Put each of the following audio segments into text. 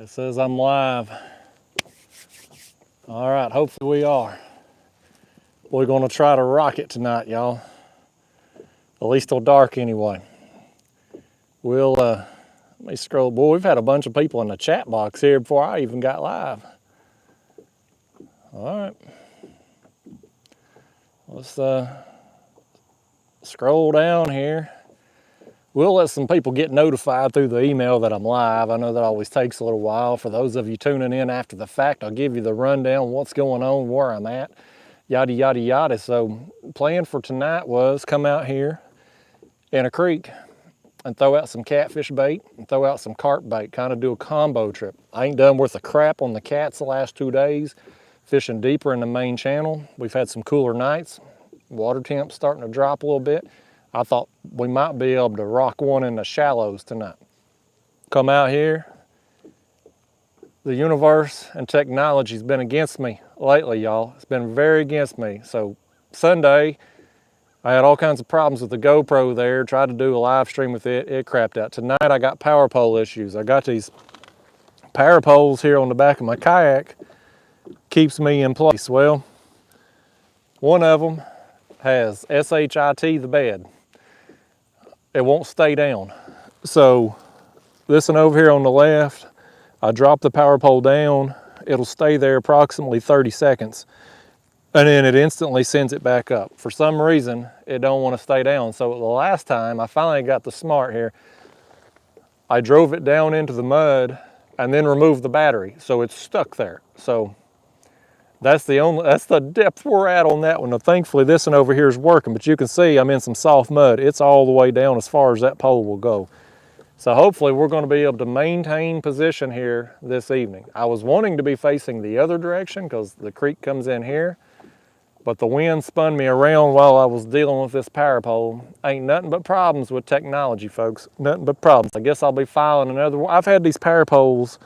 It says I'm live. All right, hopefully we are. We're gonna try to rock it tonight, y'all. At least till dark anyway. We'll, let me scroll. Boy, we've had a bunch of people in the chat box here before I even got live. All right. Let's scroll down here. We'll let some people get notified through the email that I'm live. I know that always takes a little while. For those of you tuning in after the fact, I'll give you the rundown, what's going on, where I'm at, yada, yada, yada. So plan for tonight was come out here in a creek and throw out some catfish bait and throw out some carp bait, kind of do a combo trip. I ain't done worth a crap on the cats the last 2 days, fishing deeper in the main channel. We've had some cooler nights, water temps starting to drop a little bit. I thought we might be able to rock one in the shallows tonight. Come out here. The universe and technology's been against me lately, y'all. It's been very against me. So Sunday, I had all kinds of problems with the GoPro there. Tried to do a live stream with it. It crapped out. Tonight I got power pole issues. I got these power poles here on the back of my kayak. Keeps me in place. Well, one of them has SHIT the bed. It won't stay down. So this one over here on the left, I drop the power pole down, it'll stay there approximately 30 seconds, and then it instantly sends it back up. For some reason, it don't want to stay down. So the last time, I finally got the smart here, I drove it down into the mud and then removed the battery, so it's stuck there. So that's the depth we're at on that one. Now, thankfully, this one over here is working, but you can see I'm in some soft mud. It's all the way down as far as that pole will go. So hopefully we're going to be able to maintain position here this evening. I was wanting to be facing the other direction because the creek comes in here, but the wind spun me around while I was dealing with this power pole. Ain't nothing but problems with technology, folks. Nothing but problems. I guess I'll be filing another one. I've had these power poles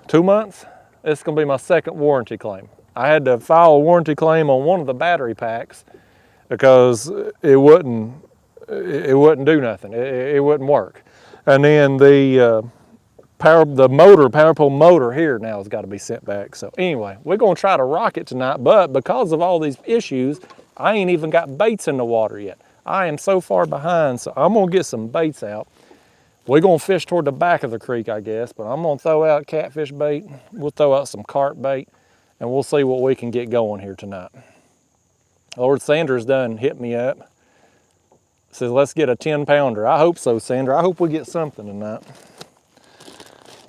2 months. It's gonna be my second warranty claim. I had to file a warranty claim on one of the battery packs because it wouldn't do nothing. It wouldn't work. And then the power pole motor here now has got to be sent back. So anyway, we're gonna try to rock it tonight, but because of all these issues, I ain't even got baits in the water yet. I am so far behind, so I'm gonna get some baits out. We're gonna fish toward the back of the creek, I guess, but I'm gonna throw out catfish bait. We'll throw out some carp bait, and we'll see what we can get going here tonight. Lord Sandra's done hit me up. Says, let's get a 10-pounder. I hope so, Sandra. I hope we get something tonight.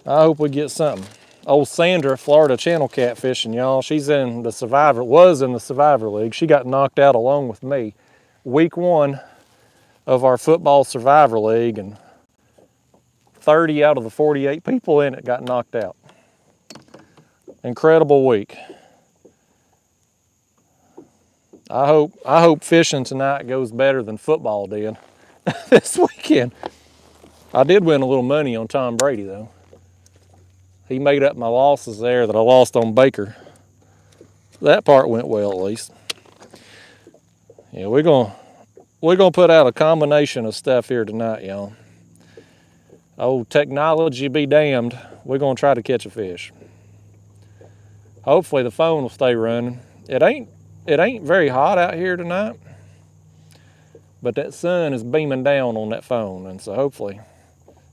I hope we get something. Old Sandra, Florida Channel catfishing, y'all. She's in the Survivor, was in the Survivor League. She got knocked out along with me. Week 1 of our football Survivor League, and 30 out of the 48 people in it got knocked out. Incredible week. I hope fishing tonight goes better than football did this weekend. I did win a little money on Tom Brady though. He made up my losses there that I lost on Baker. That part went well at least. Yeah, we're gonna put out a combination of stuff here tonight, y'all. Oh, technology be damned. We're gonna try to catch a fish. Hopefully the phone will stay running. It ain't very hot out here tonight, but that sun is beaming down on that phone, and so hopefully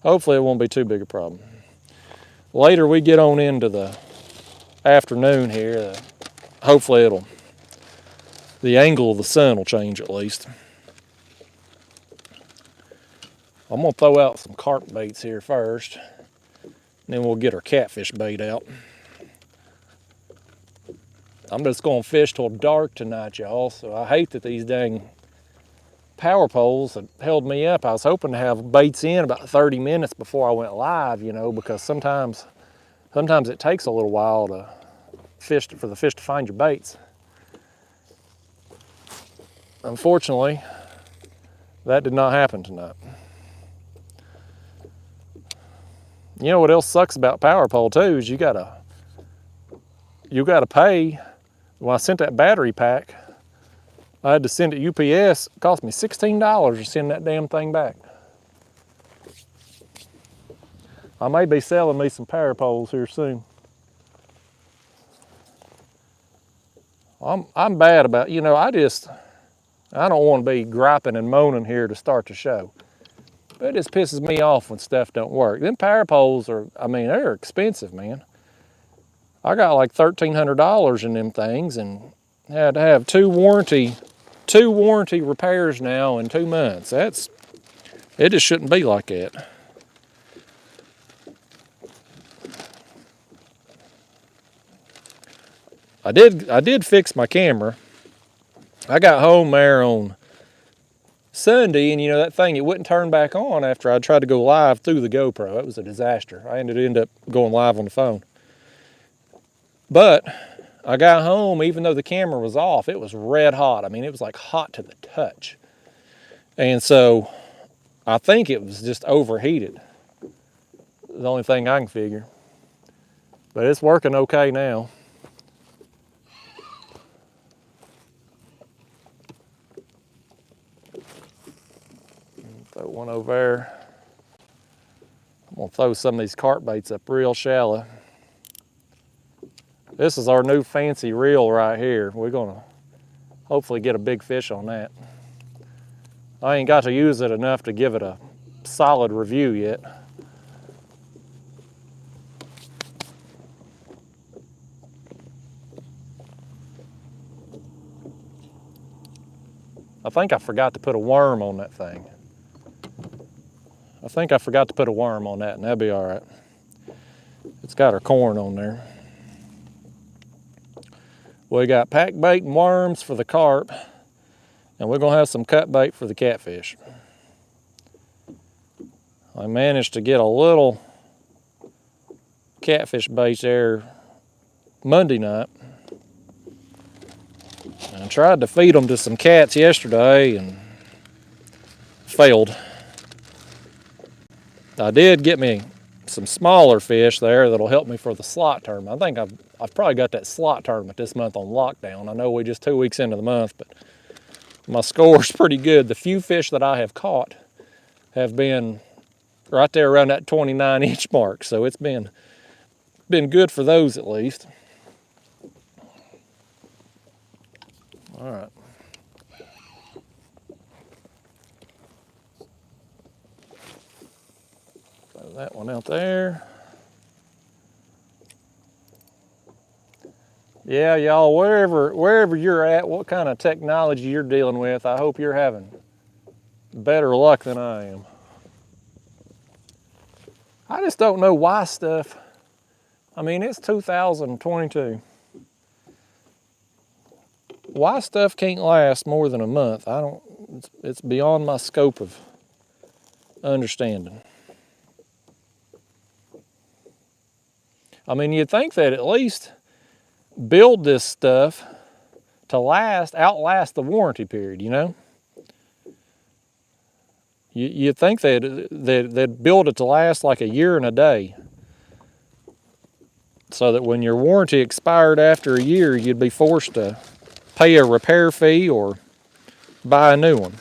it won't be too big a problem. Later we get on into the afternoon here. Hopefully the angle of the sun will change at least. I'm gonna throw out some carp baits here first, then we'll get our catfish bait out. I'm just gonna fish till dark tonight, y'all, so I hate that these dang power poles have held me up. I was hoping to have baits in about 30 minutes before I went live, you know, because sometimes it takes a little while to for the fish to find your baits. Unfortunately, that did not happen tonight. You know what else sucks about power pole too is you gotta pay. When I sent that battery pack, I had to send it UPS. It cost me $16 to send that damn thing back. I may be selling me some power poles here soon. I'm bad about, you know, I don't want to be griping and moaning here to start the show. But it just pisses me off when stuff don't work. Them power poles are, I mean, they're expensive, man. I got like $1,300 in them things and had to have two warranty repairs now in 2 months. It just shouldn't be like that. I did fix my camera. I got home there on Sunday, and you know that thing, it wouldn't turn back on after I tried to go live through the GoPro. It was a disaster. I ended up going live on the phone. But I got home, even though the camera was off, it was red hot. I mean, it was like hot to the touch. And so I think it was just overheated. The only thing I can figure. But it's working okay now. Throw one over there. I'm gonna throw some of these carp baits up real shallow. This is our new fancy reel right here. We're gonna hopefully get a big fish on that. I ain't got to use it enough to give it a solid review yet. I think I forgot to put a worm on that thing. I think I forgot to put a worm on that, and that'll be all right. It's got our corn on there. We got pack bait and worms for the carp, and we're gonna have some cut bait for the catfish. I managed to get a little catfish bait there Monday night. And I tried to feed them to some cats yesterday and failed. I did get me some smaller fish there that'll help me for the slot tournament. I think I've probably got that slot tournament this month on lockdown. I know we're just 2 weeks into the month, but my score's pretty good. The few fish that I have caught have been right there around that 29-inch mark, so it's been good for those at least. All right. Throw that one out there. Yeah, y'all, wherever you're at, what kind of technology you're dealing with, I hope you're having better luck than I am. I just don't know why stuff, I mean, it's 2022. Why stuff can't last more than a month, it's beyond my scope of understanding. I mean, you'd think that at least build this stuff to outlast the warranty period, you know? You'd think they'd build it to last like a year and a day, so that when your warranty expired after a year, you'd be forced to pay a repair fee or buy a new one.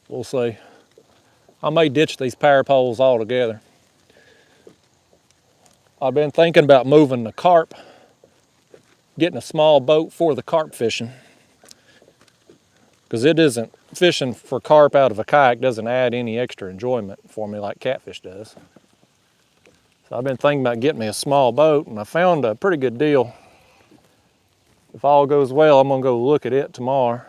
We'll see. I may ditch these power poles altogether. I've been thinking about moving the carp, getting a small boat for the carp fishing, because fishing for carp out of a kayak doesn't add any extra enjoyment for me like catfish does. So I've been thinking about getting me a small boat, and I found a pretty good deal. If all goes well, I'm gonna go look at it tomorrow.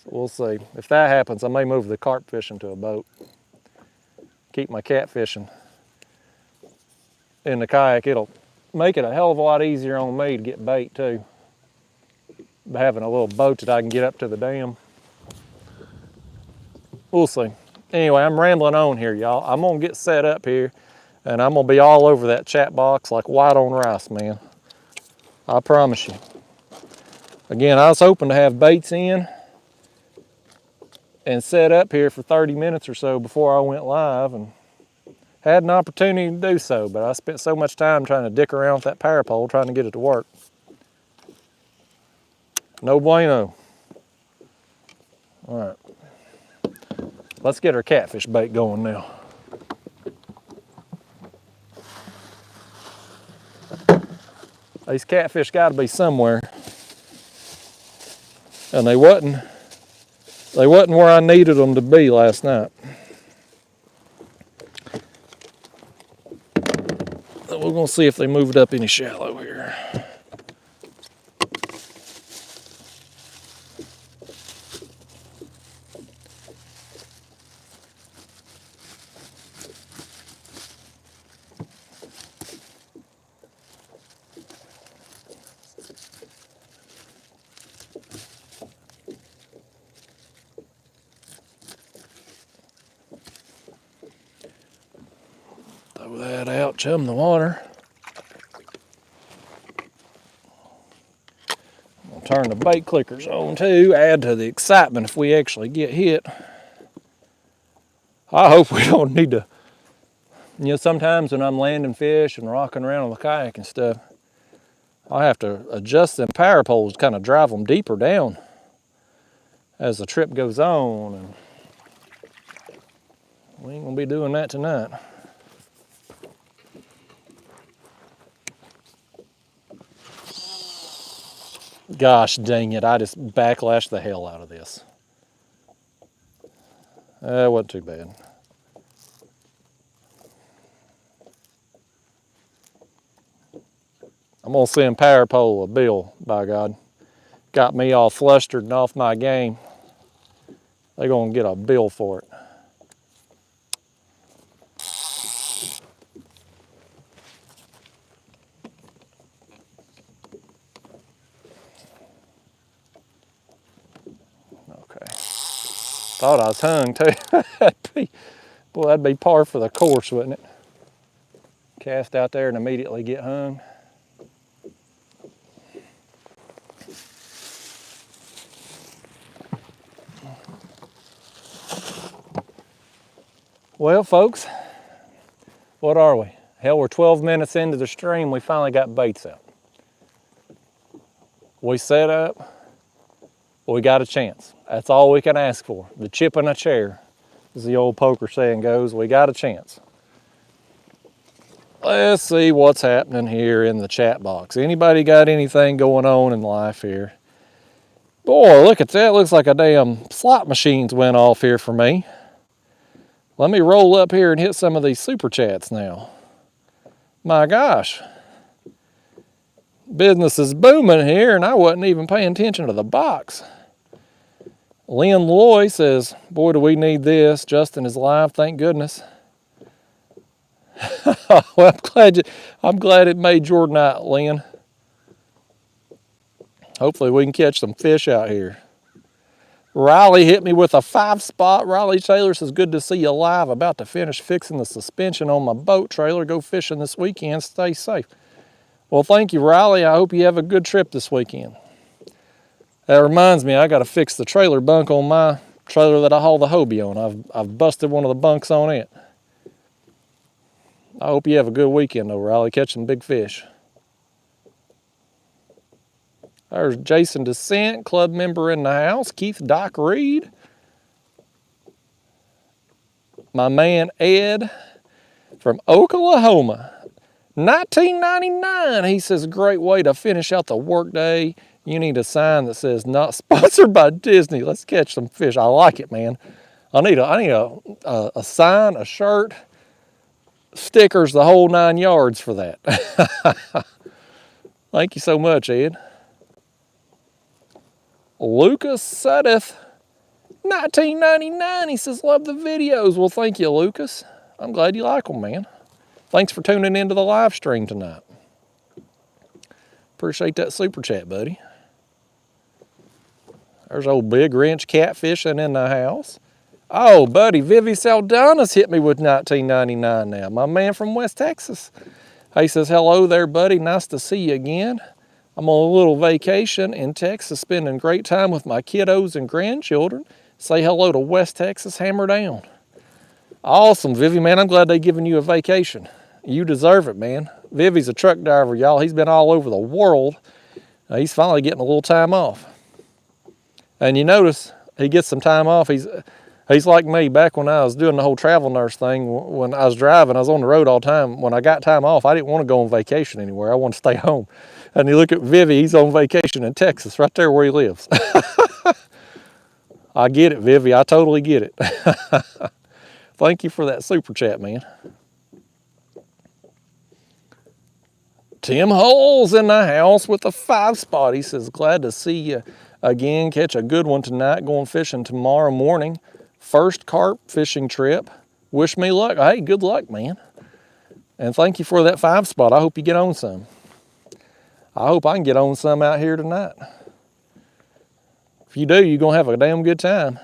So we'll see. If that happens, I may move the carp fishing to a boat. Keep my catfishing in the kayak. It'll make it a hell of a lot easier on me to get bait too, by having a little boat that I can get up to the dam. We'll see. Anyway, I'm rambling on here, y'all. I'm gonna get set up here, and I'm gonna be all over that chat box like white on rice, man. I promise you. Again, I was hoping to have baits in and set up here for 30 minutes or so before I went live, and had an opportunity to do so, but I spent so much time trying to dick around with that power pole trying to get it to work. No bueno. All right. Let's get our catfish bait going now. These catfish got to be somewhere. And they wasn't where I needed them to be last night. So we're gonna see if they moved up any shallow here. Throw that out, chum the water. I'll turn the bait clickers on too, add to the excitement if we actually get hit. I hope we don't need to, you know, sometimes when I'm landing fish and rocking around on the kayak and stuff, I have to adjust them power poles to kind of drive them deeper down as the trip goes on. And we ain't gonna be doing that tonight. Gosh dang it, I just backlashed the hell out of this. That wasn't too bad. I'm gonna send Power Pole a bill, by God. Got me all flustered and off my game. They're gonna get a bill for it. Thought I was hung too. Boy, that'd be par for the course, wouldn't it? Cast out there and immediately get hung. Well, folks, what are we? Hell, we're 12 minutes into the stream. We finally got baits out. We set up. We got a chance. That's all we can ask for. The chip in a chair, as the old poker saying goes. We got a chance. Let's see what's happening here in the chat box. Anybody got anything going on in life here? Boy, look at that. Looks like a damn slot machines went off here for me. Let me roll up here and hit some of these super chats now. My gosh. Business is booming here, and I wasn't even paying attention to the box. Lynn Loy says, boy, do we need this. Justin is live, thank goodness. Well, I'm glad it made your night, Lynn. Hopefully we can catch some fish out here. Riley hit me with a 5-spot. Riley Taylor says, good to see you live. About to finish fixing the suspension on my boat trailer. Go fishing this weekend. Stay safe. Well, thank you, Riley. I hope you have a good trip this weekend. That reminds me, I got to fix the trailer bunk on my trailer that I haul the Hobie on. I've busted one of the bunks on it. I hope you have a good weekend, though, Riley. Catch some big fish. There's Jason Descent, club member in the house. Keith Doc Reed. My man Ed from Oklahoma. 1999, he says, great way to finish out the workday. You need a sign that says not sponsored by Disney. Let's catch some fish. I like it, man. I need a sign, a shirt, stickers, the whole 9 yards for that. Thank you so much, Ed. Lucas Suddeth, 1999, he says, love the videos. Well, thank you, Lucas. I'm glad you like them, man. Thanks for tuning into the live stream tonight. Appreciate that super chat, buddy. There's old Big Wrench catfishing in the house. Oh, buddy, Vivi Saldana's hit me with 1999 now. My man from West Texas. He says, hello there, buddy. Nice to see you again. I'm on a little vacation in Texas, spending great time with my kiddos and grandchildren. Say hello to West Texas, hammer down. Awesome, Vivi, man. I'm glad they're giving you a vacation. You deserve it, man. Vivi's a truck driver, y'all. He's been all over the world. He's finally getting a little time off. And you notice he gets some time off. He's like me back when I was doing the whole travel nurse thing. When I was driving, I was on the road all the time. When I got time off, I didn't want to go on vacation anywhere. I want to stay home. And you look at Vivi, he's on vacation in Texas, right there where he lives. I get it, Vivi. I totally get it. Thank you for that super chat, man. Tim Hull's in the house with a 5-spot. He says, glad to see you again. Catch a good one tonight. Going fishing tomorrow morning. First carp fishing trip. Wish me luck. Hey, good luck, man. And thank you for that 5-spot. I hope you get on some. I hope I can get on some out here tonight. If you do, you're going to have a damn good time.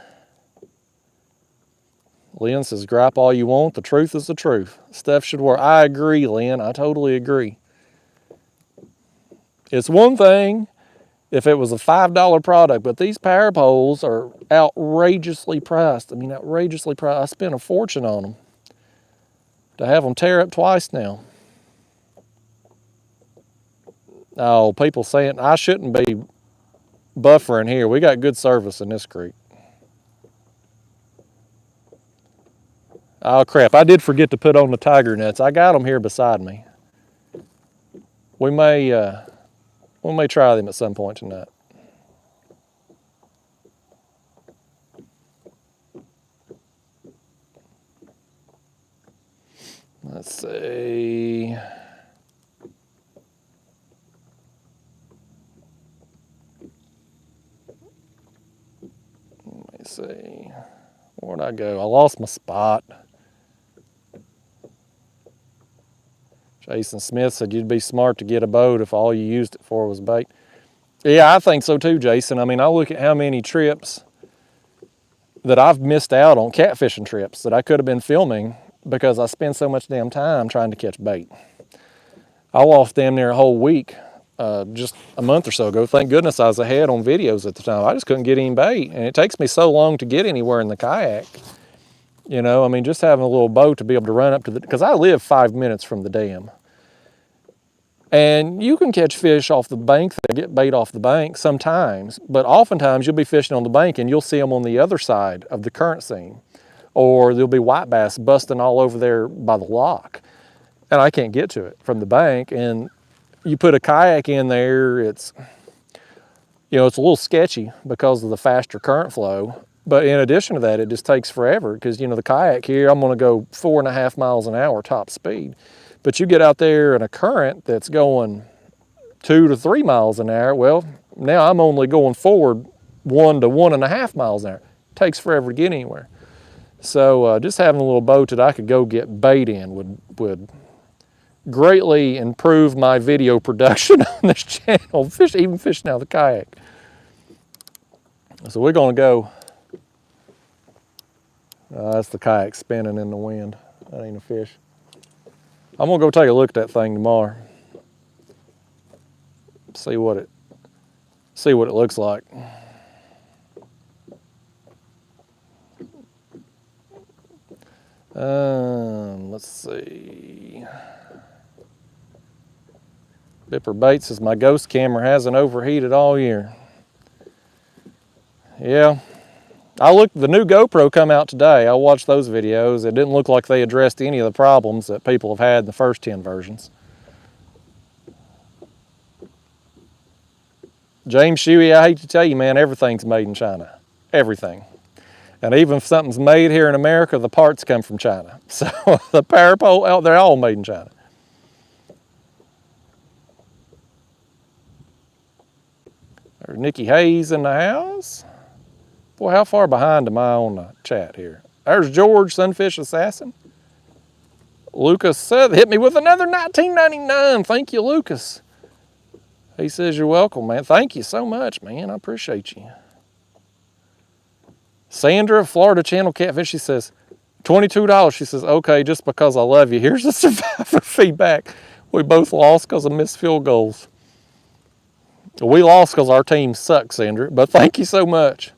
Lynn says, gripe all you want. The truth is the truth. Stuff should work. I agree, Lynn. I totally agree. It's one thing if it was a $5 product, but these power poles are outrageously priced. I mean, outrageously priced. I spent a fortune on them to have them tear up twice now. Oh, people saying I shouldn't be buffering here. We got good service in this creek. Oh crap, I did forget to put on the tiger nets. I got them here beside me. We may try them at some point tonight. Let's see. Let me see. Where'd I go? I lost my spot. Jason Smith said you'd be smart to get a boat if all you used it for was bait. Yeah, I think so too, Jason. I mean, I look at how many trips that I've missed out on, catfishing trips that I could have been filming because I spend so much damn time trying to catch bait. I lost damn near a whole week just a month or so ago. Thank goodness I was ahead on videos at the time. I just couldn't get any bait, and it takes me so long to get anywhere in the kayak. You know, I mean, just having a little boat to be able to run up to the, because I live 5 minutes from the dam. And you can catch fish off the bank, they get bait off the bank sometimes, but oftentimes you'll be fishing on the bank and you'll see them on the other side of the current seam. Or there'll be white bass busting all over there by the lock. And I can't get to it from the bank. And you put a kayak in there, it's, you know, it's a little sketchy because of the faster current flow. But in addition to that, it just takes forever because, you know, the kayak here, I'm gonna go 4.5 miles an hour top speed. But you get out there in a current that's going 2 to 3 miles an hour. Well, now I'm only going forward 1 to 1.5 miles an hour. It takes forever to get anywhere. So just having a little boat that I could go get bait in would greatly improve my video production on this channel, even fishing out of the kayak. So we're gonna go, that's the kayak spinning in the wind. That ain't a fish. I'm gonna go take a look at that thing tomorrow. See what it looks like. Let's see. Bipper Bates says my ghost camera hasn't overheated all year. Yeah. The new GoPro come out today. I watched those videos. It didn't look like they addressed any of the problems that people have had in the first 10 versions. James Shuey, I hate to tell you, man, everything's made in China. Everything. And even if something's made here in America, the parts come from China. So the power pole, they're all made in China. There's Nikki Hayes in the house. Boy, how far behind am I on the chat here? There's George, Sunfish Assassin. Lucas said, hit me with another $19.99. Thank you, Lucas. He says, you're welcome, man. Thank you so much, man. I appreciate you. Sandra, Florida Channel Catfish, she says, $22. She says, okay, just because I love you. Here's the survivor feedback. We both lost because of missed field goals. We lost because our team sucks, Sandra, but thank you so much.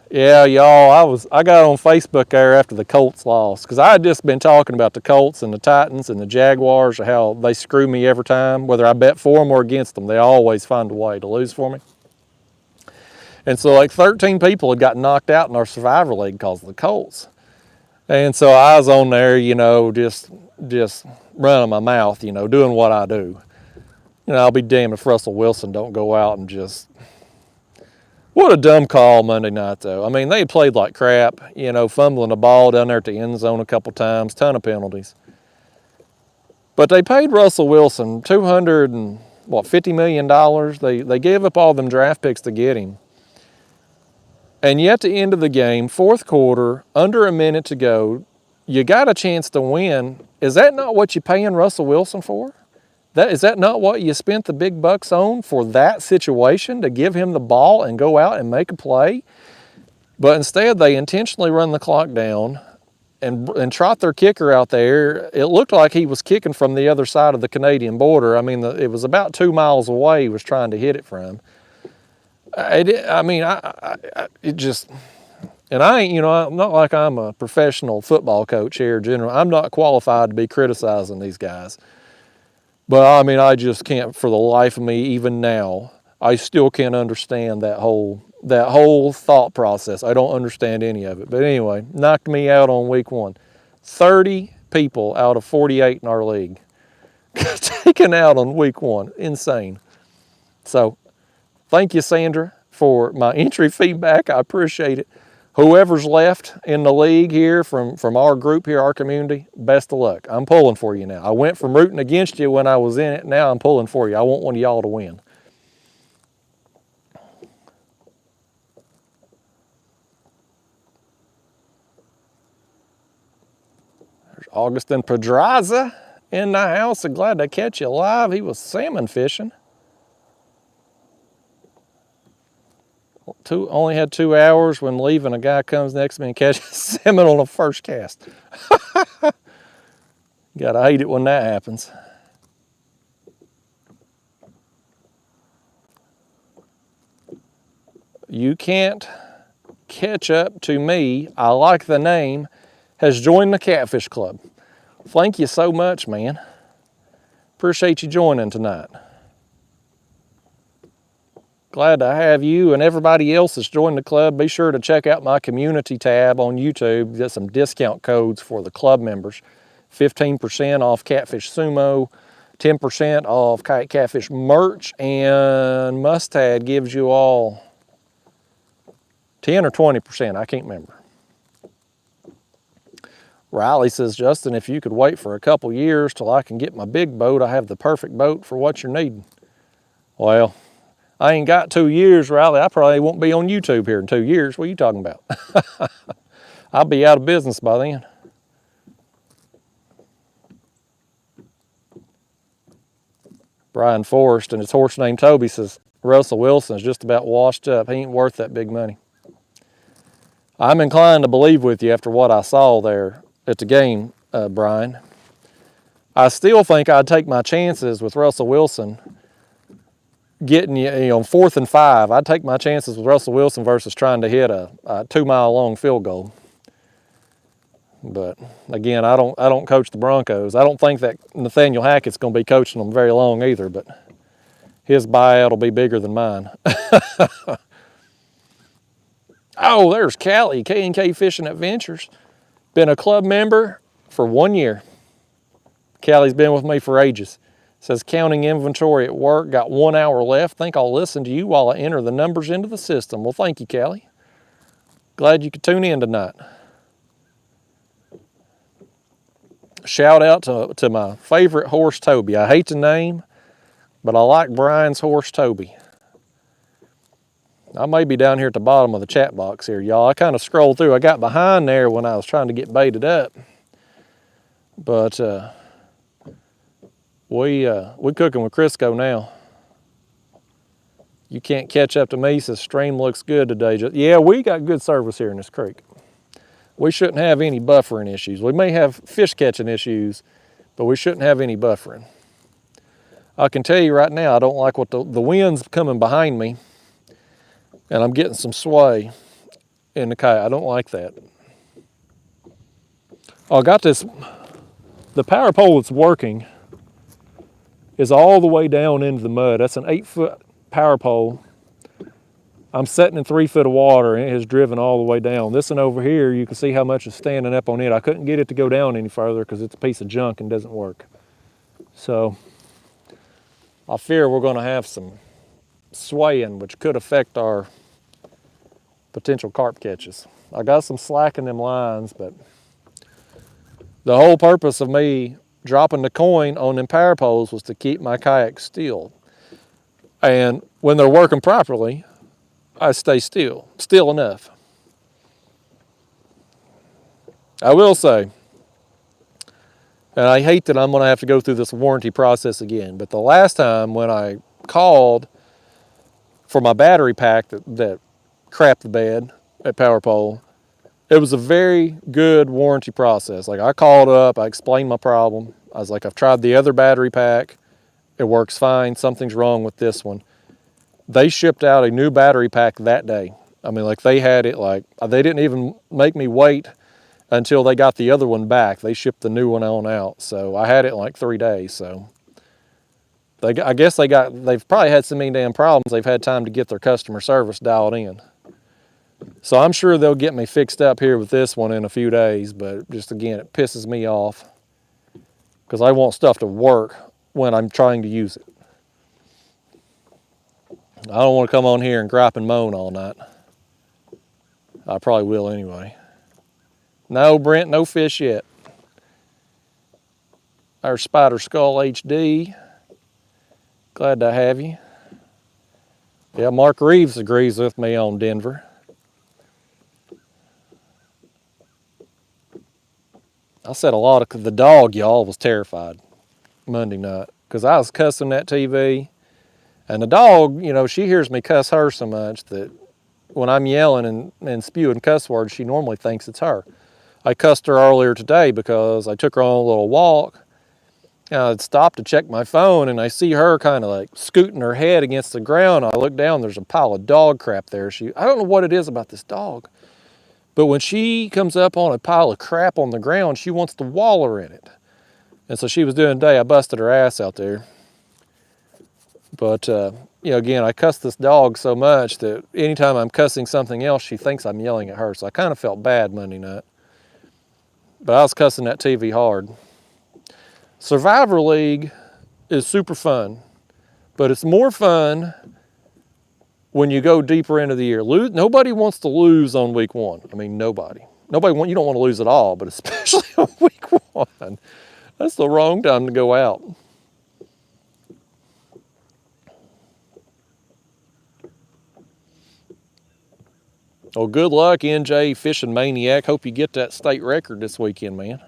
Yeah, y'all, I got on Facebook there after the Colts lost because I had just been talking about the Colts and the Titans and the Jaguars, how they screw me every time, whether I bet for them or against them. They always find a way to lose for me. And so like 13 people had got knocked out in our survivor league because of the colts. And so I was on there, you know, just running my mouth, you know, doing what I do. You know, I'll be damned if Russell Wilson don't go out and just... What a dumb call Monday night, though. I mean, they played like crap, you know, fumbling the ball down there at the end zone a couple times, ton of penalties. But they paid Russell Wilson $50 million. They gave up all them draft picks to get him. And yet, at the end of the game, fourth quarter, under a minute to go, you got a chance to win. Is that not what you're paying Russell Wilson for? Is that not what you spent the big bucks on for that situation, to give him the ball and go out and make a play? But instead, they intentionally run the clock down and trot their kicker out there. It looked like he was kicking from the other side of the Canadian border. I mean, it was about 2 miles away he was trying to hit it from. It just... And I ain't, you know, I'm not like I'm a professional football coach here, general. I'm not qualified to be criticizing these guys. But I mean, I just can't, for the life of me, even now, I still can't understand that whole thought process. I don't understand any of it. But anyway, knocked me out on week 1. 30 people out of 48 in our league taken out on week 1. Insane. So, thank you, Sandra, for my entry feedback. I appreciate it. Whoever's left in the league here from our group here, our community, best of luck. I'm pulling for you now. I went from rooting against you when I was in it. Now I'm pulling for you. I want one of y'all to win. There's Augustin Pedraza in the house. I'm glad to catch you live. He was salmon fishing. Only had 2 hours when leaving. A guy comes next to me and catches salmon on the first cast. Gotta hate it when that happens. You Can't Catch Up to Me, I like the name, has joined the Catfish Club. Thank you so much, man. Appreciate you joining tonight. Glad to have you and everybody else that's joined the club. Be sure to check out my community tab on YouTube. Get some discount codes for the club members. 15% off Catfish Sumo, 10% off Kayak Catfish merch, and Mustad gives you all 10 or 20%, I can't remember. Riley says, Justin, if you could wait for a couple years till I can get my big boat, I have the perfect boat for what you're needing. Well, I ain't got 2 years, Riley. I probably won't be on YouTube here in 2 years. What are you talking about? I'll be out of business by then. Brian Forrest and his horse named Toby says, Russell Wilson is just about washed up. He ain't worth that big money. I'm inclined to believe with you after what I saw there at the game, Brian. I still think I'd take my chances with Russell Wilson getting you know, 4th and 5. I'd take my chances with Russell Wilson versus trying to hit a 2 mile long field goal. But again, I don't coach the Broncos. I don't think that Nathaniel Hackett's going to be coaching them very long either, but his buyout will be bigger than mine. Oh, there's Callie, K&K Fishing Adventures. Been a club member for 1 year. Callie's been with me for ages. Says counting inventory at work, got 1 hour left. Think I'll listen to you while I enter the numbers into the system. Well, thank you, Callie. Glad you could tune in tonight. Shout out to my favorite horse, Toby. I hate the name, but I like Brian's horse, Toby. I may be down here at the bottom of the chat box here, y'all. I kind of scrolled through. I got behind there when I was trying to get baited up. But we cooking with Crisco now. You can't catch up to me, says stream looks good today. Yeah, we got good service here in this creek. We shouldn't have any buffering issues. We may have fish catching issues, but we shouldn't have any buffering. I can tell you right now, I don't like what the wind's coming behind me, and I'm getting some sway in the kayak. I don't like that. Oh, I got this, the power pole that's working is all the way down into the mud. That's an 8-foot power pole I'm sitting in 3 foot of water and it has driven all the way down. This one over here, you can see how much is standing up on it. I couldn't get it to go down any further because it's a piece of junk and doesn't work. So I fear we're going to have some swaying, which could affect our potential carp catches. I got some slack in them lines, but the whole purpose of me dropping the coin on them power poles was to keep my kayak still. And when they're working properly, I stay still enough. I will say, and I hate that I'm going to have to go through this warranty process again, but the last time when I called for my battery pack that crapped the bed at Power Pole, it was a very good warranty process. Like, I called up, I explained my problem. I was like, I've tried the other battery pack. It works fine. Something's wrong with this one. They shipped out a new battery pack that day. I mean, like, they had it, like, they didn't even make me wait until they got the other one back. They shipped the new one on out. So I had it in like 3 days. So I guess they've probably had so many damn problems, they've had time to get their customer service dialed in. So I'm sure they'll get me fixed up here with this one in a few days, but just again, it pisses me off because I want stuff to work when I'm trying to use it. I don't want to come on here and gripe and moan all night. I probably will anyway. No, Brent, no fish yet. Our Spider Skull HD. Glad to have you. Yeah, Mark Reeves agrees with me on Denver. I said a lot of, the dog, y'all, was terrified Monday night because I was cussing that TV. And the dog, you know, she hears me cuss her so much that when I'm yelling and spewing cuss words, she normally thinks it's her. I cussed her earlier today because I took her on a little walk. I'd stopped to check my phone and I see her kind of like scooting her head against the ground. I look down, there's a pile of dog crap there. I don't know what it is about this dog, but when she comes up on a pile of crap on the ground, she wants to waller in it. And so she was doing today. I busted her ass out there. But, you know, again, I cuss this dog so much that anytime I'm cussing something else, she thinks I'm yelling at her. So I kind of felt bad Monday night. But I was cussing that TV hard. Survivor League is super fun, but it's more fun when you go deeper into the year. Nobody wants to lose on week one. I mean, nobody. You don't want to lose at all, but especially on week one. That's the wrong time to go out. Well, good luck, NJ Fishing Maniac. Hope you get that state record this weekend, man.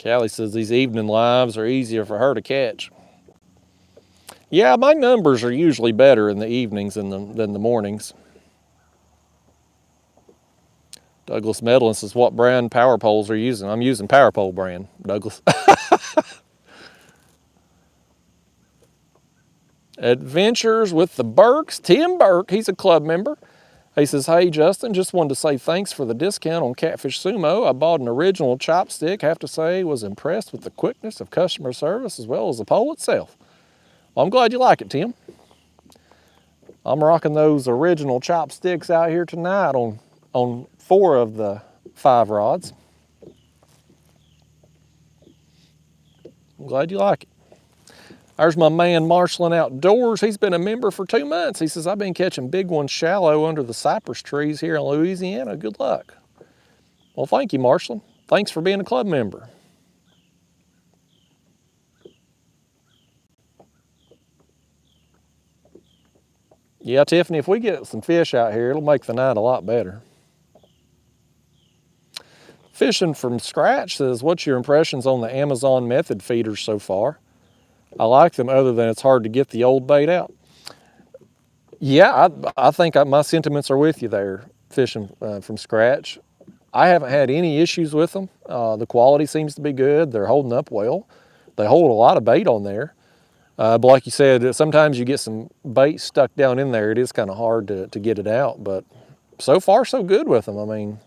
Callie says these evening lives are easier for her to catch. Yeah, my numbers are usually better in the evenings than the mornings. Douglas Medlin says, what brand power poles are you using? I'm using Power Pole brand, Douglas. Adventures with the Burks. Tim Burke, he's a club member. He says, hey, Justin, just wanted to say thanks for the discount on Catfish Sumo. I bought an original chopstick. Have to say, was impressed with the quickness of customer service as well as the pole itself. Well, I'm glad you like it, Tim. I'm rocking those original chopsticks out here tonight on 4 of the 5 rods. I'm glad you like it. There's my man Marshalling Outdoors. He's been a member for 2 months. He says, I've been catching big ones shallow under the cypress trees here in Louisiana. Good luck. Well, thank you, Marshalling. Thanks for being a club member. Yeah, Tiffany, if we get some fish out here, it'll make the night a lot better. Fishing from Scratch says, what's your impressions on the Amazon method feeders so far? I like them other than it's hard to get the old bait out. Yeah, I think my sentiments are with you there, Fishing from Scratch. I haven't had any issues with them. The quality seems to be good. They're holding up well. They hold a lot of bait on there. But like you said, sometimes you get some bait stuck down in there. It is kind of hard to get it out, but so far so good with them. I mean,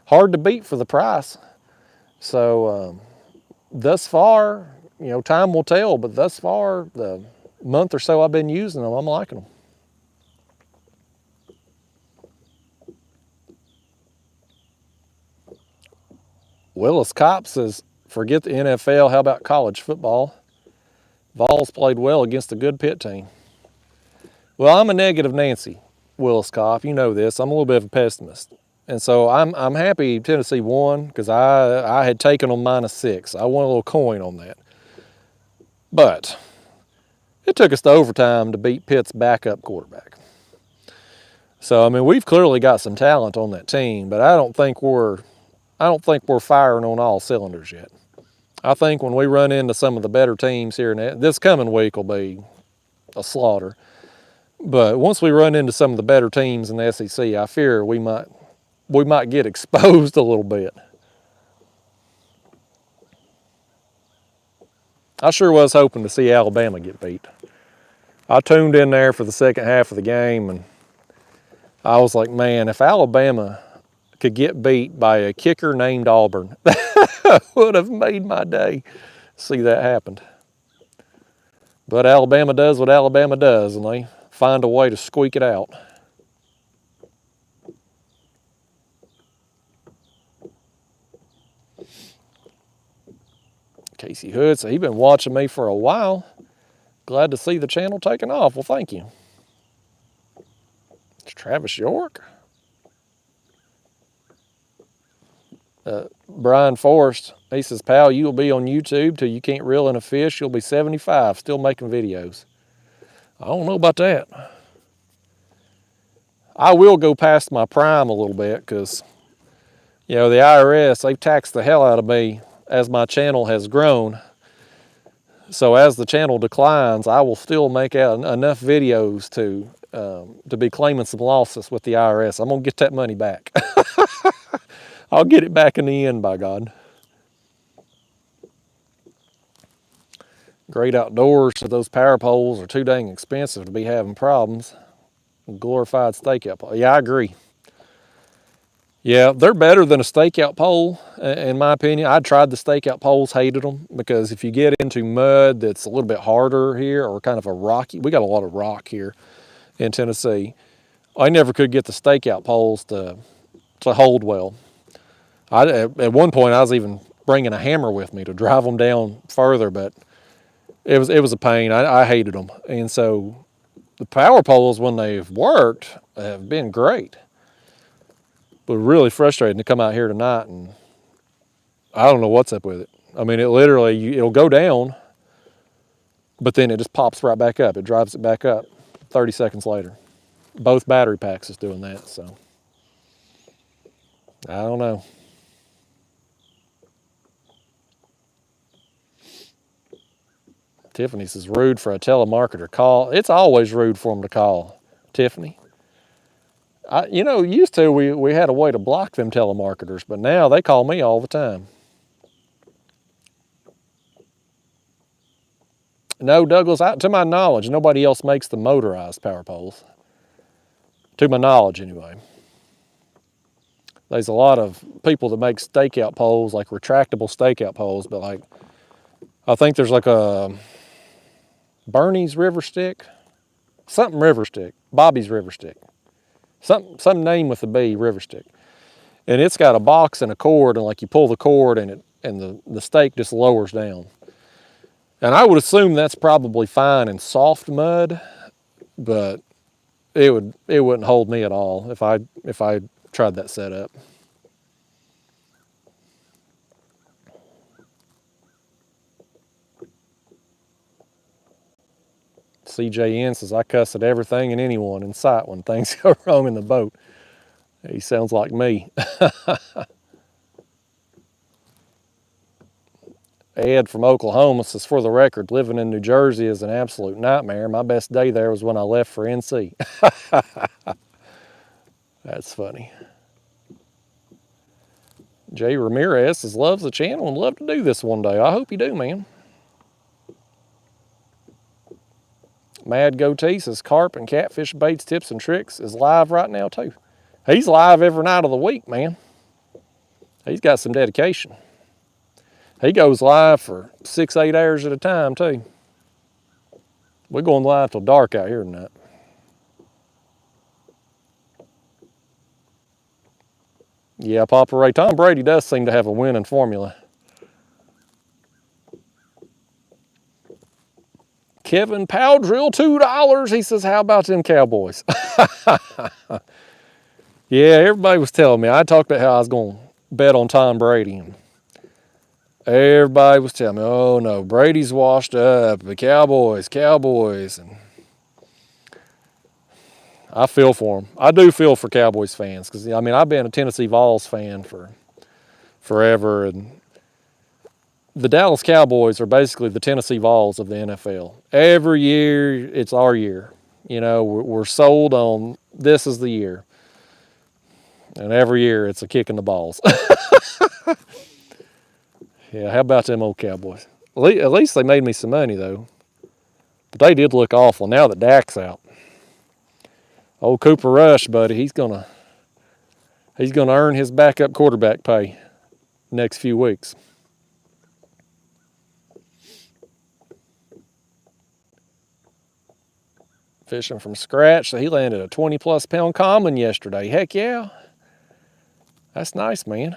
hard to beat for the price. So thus far, you know, time will tell, but thus far, month or so I've been using them, I'm liking them. Willis Cop says, forget the NFL, how about college football? Vols played well against a good Pitt team. Well, I'm a negative Nancy, Willis Cop. You know this. I'm a little bit of a pessimist. And so I'm happy Tennessee won because I had taken them -6. I won a little coin on that. But it took us to overtime to beat Pitt's backup quarterback. So, I mean, we've clearly got some talent on that team, but I don't think we're firing on all cylinders yet. I think when we run into some of the better teams here, this coming week will be a slaughter. But once we run into some of the better teams in the SEC, I fear we might get exposed a little bit. I sure was hoping to see Alabama get beat. I tuned in there for the second half of the game, and I was like, man, if Alabama could get beat by a kicker named Auburn, that would have made my day. See that happened. But Alabama does what Alabama does, and they find a way to squeak it out. Casey Hood said he's been watching me for a while. Glad to see the channel taking off. Well, thank you. It's Travis York. Brian Forrest, he says, pal, you'll be on YouTube till you can't reel in a fish. You'll be 75, still making videos. I don't know about that. I will go past my prime a little bit because, you know, the IRS, they've taxed the hell out of me as my channel has grown. So as the channel declines, I will still make out enough videos to be claiming some losses with the IRS. I'm going to get that money back. I'll get it back in the end, by God. Great Outdoors, so those power poles are too dang expensive to be having problems. Glorified stakeout pole. Yeah, I agree. Yeah, they're better than a stakeout pole, in my opinion. I tried the stakeout poles, hated them, because if you get into mud that's a little bit harder here, or kind of a rocky, we got a lot of rock here in Tennessee. I never could get the stakeout poles to hold well. At one point, I was even bringing a hammer with me to drive them down further, but it was a pain. I hated them. And so the power poles, when they've worked, have been great. But really frustrating to come out here tonight, and I don't know what's up with it. I mean, it literally, it'll go down, but then it just pops right back up. It drives it back up 30 seconds later. Both battery packs is doing that, so I don't know. Tiffany says, rude for a telemarketer call. It's always rude for them to call, Tiffany. You know, used to, we had a way to block them telemarketers, but now they call me all the time. No, Douglas, to my knowledge, nobody else makes the motorized power poles. To my knowledge, anyway. There's a lot of people that make stakeout poles, like retractable stakeout poles, but like, I think there's like a Bernie's River Stick, something River Stick, Bobby's River Stick. Some name with a B, River Stick. And it's got a box and a cord, and like you pull the cord and the stake just lowers down. And I would assume that's probably fine in soft mud, but it wouldn't hold me at all if I tried that setup. CJN says, I cuss at everything and anyone in sight when things go wrong in the boat. He sounds like me. Ed from Oklahoma says, for the record, living in New Jersey is an absolute nightmare. My best day there was when I left for NC. That's funny. Jay Ramirez says, loves the channel and love to do this one day. I hope you do, man. Mad Goatee says, Carp and Catfish Baits Tips and Tricks is live right now too. He's live every night of the week, man. He's got some dedication. He goes live for 6-8 hours at a time too. We're going live till dark out here tonight. Yeah, Papa Ray. Tom Brady does seem to have a winning formula. Kevin Powdrill, $2. He says, how about them Cowboys? Yeah, everybody was telling me. I talked about how I was going to bet on Tom Brady. And everybody was telling me, oh no, Brady's washed up. The Cowboys. And I feel for them. I do feel for Cowboys fans because, I mean, I've been a Tennessee Vols fan for forever. And the Dallas Cowboys are basically the Tennessee Vols of the NFL. Every year, it's our year. You know, we're sold on this is the year. And every year, it's a kick in the balls. Yeah, how about them old Cowboys? At least they made me some money, though. But they did look awful now that Dak's out. Old Cooper Rush, buddy, he's gonna earn his backup quarterback pay next few weeks. Fishing from scratch, so he landed a 20-plus pound common yesterday. Heck yeah. That's nice, man.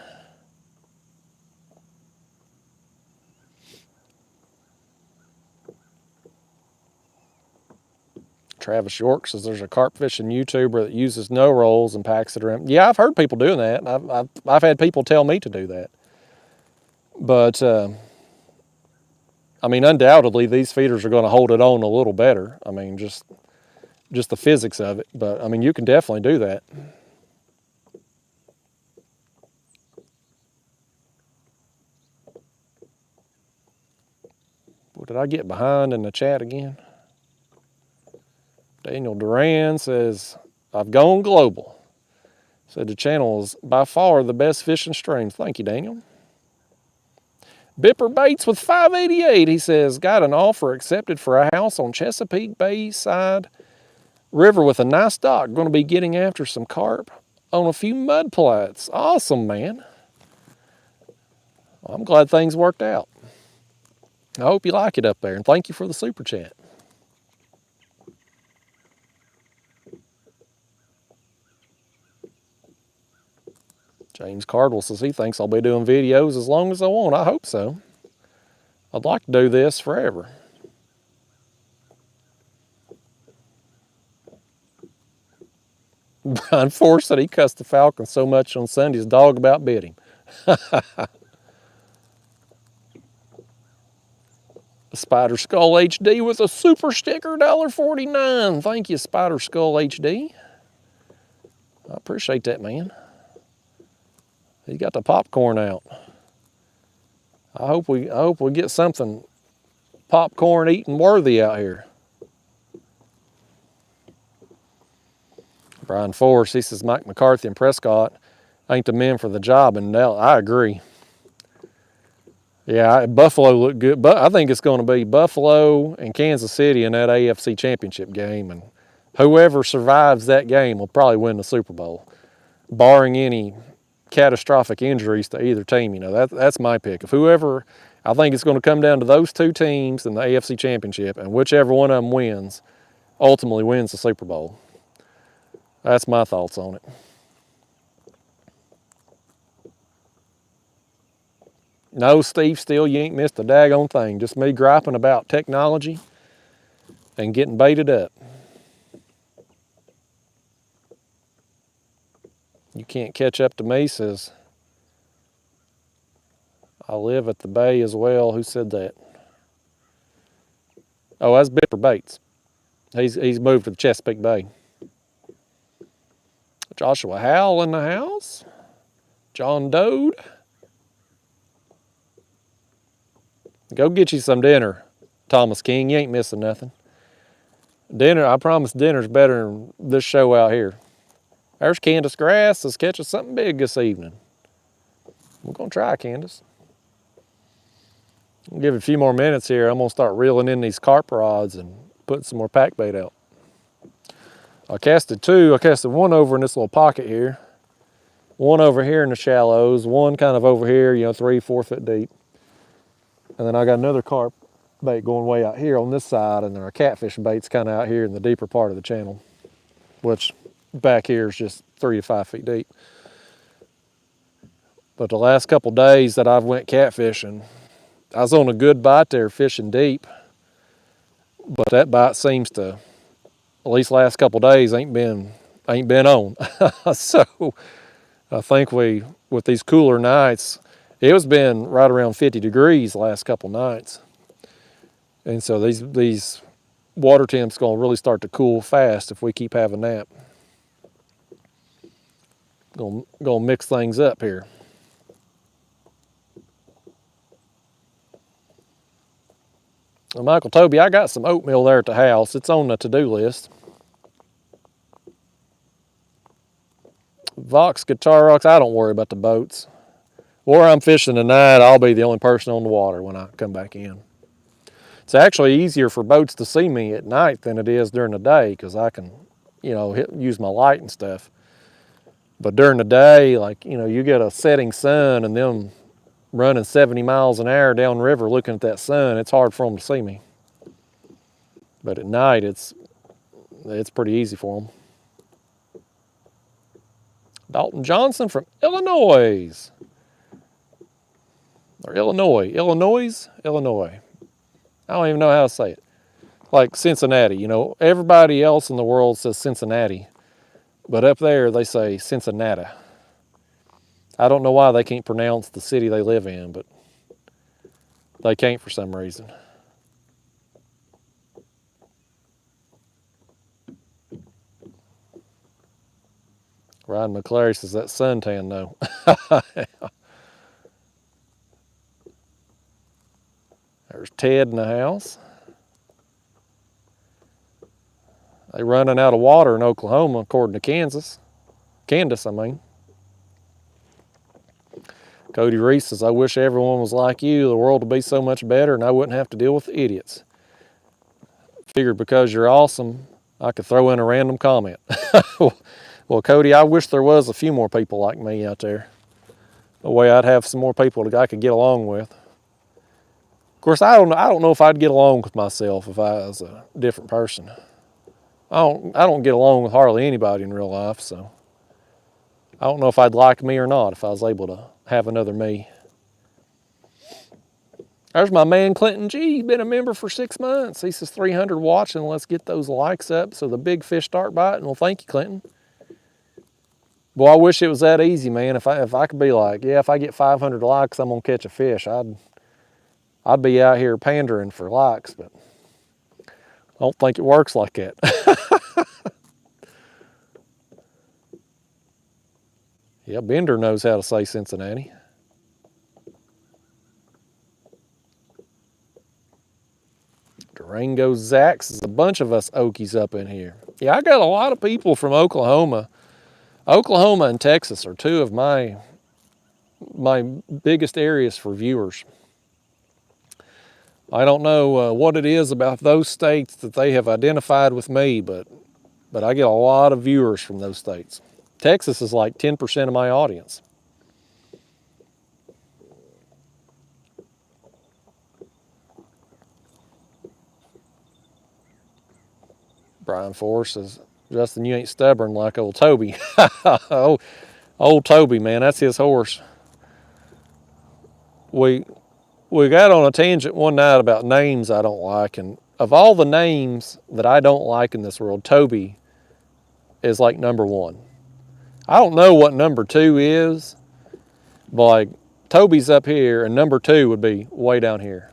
Travis York says there's a carp fishing YouTuber that uses no rolls and packs it around. Yeah, I've heard people doing that. I've had people tell me to do that. But, I mean, undoubtedly, these feeders are going to hold it on a little better. I mean, just the physics of it. But, I mean, you can definitely do that. What did I get behind in the chat again? Daniel Duran says, I've gone global. Said the channel is by far the best fishing stream. Thank you, Daniel. Bipper Baits with 588. He says, got an offer accepted for a house on Chesapeake Bay side river with a nice dock. Going to be getting after some carp on a few mud plats. Awesome, man. Well, I'm glad things worked out. I hope you like it up there, and thank you for the super chat. James Cardwell says he thinks I'll be doing videos as long as I want. I hope so. I'd like to do this forever. Brian Force said he cussed the Falcon so much on Sunday his dog about bit him. Spider Skull HD with a super sticker, $1.49. Thank you, Spider Skull HD. I appreciate that, man. He got the popcorn out. I hope we get something popcorn eating worthy out here. Brian Force, he says Mike McCarthy and Prescott ain't the men for the job, and I agree. Yeah, Buffalo looked good, but I think it's going to be Buffalo and Kansas City in that AFC Championship game, and whoever survives that game will probably win the Super Bowl, barring any catastrophic injuries to either team. You know, that's my pick. If whoever, I think it's going to come down to those two teams in the AFC Championship, and whichever one of them wins, ultimately wins the Super Bowl. That's my thoughts on it. No, Steve Steele, you ain't missed a daggone thing. Just me griping about technology and getting baited up. You can't catch up to me, says I live at the bay as well. Who said that? Oh, that's Bipper Bates. He's moved to the Chesapeake Bay. Joshua Howell in the house. John Dode. Go get you some dinner, Thomas King. You ain't missing nothing. Dinner, I promise dinner's better than this show out here. There's Candace Grass is catching something big this evening. We're going to try, Candace. I'll give it a few more minutes here. I'm going to start reeling in these carp rods and putting some more pack bait out. I casted two. I casted one over in this little pocket here. One over here in the shallows. One kind of over here, 3-4 foot deep. And then I got another carp bait going way out here on this side, and then our catfish bait's kind of out here in the deeper part of the channel, which back here is just 3 to 5 feet deep. But the last couple days that I've went catfishing, I was on a good bite there fishing deep, but that bite seems to, at least last couple days, ain't been on. So I think with these cooler nights, it was been right around 50 degrees the last couple nights. And so these water temps gonna really start to cool fast if we keep having that. Gonna mix things up here. Well, Michael Toby, I got some oatmeal there at the house. It's on the to-do list. Vox Guitar Rocks, I don't worry about the boats. Where I'm fishing tonight, I'll be the only person on the water when I come back in. It's actually easier for boats to see me at night than it is during the day, because I can, use my light and stuff. But during the day, like, you get a setting sun and them running 70 miles an hour downriver looking at that sun, it's hard for them to see me. But at night, it's pretty easy for them. Dalton Johnson from Illinois. Or Illinois. I don't even know how to say it. Like Cincinnati, everybody else in the world says Cincinnati. But up there, they say Cincinnati. I don't know why they can't pronounce the city they live in, but they can't for some reason. Ryan McClary says that suntan though. There's Ted in the house. They're running out of water in Oklahoma, according to Candace, I mean. Cody Reese says, I wish everyone was like you. The world would be so much better and I wouldn't have to deal with the idiots. Figured because you're awesome, I could throw in a random comment. Well, Cody, I wish there was a few more people like me out there. The way I'd have some more people that I could get along with. Of course, I don't know if I'd get along with myself if I was a different person. I don't get along with hardly anybody in real life, so I don't know if I'd like me or not if I was able to have another me. There's my man Clinton G. He's been a member for 6 months. He says 300 watching. Let's get those likes up so the big fish start biting. Well, thank you, Clinton. Boy, I wish it was that easy, man. If I could be like, yeah, if I get 500 likes, I'm gonna catch a fish. I'd be out here pandering for likes, but I don't think it works like that. Yeah, Bender knows how to say Cincinnati. Durango Zax, is a bunch of us Okies up in here. Yeah, I got a lot of people from Oklahoma. Oklahoma and Texas are two of my biggest areas for viewers. I don't know what it is about those states that they have identified with me, but I get a lot of viewers from those states. Texas is like 10% of my audience. Brian Force says, Justin, you ain't stubborn like old Toby. Oh, old Toby, man, that's his horse. We got on a tangent one night about names I don't like, and of all the names that I don't like in this world, Toby is like number one. I don't know what number two is, but like Toby's up here and number two would be way down here.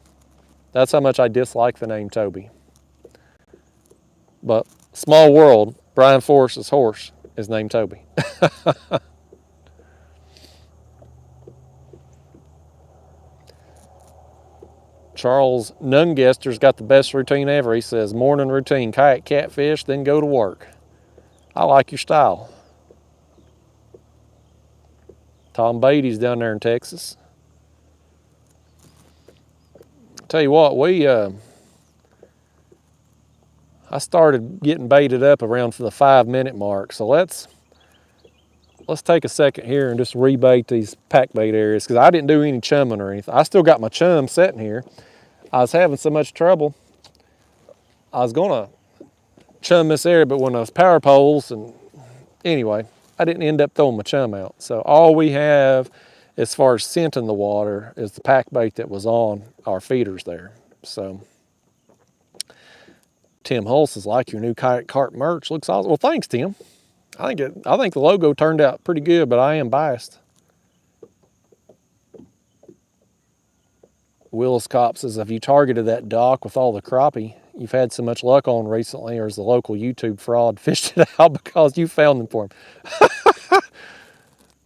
That's how much I dislike the name Toby. But small world, Brian Forrest's horse is named Toby. Charles Nungester's got the best routine ever. He says, morning routine, kayak catfish, then go to work. I like your style. Tom Beatty's down there in Texas. Tell you what, I started getting baited up around for the 5-minute mark. So let's take a second here and just rebait these pack bait areas, because I didn't do any chumming or anything. I still got my chum sitting here. I was having so much trouble. I was gonna chum this area, but when those power poles, and anyway, I didn't end up throwing my chum out. So all we have as far as scent in the water is the pack bait that was on our feeders there. So Tim Hulse is like your new Kayak Carp merch. Looks awesome. Well, thanks, Tim. I think the logo turned out pretty good, but I am biased. Willis Cop says, have you targeted that dock with all the crappie you've had so much luck on recently, or is the local YouTube fraud fished it out because you found them for him?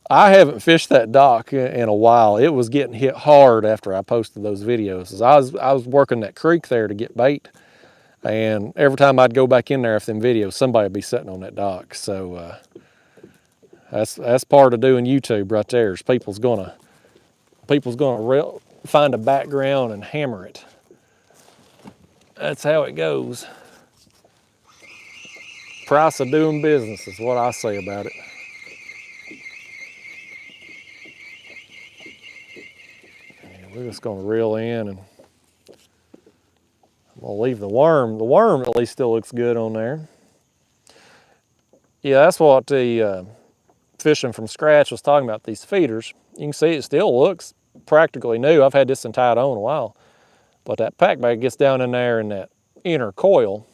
I haven't fished that dock in a while. It was getting hit hard after I posted those videos. I was working that creek there to get bait, and every time I'd go back in there after them videos, somebody would be sitting on that dock. So that's part of doing YouTube right there. Is people's gonna find a background and hammer it. That's how it goes. Price of doing business is what I say about it. And we're just gonna reel in, and I'm gonna leave the worm. The worm at least still looks good on there. Yeah, that's what the fishing from scratch was talking about, these feeders. You can see it still looks practically new. I've had this one tied on a while, but that pack bag gets down in there in that inner coil,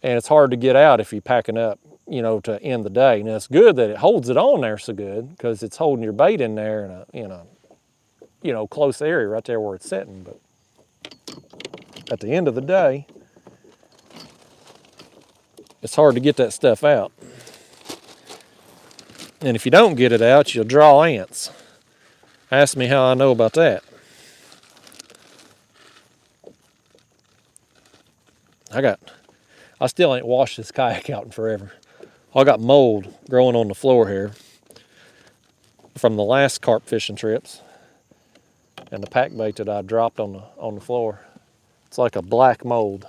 and it's hard to get out if you're packing up, you know, to end the day. Now it's good that it holds it on there so good, because it's holding your bait in there in a you know, close area right there where it's sitting. But at the end of the day, it's hard to get that stuff out. And if you don't get it out, you'll draw ants. Ask me how I know about that. I still ain't washed this kayak out in forever. I got mold growing on the floor here from the last carp fishing trips, and the pack bait that I dropped on the floor. It's like a black mold.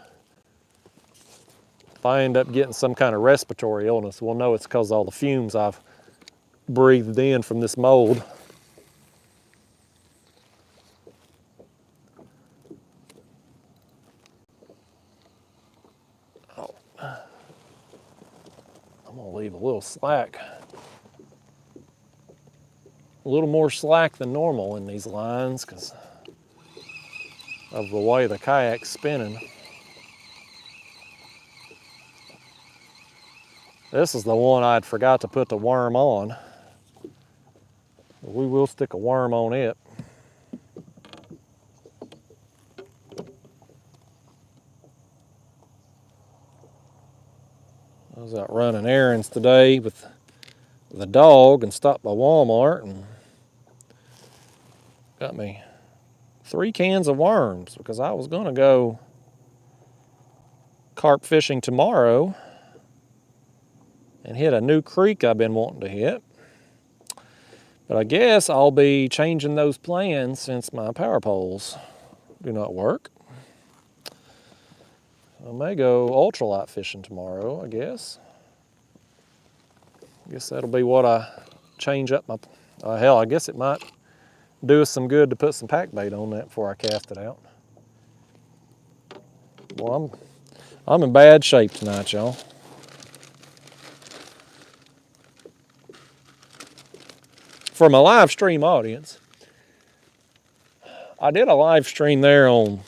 If I end up getting some kind of respiratory illness, we'll know it's because of all the fumes I've breathed in from this mold. Oh. I'm gonna leave a little slack. A little more slack than normal in these lines because of the way the kayak's spinning. This is the one I'd forgot to put the worm on. We will stick a worm on it. I was out running errands today with the dog and stopped by Walmart and got me 3 cans of worms because I was gonna go carp fishing tomorrow and hit a new creek I've been wanting to hit. But I guess I'll be changing those plans since my power poles do not work. I may go ultralight fishing tomorrow, I guess. I guess that'll be what I change up my, hell, I guess it might do us some good to put some pack bait on that before I cast it out. Well, I'm in bad shape tonight, y'all. For my live stream audience, I did a live stream there on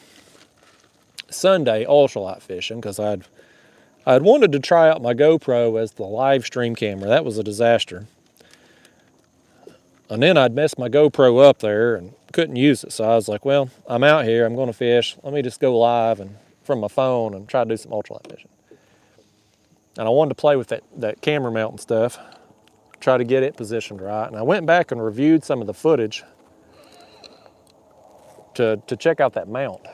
Sunday, ultralight fishing, because I'd wanted to try out my GoPro as the live stream camera. That was a disaster. And then I'd messed my GoPro up there and couldn't use it. So I was like, well, I'm out here, I'm going to fish. Let me just go live and from my phone and try to do some ultralight fishing. And I wanted to play with that camera mount and stuff, try to get it positioned right. And I went back and reviewed some of the footage to check out that mount.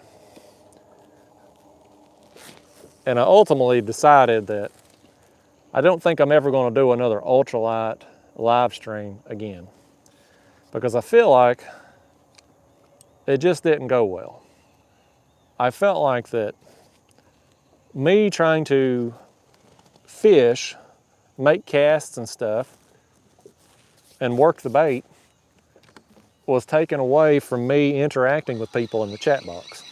And I ultimately decided that I don't think I'm ever going to do another ultralight live stream again, because I feel like it just didn't go well. I felt like that me trying to fish, make casts and stuff, and work the bait was taken away from me interacting with people in the chat box.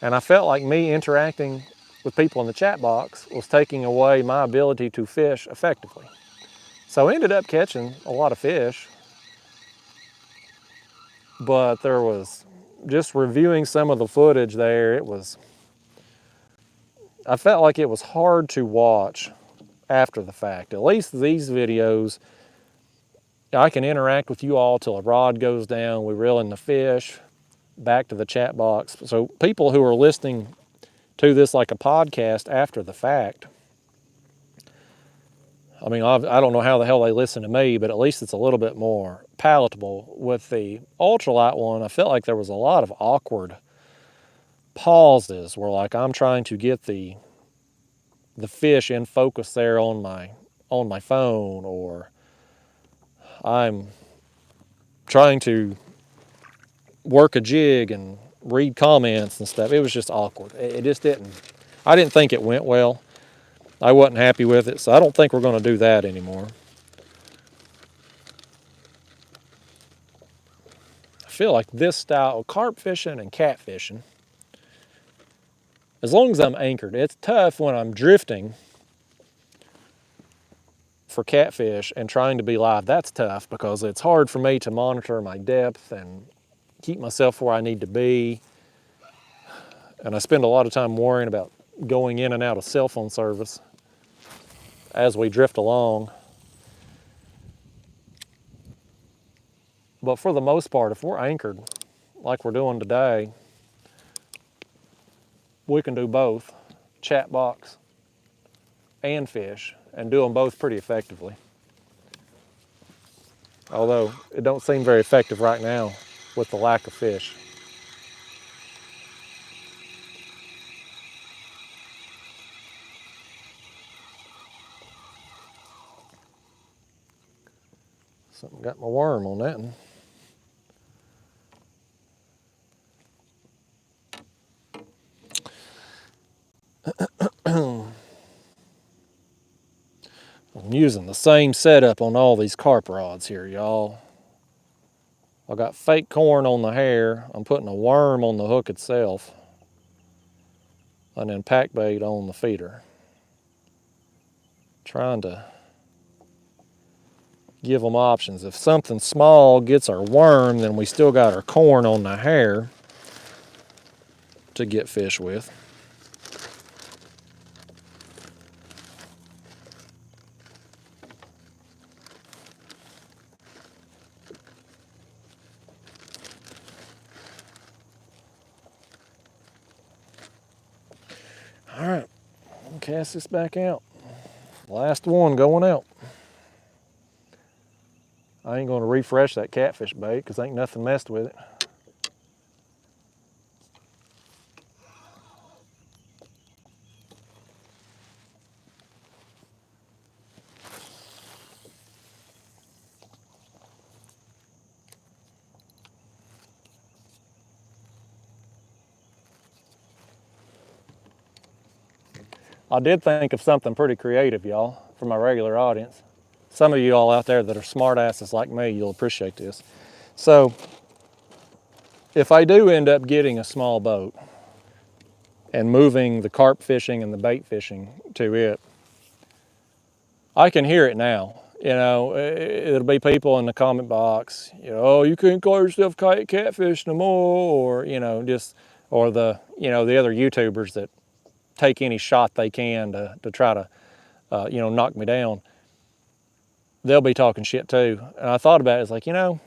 And I felt like me interacting with people in the chat box was taking away my ability to fish effectively. So I ended up catching a lot of fish, but there was, just reviewing some of the footage there, I felt like it was hard to watch after the fact. At least these videos, I can interact with you all till a rod goes down, we reel in the fish, back to the chat box. So people who are listening to this like a podcast after the fact, I mean, I don't know how the hell they listen to me, but at least it's a little bit more palatable. With the Ultralight one, I felt like there was a lot of awkward pauses where, like, I'm trying to get the fish in focus there on my phone, or I'm trying to work a jig and read comments and stuff. It was just awkward. It just didn't, I didn't think it went well. I wasn't happy with it, so I don't think we're going to do that anymore. I feel like this style of carp fishing and catfishing, as long as I'm anchored, it's tough when I'm drifting for catfish and trying to be live. That's tough because it's hard for me to monitor my depth and keep myself where I need to be. And I spend a lot of time worrying about going in and out of cell phone service as we drift along. But for the most part, if we're anchored like we're doing today, we can do both, chat box and fish, and do them both pretty effectively. Although it don't seem very effective right now with the lack of fish. Something got my worm on that one. I'm using the same setup on all these carp rods here, y'all. I got fake corn on the hair. I'm putting a worm on the hook itself, and then pack bait on the feeder. Trying to give them options. If something small gets our worm, then we still got our corn on the hair to get fish with. All right, I'll cast this back out. Last one going out. I ain't going to refresh that catfish bait because ain't nothing messed with it. I did think of something pretty creative, y'all, for my regular audience. Some of you all out there that are smart asses like me, you'll appreciate this. So, if I do end up getting a small boat and moving the carp fishing and the bait fishing to it, I can hear it now. You know, it'll be people in the comment box, you know, oh, you couldn't call yourself Kayak Catfish no more, or, you know, just, or the, you know, the other YouTubers that take any shot they can to try to, you know, knock me down. They'll be talking shit too. And I thought about it, it's like, you know,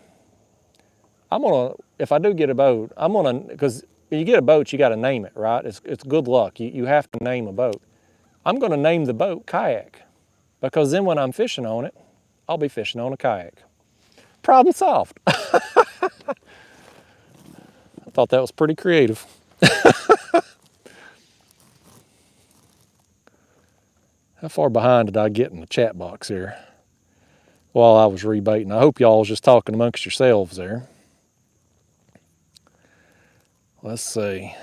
I'm gonna, if I do get a boat, I'm gonna, because when you get a boat, you gotta name it, right? It's good luck. You have to name a boat. I'm gonna name the boat Kayak, because then when I'm fishing on it, I'll be fishing on a kayak. Problem solved. I thought that was pretty creative. How far behind did I get in the chat box here while I was rebaiting? I hope y'all was just talking amongst yourselves there. Let's see.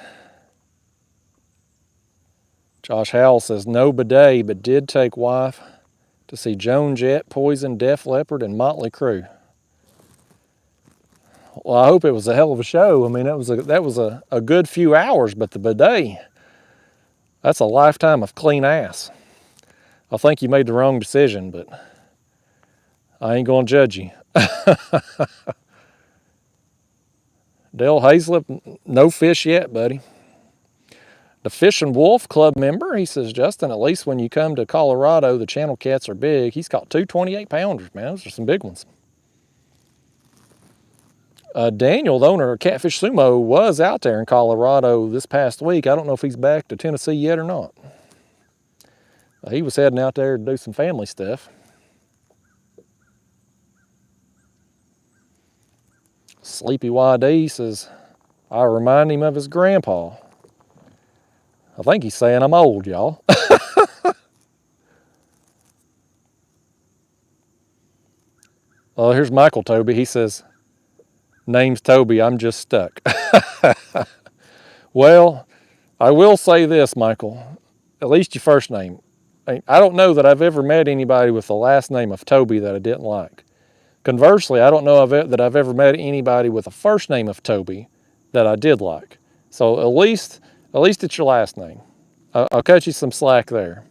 Josh Howell says, no bidet, but did take wife to see Joan Jett, Poison, Def Leppard, and Motley Crue. Well, I hope it was a hell of a show. I mean, that was a good few hours, but the bidet, that's a lifetime of clean ass. I think you made the wrong decision, but I ain't gonna judge you. Dale Hazlip, no fish yet, buddy. The Fish and Wolf Club member, he says, Justin, at least when you come to Colorado, the channel cats are big. He's caught 2 28-pounders, man. Those are some big ones. Daniel, the owner of Catfish Sumo, was out there in Colorado this past week. I don't know if he's back to Tennessee yet or not. He was heading out there to do some family stuff. Sleepy YD says, I remind him of his grandpa. I think he's saying I'm old, y'all. Oh, here's Michael Toby. He says, name's Toby, I'm just stuck. Well, I will say this, Michael. At least your first name. I don't know that I've ever met anybody with the last name of Toby that I didn't like. Conversely, I don't know that I've ever met anybody with a first name of Toby that I did like. So at least it's your last name. I'll cut you some slack there.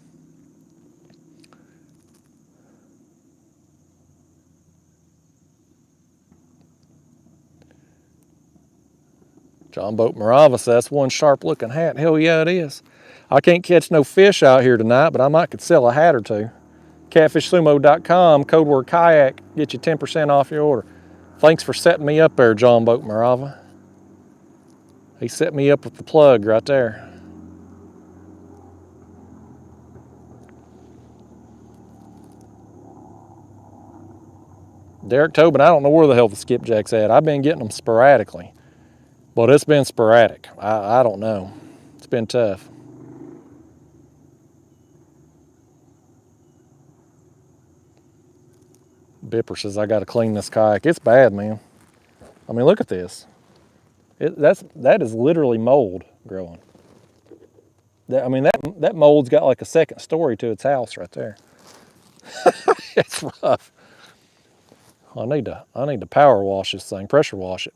John Boat Morava says, that's one sharp looking hat. Hell yeah, it is. I can't catch no fish out here tonight, but I might could sell a hat or two. CatfishSumo.com, code word kayak, get you 10% off your order. Thanks for setting me up there, John Boat Morava. He set me up with the plug right there. Derek Tobin, I don't know where the hell the skipjack's at. I've been getting them sporadically. But it's been sporadic. I don't know. It's been tough. Bipper says, I got to clean this kayak. It's bad, man. I mean, look at this. That is literally mold growing. That mold's got like a second story to its house right there. It's rough. I need to power wash this thing, pressure wash it.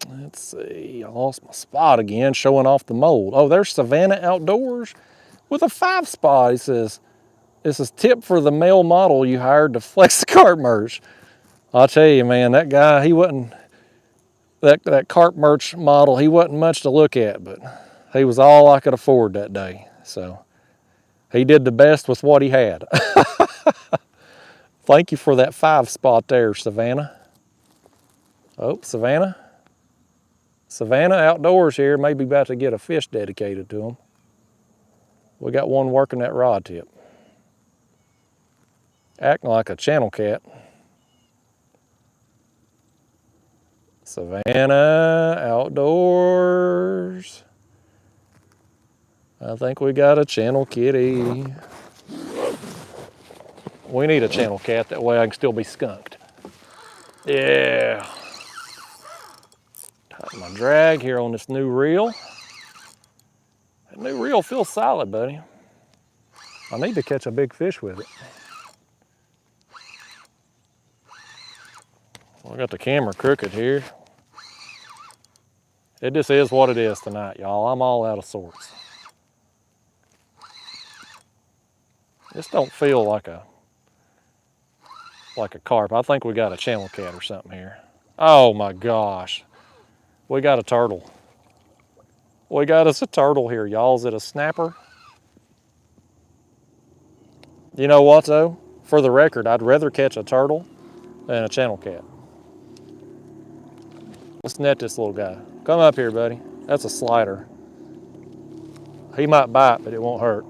Let's see, I lost my spot again, showing off the mold. Oh, there's Savannah Outdoors with a 5 spot. He says, this is tip for the male model you hired to flex the carp merch. I'll tell you, man, that guy, he wasn't, that carp merch model, he wasn't much to look at, but he was all I could afford that day. So he did the best with what he had. Thank you for that 5 spot there, Savannah. Oh, Savannah Outdoors here, maybe about to get a fish dedicated to them. We got one working that rod tip. Acting like a channel cat. Savannah Outdoors. I think we got a channel kitty. We need a channel cat, that way I can still be skunked. Yeah. Tighten my drag here on this new reel. That new reel feels solid, buddy. I need to catch a big fish with it. I got the camera crooked here. It just is what it is tonight, y'all. I'm all out of sorts. This don't feel like a carp. I think we got a channel cat or something here. Oh my gosh. We got a turtle. We got us a turtle here, y'all. Is it a snapper? You know what though? For the record, I'd rather catch a turtle than a channel cat. Let's net this little guy. Come up here, buddy. That's a slider. He might bite, but it won't hurt.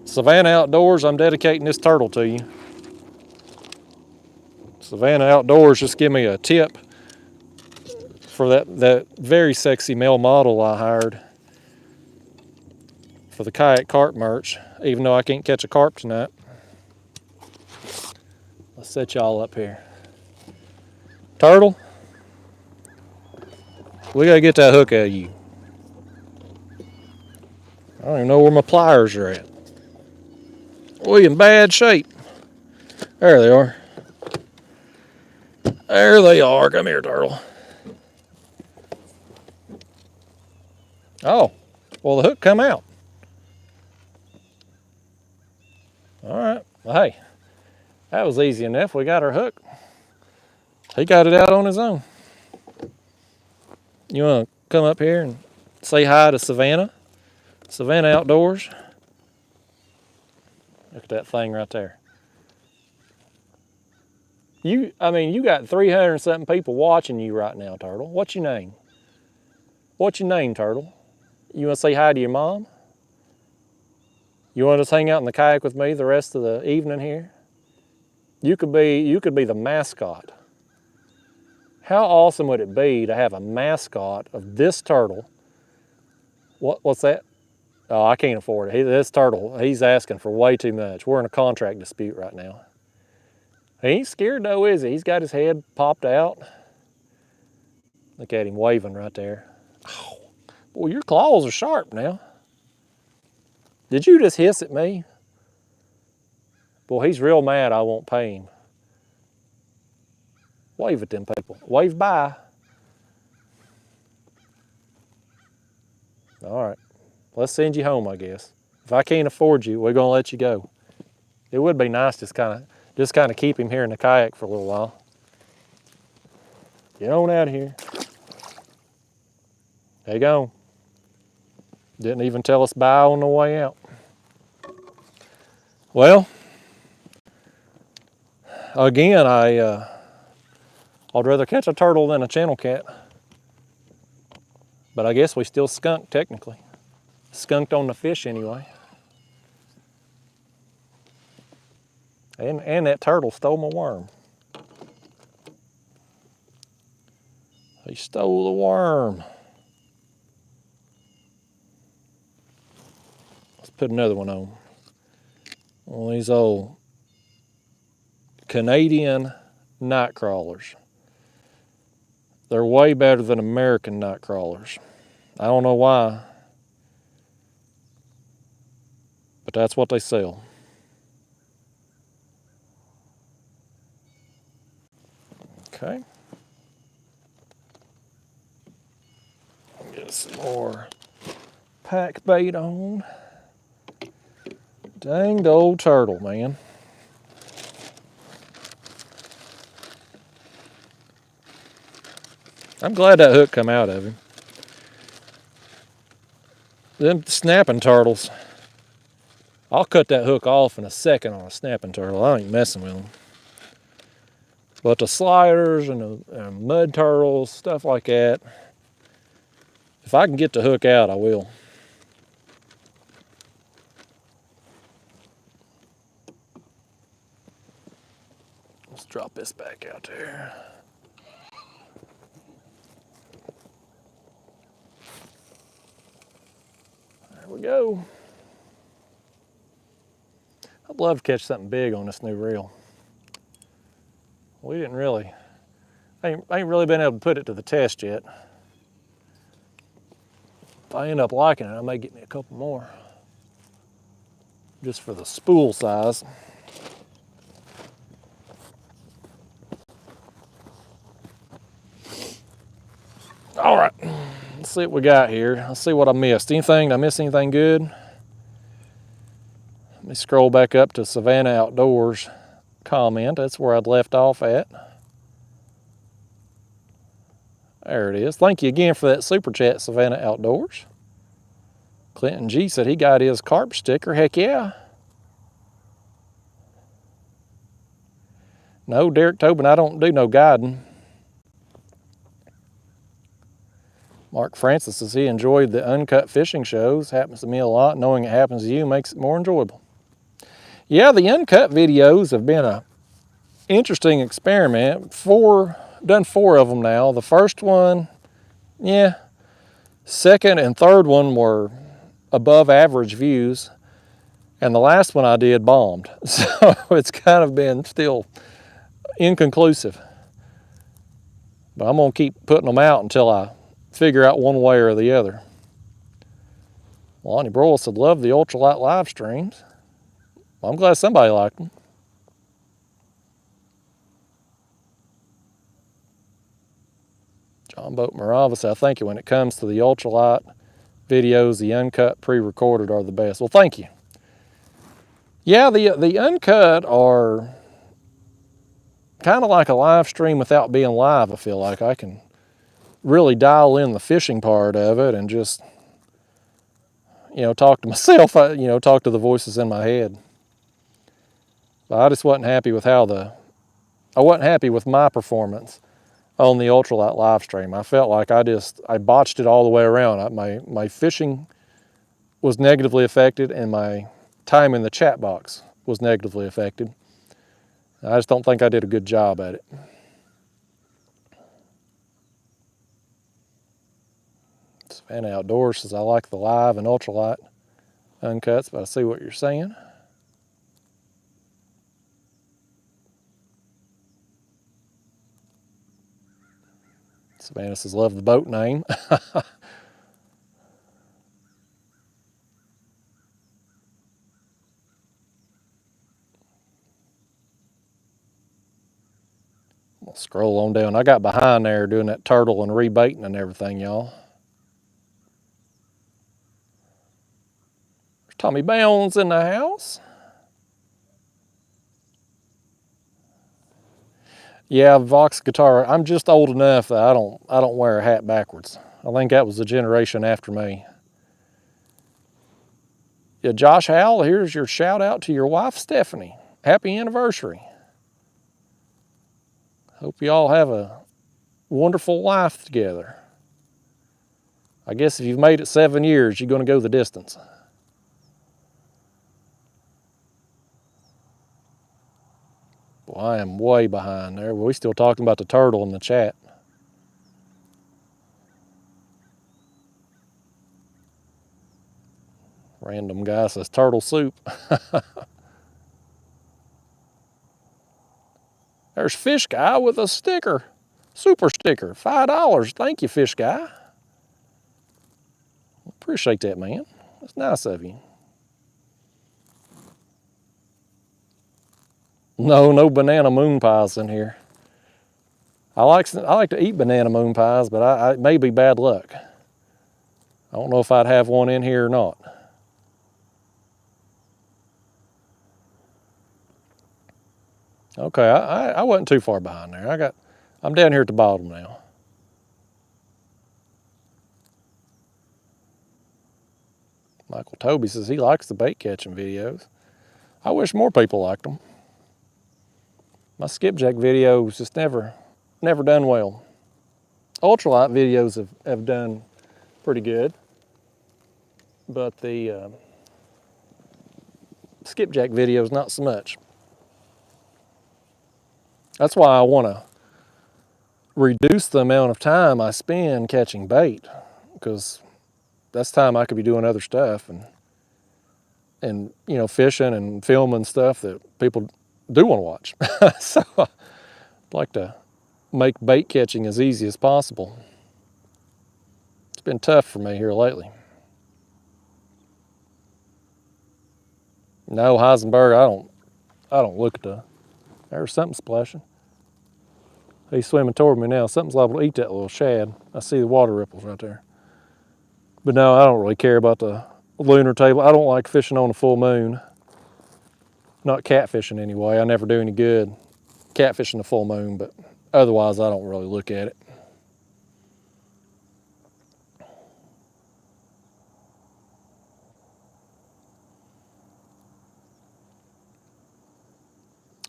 Savannah Outdoors, I'm dedicating this turtle to you. Savannah Outdoors, just give me a tip for that very sexy male model I hired for the kayak carp merch, even though I can't catch a carp tonight. Let's set y'all up here. Turtle, we gotta get that hook out of you. I don't even know where my pliers are at. We in bad shape. There they are. There they are. Come here, turtle. Oh, well, the hook come out. All right. Well, hey, that was easy enough. We got our hook. He got it out on his own. You want to come up here and say hi to Savannah? Savannah Outdoors. Look at that thing right there. You got 300 something people watching you right now, Turtle. What's your name? What's your name, Turtle? You want to say hi to your mom? You want to just hang out in the kayak with me the rest of the evening here? You could be the mascot. How awesome would it be to have a mascot of this turtle? What's that? Oh, I can't afford it. This turtle, he's asking for way too much. We're in a contract dispute right now. He ain't scared though, is he? He's got his head popped out. Look at him waving right there. Oh, boy, your claws are sharp now. Did you just hiss at me? Boy, he's real mad I won't pay him. Wave at them people. Wave bye. All right. Let's send you home, I guess. If I can't afford you, we're gonna let you go. It would be nice just kind of keep him here in the kayak for a little while. Get on out of here. There you go. Didn't even tell us bye on the way out. Well, again, I'd rather catch a turtle than a channel cat. But I guess we still skunked technically. Skunked on the fish anyway. And that turtle stole my worm. He stole the worm. Let's put another one on. One of these old Canadian night crawlers. They're way better than American night crawlers. I don't know why, but that's what they sell. Okay. Get some more pack bait on. Danged old turtle, man. I'm glad that hook come out of him. Them snapping turtles, I'll cut that hook off in a second on a snapping turtle. I ain't messing with them. But the sliders and the mud turtles, stuff like that, if I can get the hook out, I will. Let's drop this back out there. There we go. I'd love to catch something big on this new reel. We didn't really, I ain't really been able to put it to the test yet. If I end up liking it, I may get me a couple more. Just for the spool size. All right, let's see what we got here. Let's see what I missed. Did I miss anything good? Let me scroll back up to Savannah Outdoors comment. That's where I'd left off at. There it is. Thank you again for that super chat, Savannah Outdoors. Clinton G said he got his Carp sticker. Heck yeah. No, Derek Tobin, I don't do no guiding. Mark Francis says he enjoyed the uncut fishing shows. Happens to me a lot. Knowing it happens to you makes it more enjoyable. Yeah, the uncut videos have been an interesting experiment. Done 4 of them now. The first one, yeah. Second and third one were above average views. And the last one I did bombed. So it's kind of been still inconclusive. But I'm going to keep putting them out until I figure out one way or the other. Lonnie Broyle said, love the Ultralight live streams. Well, I'm glad somebody liked them. John Boat Moravas, I think when it comes to the ultralight videos, the uncut pre-recorded are the best. Well, thank you. Yeah, the uncut are kind of like a live stream without being live. I feel like I can really dial in the fishing part of it and just, you know, talk to myself, you know, talk to the voices in my head. But I just wasn't happy with I wasn't happy with my performance on the ultralight live stream. I felt like I botched it all the way around. My fishing was negatively affected and my time in the chat box was negatively affected. I just don't think I did a good job at it. Savannah Outdoors says, I like the live and ultralight uncuts, but I see what you're saying. Savannah says, love the boat name. I'll scroll on down. I got behind there doing that turtle and rebaiting and everything, y'all. There's Tommy Bounds in the house. Yeah, Vox guitar. I'm just old enough that I don't wear a hat backwards. I think that was the generation after me. Yeah, Josh Howell, here's your shout out to your wife, Stephanie. Happy anniversary. Hope you all have a wonderful life together. I guess if you've made it 7 years, you're going to go the distance. Well, I am way behind there. We're still talking about the turtle in the chat. Random guy says turtle soup. There's Fish Guy with a sticker. Super sticker, $5. Thank you, Fish Guy. Appreciate that, man. That's nice of you. No banana moon pies in here. I like to eat banana moon pies, but it may be bad luck. I don't know if I'd have one in here or not. Okay, I wasn't too far behind there. I'm down here at the bottom now. Michael Toby says he likes the bait catching videos. I wish more people liked them. My skipjack videos just never done well. Ultralight videos have done pretty good, but the skipjack videos not so much. That's why I want to reduce the amount of time I spend catching bait, because that's time I could be doing other stuff and you know, fishing and filming stuff that people do want to watch. So I'd like to make bait catching as easy as possible. It's been tough for me here lately. No, Heisenberg, I don't look at there's something splashing. He's swimming toward me now. Something's liable to eat that little shad. I see the water ripples right there. But no, I don't really care about the lunar table. I don't like fishing on a full moon. Not catfishing anyway. I never do any good catfishing the full moon, but otherwise I don't really look at it.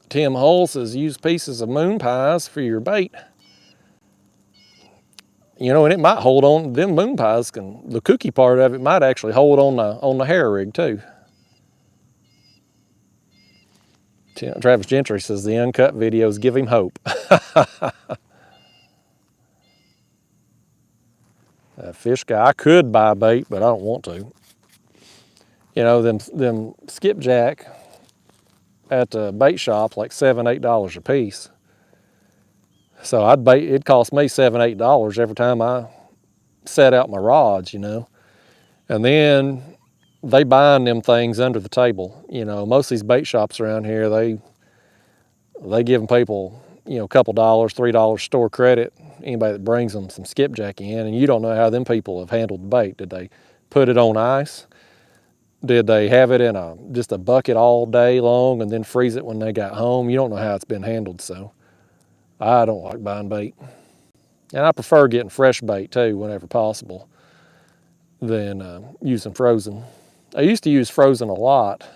Tim Hull says use pieces of moon pies for your bait. You know, and it might hold on. Them moon pies the cookie part of it might actually hold on the hair rig too. Travis Gentry says the uncut videos give him hope. Fish Guy, I could buy bait, but I don't want to. You know, them skipjack at the bait shop like $7, $8 a piece. So it'd cost me $7, $8 every time I set out my rods, you know. And then they bind them things under the table. You know, most of these bait shops around here, they give them people, you know, a couple dollars, $3 store credit, anybody that brings them some skipjack in, and you don't know how them people have handled the bait. Did they put it on ice? Did they have it in just a bucket all day long and then freeze it when they got home? You don't know how it's been handled, so I don't like buying bait. And I prefer getting fresh bait too whenever possible than using frozen. I used to use frozen a lot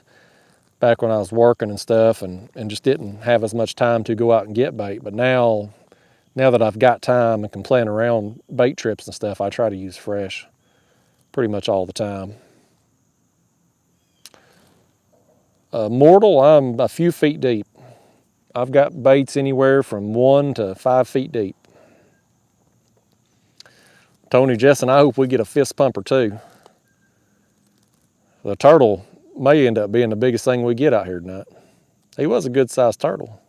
back when I was working and stuff, and just didn't have as much time to go out and get bait. But now that I've got time and can plan around bait trips and stuff, I try to use fresh pretty much all the time. Mortal, I'm a few feet deep. I've got baits anywhere from 1 to 5 feet deep. Tony, Jess, and I hope we get a fist pumper too. The turtle may end up being the biggest thing we get out here tonight. He was a good sized turtle.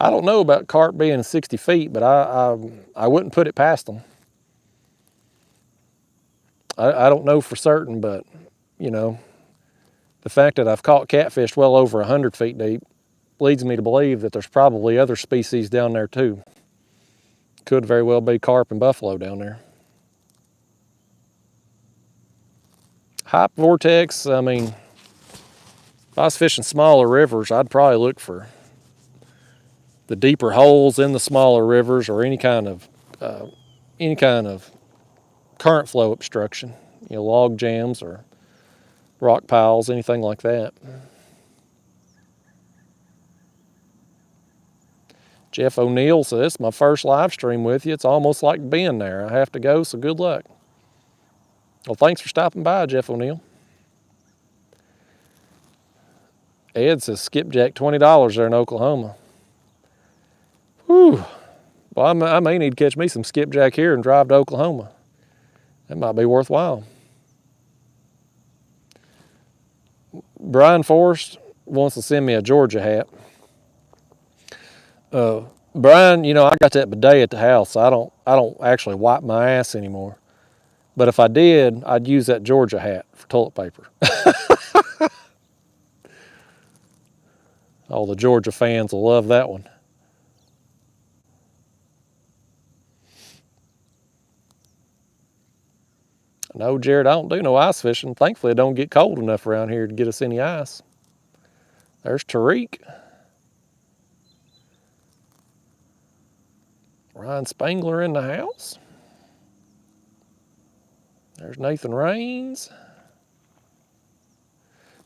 I don't know about carp being 60 feet, but I wouldn't put it past them. I don't know for certain, but you know, the fact that I've caught catfish well over 100 feet deep leads me to believe that there's probably other species down there too. Could very well be carp and buffalo down there. Hype vortex, I mean, if I was fishing smaller rivers, I'd probably look for the deeper holes in the smaller rivers, or any kind of current flow obstruction, you know, log jams or rock piles, anything like that. Jeff O'Neill says, "It's my first live stream with you. It's almost like being there. I have to go, so good luck." Well, thanks for stopping by, Jeff O'Neill. Ed says, "Skipjack $20 there in Oklahoma." Whew. Well, I may need to catch me some skipjack here and drive to Oklahoma. That might be worthwhile. Brian Forrest wants to send me a Georgia hat. Brian, you know, I got that bidet at the house, so I don't actually wipe my ass anymore. But if I did, I'd use that Georgia hat for toilet paper. All the Georgia fans will love that one. No, Jared, I don't do no ice fishing. Thankfully, it don't get cold enough around here to get us any ice. There's Tariq. Ryan Spangler in the house. There's Nathan Raines.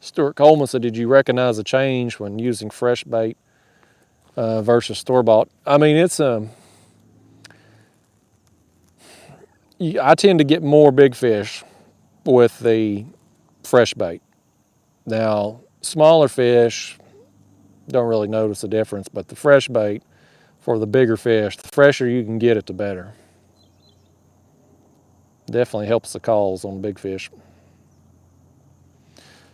Stuart Coleman said, "Did you recognize a change when using fresh bait versus store-bought?" I mean, it's I tend to get more big fish with the fresh bait. Now, smaller fish don't really notice the difference, but the fresh bait for the bigger fish, the fresher you can get it, the better. Definitely helps the calls on big fish.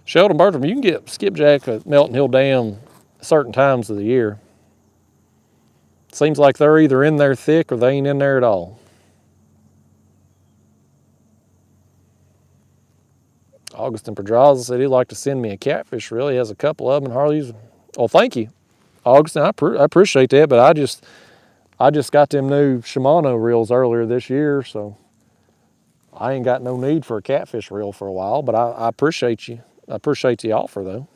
Sheldon Bertram, you can get skipjack at Melton Hill Dam certain times of the year. Seems like they're either in there thick or they ain't in there at all. Augustin Pedraza said he'd like to send me a catfish reel. He has a couple of them and hardly use them. Well, thank you, Augustin. I appreciate that, but I just got them new Shimano reels earlier this year, so I ain't got no need for a catfish reel for a while, but I appreciate you. I appreciate the offer, though.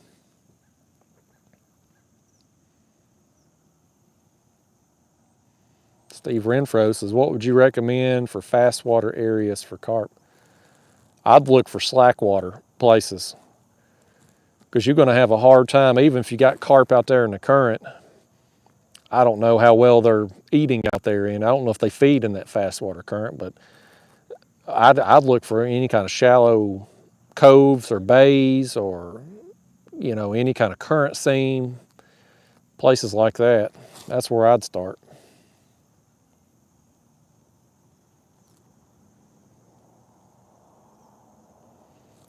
Steve Renfro says, "What would you recommend for fast water areas for carp?" I'd look for slack water places, because you're going to have a hard time, even if you got carp out there in the current. I don't know how well they're eating out there, and I don't know if they feed in that fast water current, but I'd look for any kind of shallow coves or bays, or, you know, any kind of current seam, places like that. That's where I'd start.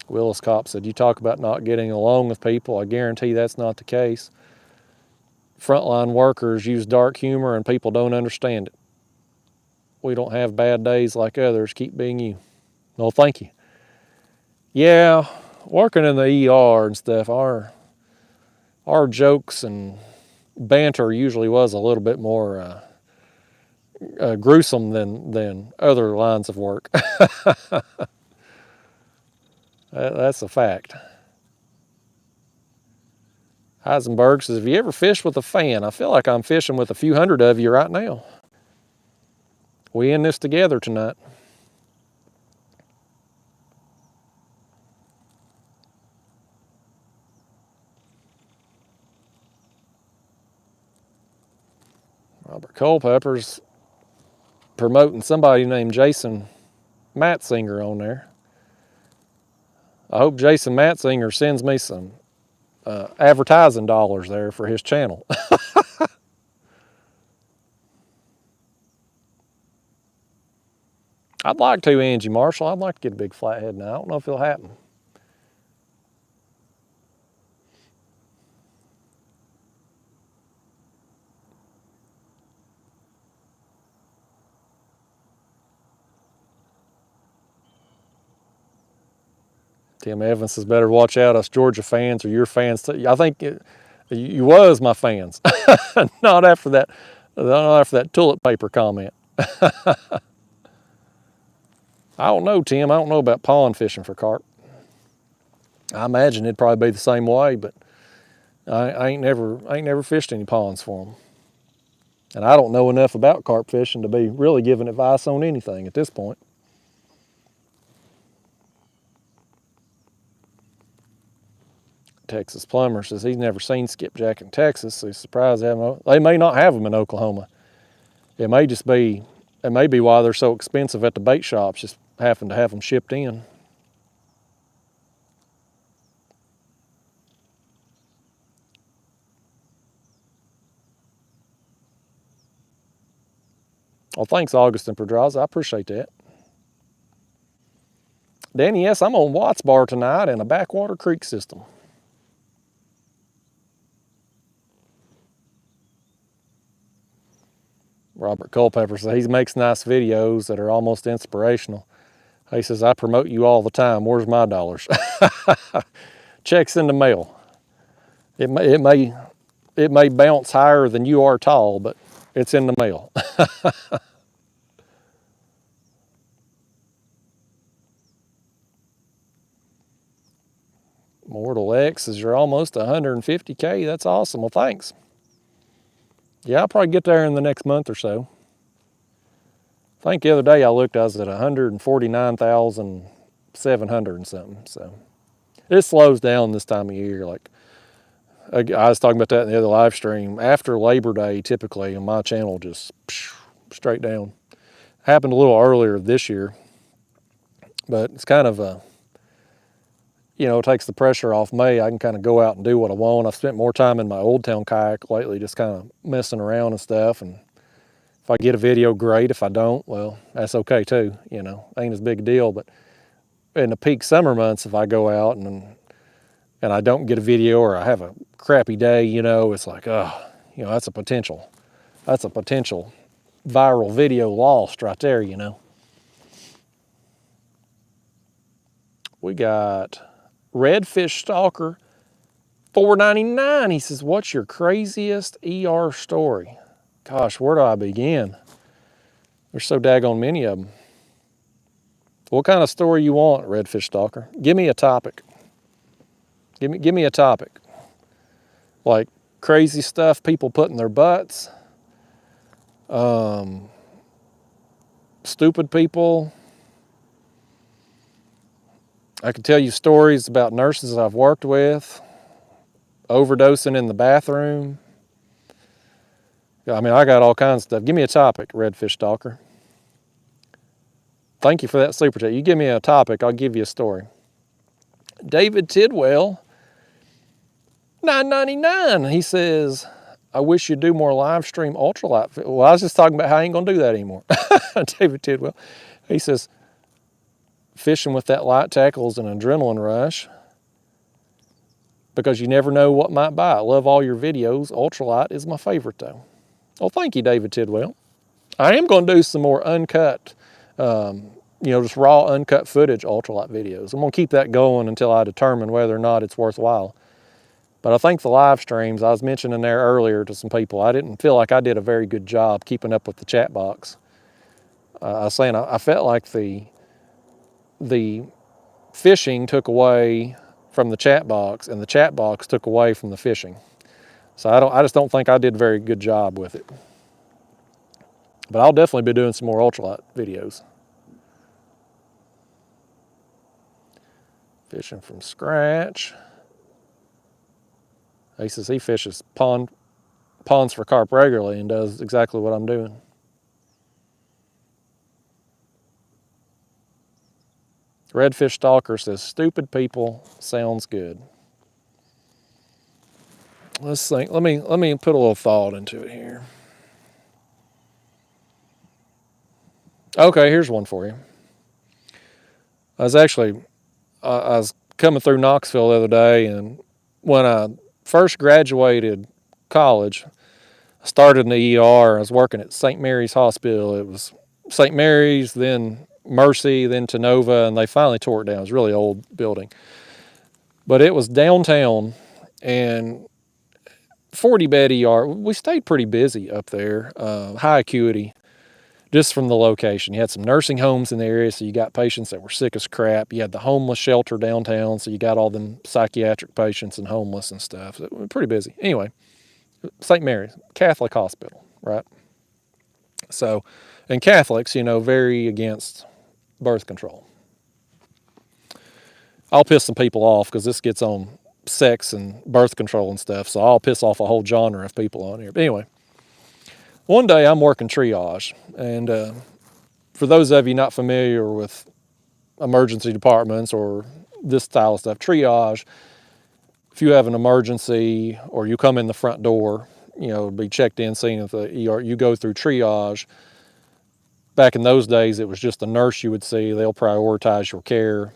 Willis Kopp said, "You talk about not getting along with people. I guarantee that's not the case. Frontline workers use dark humor and people don't understand it. We don't have bad days like others. Keep being you." Well, thank you. Yeah, working in the ER and stuff, our jokes and banter usually was a little bit more gruesome than other lines of work. That's a fact. Heisenberg says, have you ever fished with a fan? I feel like I'm fishing with a few hundred of you right now. We in this together tonight. Robert Culpepper's promoting somebody named Jason Matzinger on there. I hope Jason Matzinger sends me some advertising dollars there for his channel. I'd like to, Angie Marshall. I'd like to get a big flathead now. I don't know if it'll happen. Tim Evans says, better watch out, us Georgia fans or your fans too. I think you was my fans. Not after that toilet paper comment. I don't know, Tim. I don't know about pond fishing for carp. I imagine it'd probably be the same way, but I ain't never fished any ponds for them. And I don't know enough about carp fishing to be really giving advice on anything at this point. Texas Plumber says he's never seen skipjack in Texas, so he's surprised they may not have them in Oklahoma. It may be why they're so expensive at the bait shops, just having to have them shipped in. Well, thanks, Augustin Pedraza. I appreciate that. Danny, yes, I'm on Watts Bar tonight in a backwater creek system. Robert Culpepper says he makes nice videos that are almost inspirational. He says, I promote you all the time. Where's my dollars? Checks in the mail. It may bounce higher than you are tall, but it's in the mail. Mortal X says, you're almost 150K. That's awesome. Well, thanks. Yeah, I'll probably get there in the next month or so. I think the other day I looked, I was at 149,700 and something. So it slows down this time of year. Like I was talking about that in the other live stream. After Labor Day, typically, on my channel just straight down. Happened a little earlier this year, but it's kind of a, it takes the pressure off me. I can kind of go out and do what I want. I've spent more time in my Old Town kayak lately, just kind of messing around and stuff. And if I get a video, great. If I don't, well, that's okay too. Ain't as big a deal. But in the peak summer months, if I go out and I don't get a video or I have a crappy day, it's like, that's a potential viral video lost right there, We got Redfish Stalker, $4.99. He says, what's your craziest ER story? Gosh, where do I begin? There's so daggone many of them. What kind of story you want, Redfish Stalker? Give me a topic. Give me a topic. Like crazy stuff people put in their butts. Stupid people. I could tell you stories about nurses I've worked with, overdosing in the bathroom. I mean, I got all kinds of stuff. Give me a topic, Redfish Stalker. Thank you for that super chat. You give me a topic, I'll give you a story. David Tidwell, $9.99. He says, I wish you'd do more live stream ultralight. Well, I was just talking about how I ain't gonna do that anymore. David Tidwell. He says, fishing with that light tackle is an adrenaline rush because you never know what might bite. I love all your videos. Ultralight is my favorite though. Well, thank you, David Tidwell. I am going to do some more uncut, just raw, uncut footage ultralight videos. I'm going to keep that going until I determine whether or not it's worthwhile. But I think the live streams, I was mentioning there earlier to some people, I didn't feel like I did a very good job keeping up with the chat box. I was saying I felt like the fishing took away from the chat box, and the chat box took away from the fishing. So I just don't think I did a very good job with it. But I'll definitely be doing some more ultralight videos. Fishing from scratch. He says he fishes ponds for carp regularly and does exactly what I'm doing. Redfish Stalker says, stupid people sounds good. Let's think. Let me put a little thought into it here. Okay, here's one for you. I was coming through Knoxville the other day, and when I first graduated college, I started in the ER. I was working at St. Mary's Hospital. It was St. Mary's, then Mercy, then Tenova, and they finally tore it down. It was a really old building. But it was downtown, and 40-bed ER. We stayed pretty busy up there, high acuity, just from the location. You had some nursing homes in the area, so you got patients that were sick as crap. You had the homeless shelter downtown, so you got all them psychiatric patients and homeless and stuff. So it was pretty busy. Anyway, St. Mary's, Catholic hospital, right? So, and Catholics, very against birth control. I'll piss some people off because this gets on sex and birth control and stuff, so I'll piss off a whole genre of people on here. But anyway, one day I'm working triage, and for those of you not familiar with emergency departments or this style of stuff, triage, if you have an emergency or you come in the front door, be checked in, seen at the ER, you go through triage. Back in those days, it was just a nurse you would see. They'll prioritize your care,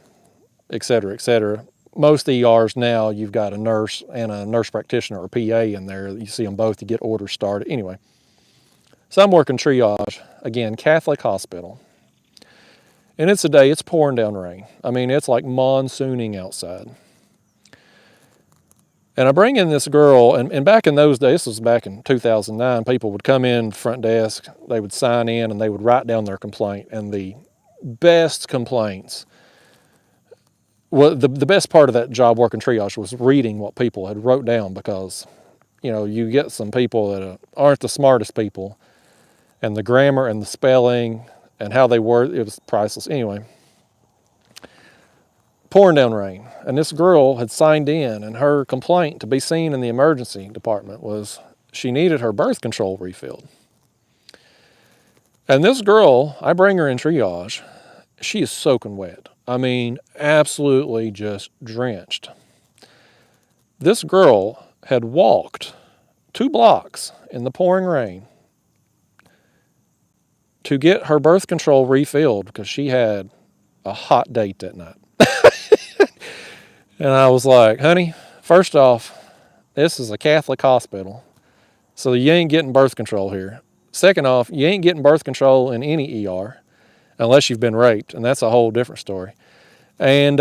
et cetera, et cetera. Most ERs now, you've got a nurse and a nurse practitioner or PA in there. You see them both, you get orders started. Anyway, so I'm working triage, again, Catholic hospital. And it's pouring down rain. I mean, it's like monsooning outside. And I bring in this girl, and back in those days, this was back in 2009, people would come in front desk, they would sign in, and they would write down their complaint. And the best complaints, well, the best part of that job working triage was reading what people had wrote down, because, you get some people that aren't the smartest people, and the grammar and the spelling and how they word, it was priceless. Anyway, pouring down rain. And this girl had signed in, and her complaint to be seen in the emergency department was she needed her birth control refilled. And this girl, I bring her in triage, she is soaking wet. I mean, absolutely just drenched. This girl had walked 2 blocks in the pouring rain to get her birth control refilled because she had a hot date that night. And I was like, honey, first off, this is a Catholic hospital, so you ain't getting birth control here. Second off, you ain't getting birth control in any ER unless you've been raped, and that's a whole different story. And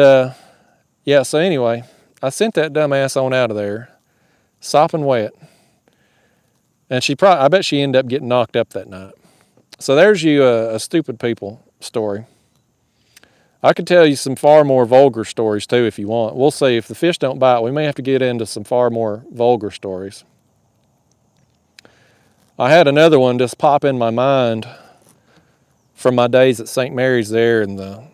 yeah, so anyway, I sent that dumbass on out of there, sopping wet. And I bet she ended up getting knocked up that night. So there's you a stupid people story. I could tell you some far more vulgar stories too if you want. We'll see. If the fish don't bite, we may have to get into some far more vulgar stories. I had another one just pop in my mind from my days at St. Mary's there, and the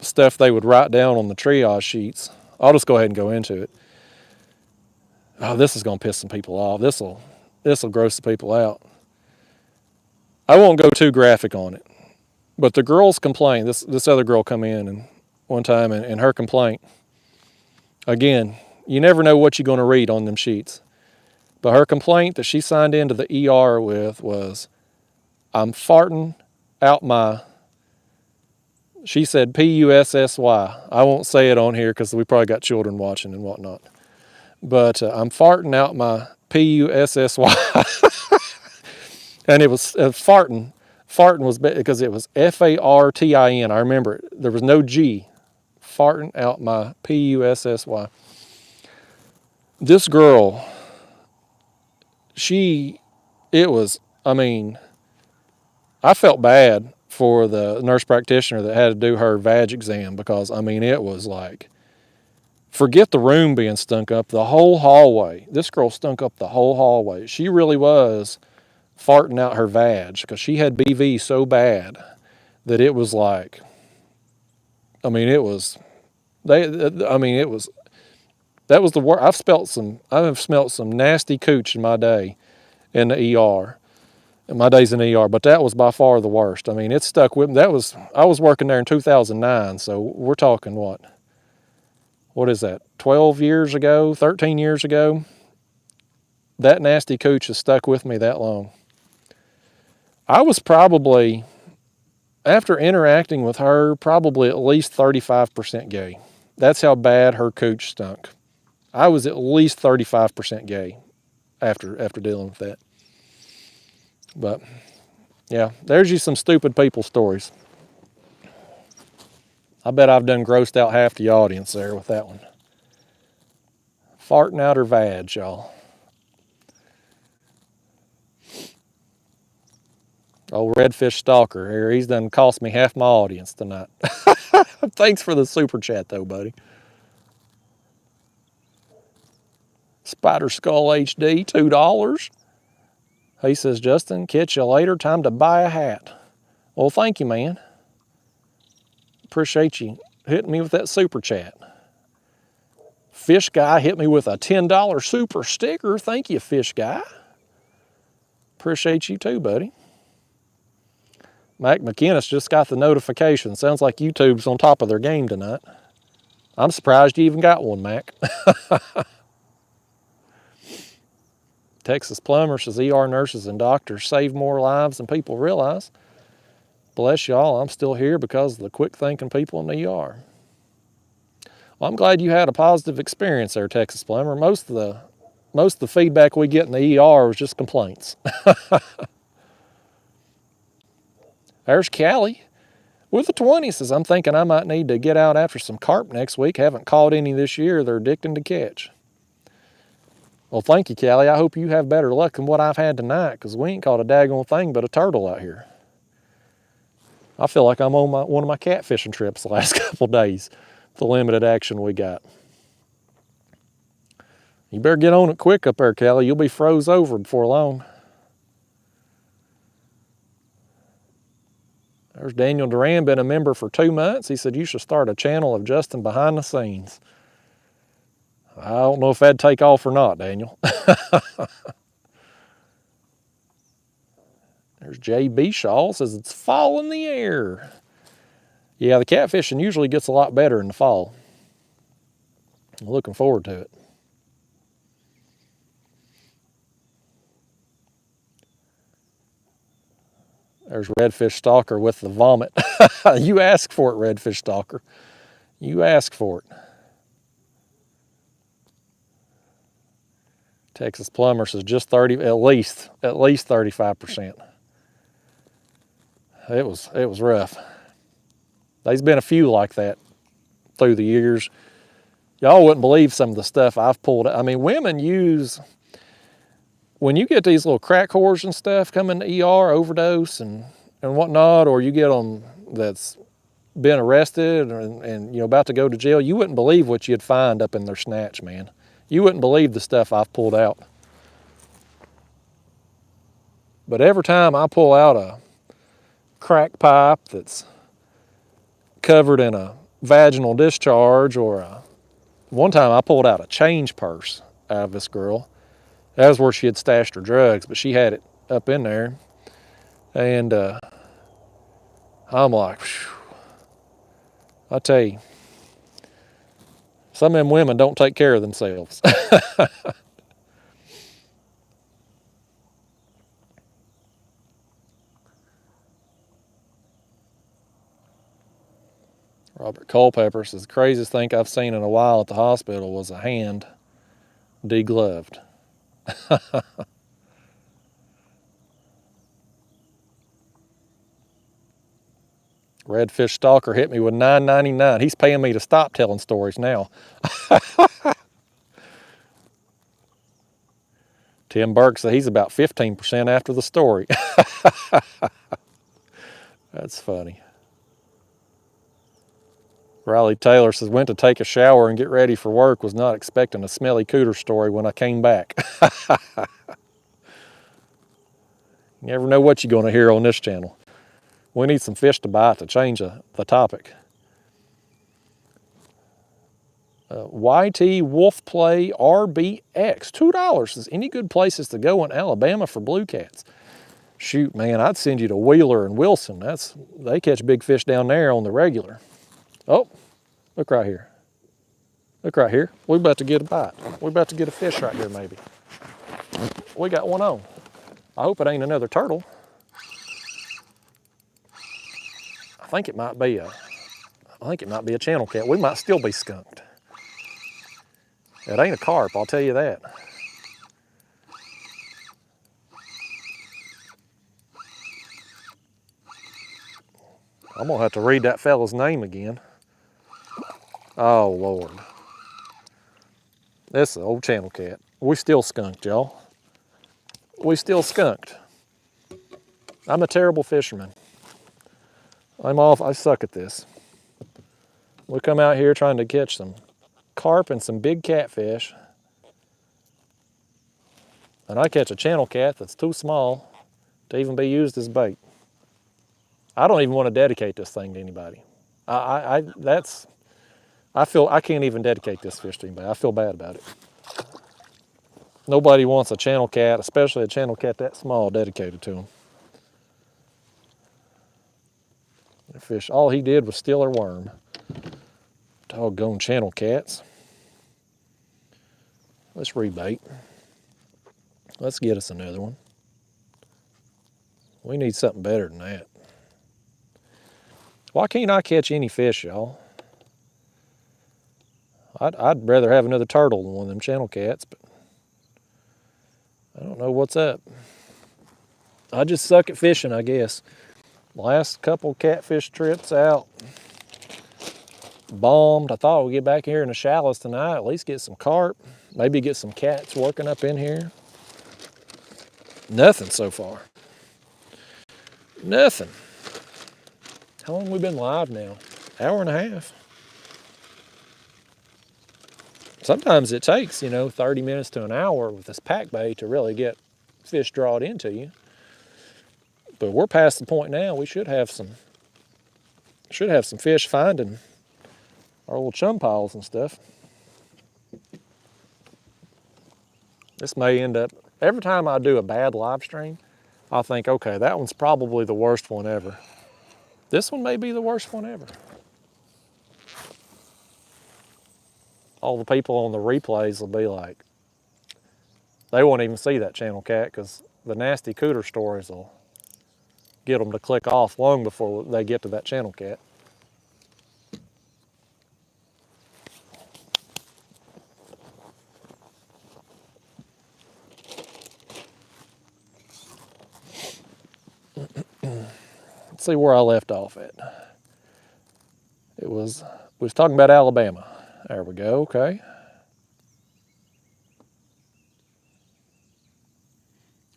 stuff they would write down on the triage sheets. I'll just go ahead and go into it. Oh, this is going to piss some people off. This will gross the people out. I won't go too graphic on it. But the girl's complaint, this other girl come in and one time, and her complaint, again, you never know what you're going to read on them sheets. But her complaint that she signed into the ER with was, I'm farting out my, she said P-U-S-S-Y. I won't say it on here because we probably got children watching and whatnot. But I'm farting out my P-U-S-S-Y. And it was farting Farting was because it was F-A-R-T-I-N. I remember it. There was no G. Farting out my P-U-S-S-Y. This girl, I mean, I felt bad for the nurse practitioner that had to do her vag exam because, I mean, it was like, forget the room being stunk up, the whole hallway. This girl stunk up the whole hallway. She really was farting out her vag because she had BV so bad that it was like, I mean, it was, it was, that was the worst. I have smelt some nasty cooch in my day in the ER. In my days in the ER, but that was by far the worst. I mean, it stuck with me. I was working there in 2009, so we're talking what is that, 12 years ago, 13 years ago? That nasty cooch has stuck with me that long. I was probably, after interacting with her, probably at least 35% gay. That's how bad her cooch stunk. I was at least 35% gay after dealing with that. But yeah, there's you some stupid people stories. I bet I've done grossed out half the audience there with that one. Farting out her vag, y'all. Old Redfish Stalker here, he's done cost me half my audience tonight. Thanks for the super chat though, buddy. Spider Skull HD, $2. He says, Justin, catch you later, time to buy a hat. Well, thank you, man. Appreciate you hitting me with that super chat. Fish Guy hit me with a $10 super sticker. Thank you, Fish Guy. Appreciate you too, buddy. Mac McInnes just got the notification. Sounds like YouTube's on top of their game tonight. I'm surprised you even got one, Mac. Texas Plumber says ER nurses and doctors save more lives than people realize. Bless y'all, I'm still here because of the quick thinking people in the ER. Well, I'm glad you had a positive experience there, Texas Plumber. Most of the feedback we get in the ER was just complaints. There's Callie with the 20 says, I'm thinking I might need to get out after some carp next week. Haven't caught any this year. They're addicting to catch. Well, thank you, Callie. I hope you have better luck than what I've had tonight because we ain't caught a daggone thing but a turtle out here. I feel like I'm on one of my catfishing trips the last couple days, the limited action we got. You better get on it quick up there, Callie. You'll be froze over before long. There's Daniel Duran, been a member for 2 months. He said, you should start a channel of Justin behind the scenes. I don't know if that'd take off or not, Daniel. There's J.B. Shaw, says it's fall in the air. Yeah, the catfishing usually gets a lot better in the fall. I'm looking forward to it. There's Redfish Stalker with the vomit. You asked for it, Redfish Stalker. You asked for it. Texas Plumber says just 30, at least 35%. It was rough. There's been a few like that through the years. Y'all wouldn't believe some of the stuff I've pulled. I mean, women use, when you get these little crack whores and stuff coming to ER, overdose and whatnot, or you get them that's been arrested and about to go to jail, you wouldn't believe what you'd find up in their snatch, man. You wouldn't believe the stuff I've pulled out. But every time I pull out a crack pipe that's covered in a vaginal discharge, or one time I pulled out a change purse out of this girl. That was where she had stashed her drugs, but she had it up in there. And I'm like, whew. I tell you, some of them women don't take care of themselves. Robert Culpepper says, the craziest thing I've seen in a while at the hospital was a hand degloved. Redfish Stalker hit me with $9.99. He's paying me to stop telling stories now. Tim Burke said he's about 15% after the story. That's funny. Riley Taylor says, went to take a shower and get ready for work. Was not expecting a smelly cooter story when I came back. You never know what you're going to hear on this channel. We need some fish to bite to change the topic. YT Wolf Play RBX, $2. Says, any good places to go in Alabama for blue cats? Shoot, man, I'd send you to Wheeler and Wilson. They catch big fish down there on the regular. Oh, look right here. Look right here. We're about to get a bite. We're about to get a fish right here, maybe. We got one on. I hope it ain't another turtle. I think it might be a channel cat. We might still be skunked. It ain't a carp, I'll tell you that. I'm gonna have to read that fella's name again. Oh, Lord. This is an old channel cat. We still skunked, y'all. We still skunked. I'm a terrible fisherman. I'm off, I suck at this. We come out here trying to catch some carp and some big catfish. And I catch a channel cat that's too small to even be used as bait. I don't even want to dedicate this thing to anybody. I feel I can't even dedicate this fish to anybody. I feel bad about it. Nobody wants a channel cat, especially a channel cat that small, dedicated to them. The fish, all he did was steal her worm. Doggone channel cats. Let's rebait. Let's get us another one. We need something better than that. Why can't I catch any fish, y'all? I'd rather have another turtle than one of them channel cats, but I don't know what's up. I just suck at fishing, I guess. Last couple catfish trips out, bombed. I thought we'd get back here in the shallows tonight, at least get some carp, maybe get some cats working up in here. Nothing so far. Nothing. How long have we been live now? Hour and a half. Sometimes it takes, 30 minutes to an hour with this pack bait to really get fish drawn into you. But we're past the point now. We should have some fish finding our little chum piles and stuff. This may end up, every time I do a bad live stream, I think, okay, that one's probably the worst one ever. This one may be the worst one ever. All the people on the replays will be like, they won't even see that channel cat because the nasty cooter stories will get them to click off long before they get to that channel cat. Let's see where I left off at. We was talking about Alabama. There we go, okay.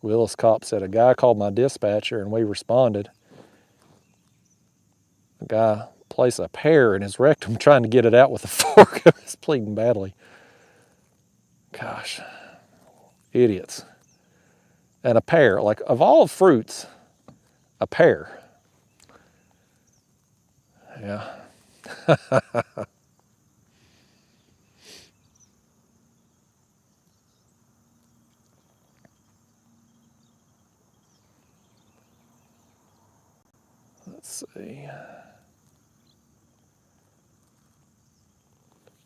Willis Cop said, a guy called my dispatcher and we responded. The guy placed a pear in his rectum trying to get it out with a fork. He's bleeding badly. Gosh, idiots. And a pear, like of all fruits, a pear. Yeah. Let's see.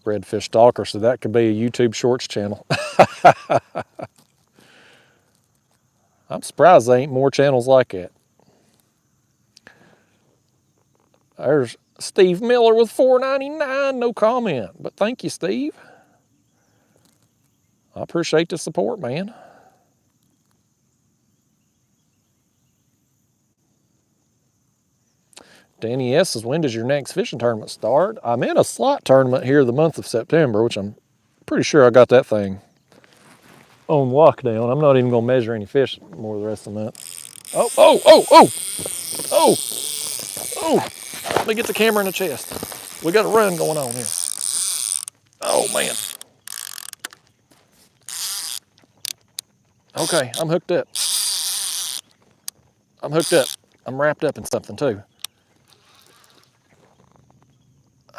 Redfish Stalker, so that could be a YouTube Shorts channel. I'm surprised there ain't more channels like that. There's Steve Miller with $4.99, no comment, but thank you, Steve. I appreciate the support, man. Danny S says, when does your next fishing tournament start? I'm in a slot tournament here the month of September, which I'm pretty sure I got that thing on lockdown. I'm not even gonna measure any fish more the rest of the month. Oh, oh, oh, oh, oh, oh. Let me get the camera in the chest. We got a run going on here. Oh man. Okay, I'm hooked up. I'm hooked up. I'm wrapped up in something too.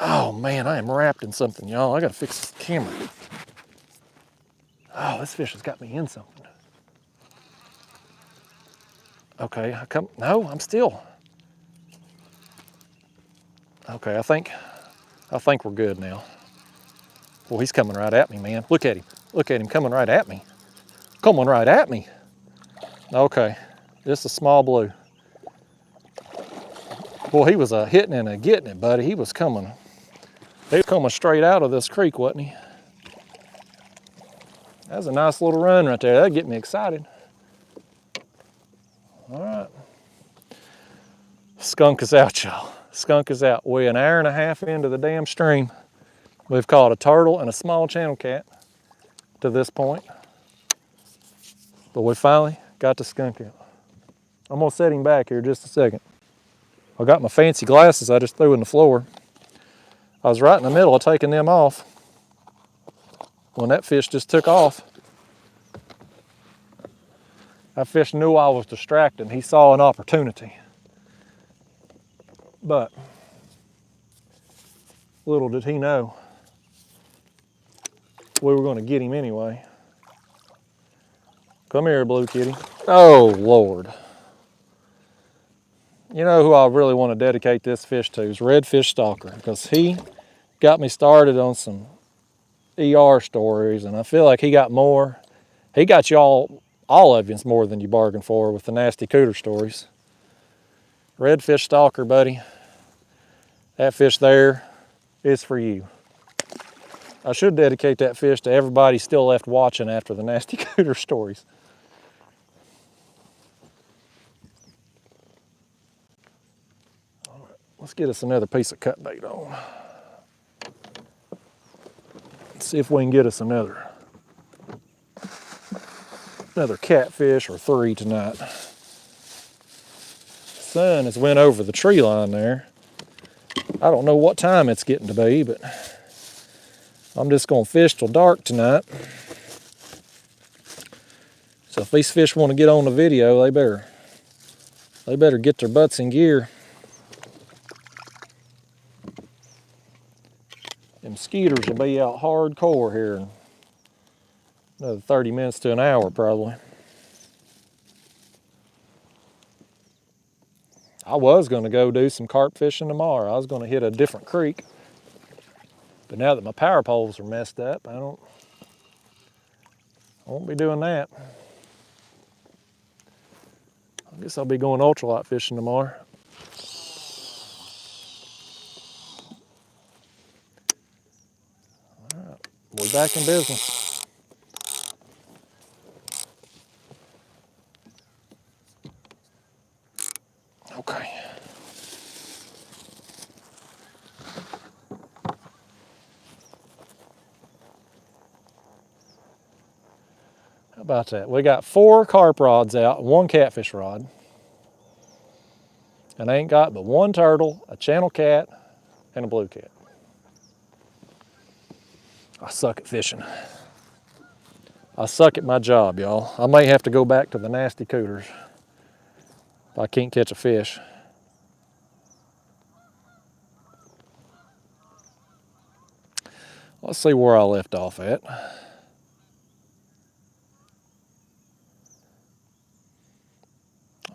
Oh man, I am wrapped in something, y'all. I gotta fix this camera. Oh, this fish has got me in something. Okay, no, I'm still. Okay, I think we're good now. Well, he's coming right at me, man. Look at him. Look at him coming right at me. Coming right at me. Okay, just a small blue. Boy, he was a hitting and a getting it, buddy. He was coming straight out of this creek, wasn't he? That was a nice little run right there. That'd get me excited. All right. Skunk is out, y'all. Skunk is out. We're an hour and a half into the damn stream. We've caught a turtle and a small channel cat to this point. But we finally got the skunk out. I'm gonna set him back here just a second. I got my fancy glasses I just threw in the floor. I was right in the middle of taking them off when that fish just took off. That fish knew I was distracted. He saw an opportunity. But little did he know we were going to get him anyway. Come here, blue kitty. Oh, Lord. You know who I really want to dedicate this fish to is Redfish Stalker, because he got me started on some ER stories, and I feel like he got more. He got y'all, all of you, more than you bargained for with the nasty cooter stories. Redfish Stalker, buddy. That fish there is for you. I should dedicate that fish to everybody still left watching after the nasty cooter stories. All right, let's get us another piece of cut bait on. Let's see if we can get us another catfish or 3 tonight. The sun has went over the tree line there. I don't know what time it's getting to be, but I'm just gonna fish till dark tonight. So if these fish want to get on the video, they better get their butts in gear. Them skeeters will be out hardcore here in another 30 minutes to an hour probably. I was going to go do some carp fishing tomorrow. I was going to hit a different creek. But now that my power poles are messed up, I won't be doing that. I guess I'll be going ultralight fishing tomorrow. All right, we're back in business. Okay. How about that? We got 4 carp rods out, 1 catfish rod. And I ain't got but 1 turtle, a channel cat, and a blue cat. I suck at fishing. I suck at my job, y'all. I may have to go back to the nasty cooters if I can't catch a fish. Let's see where I left off at.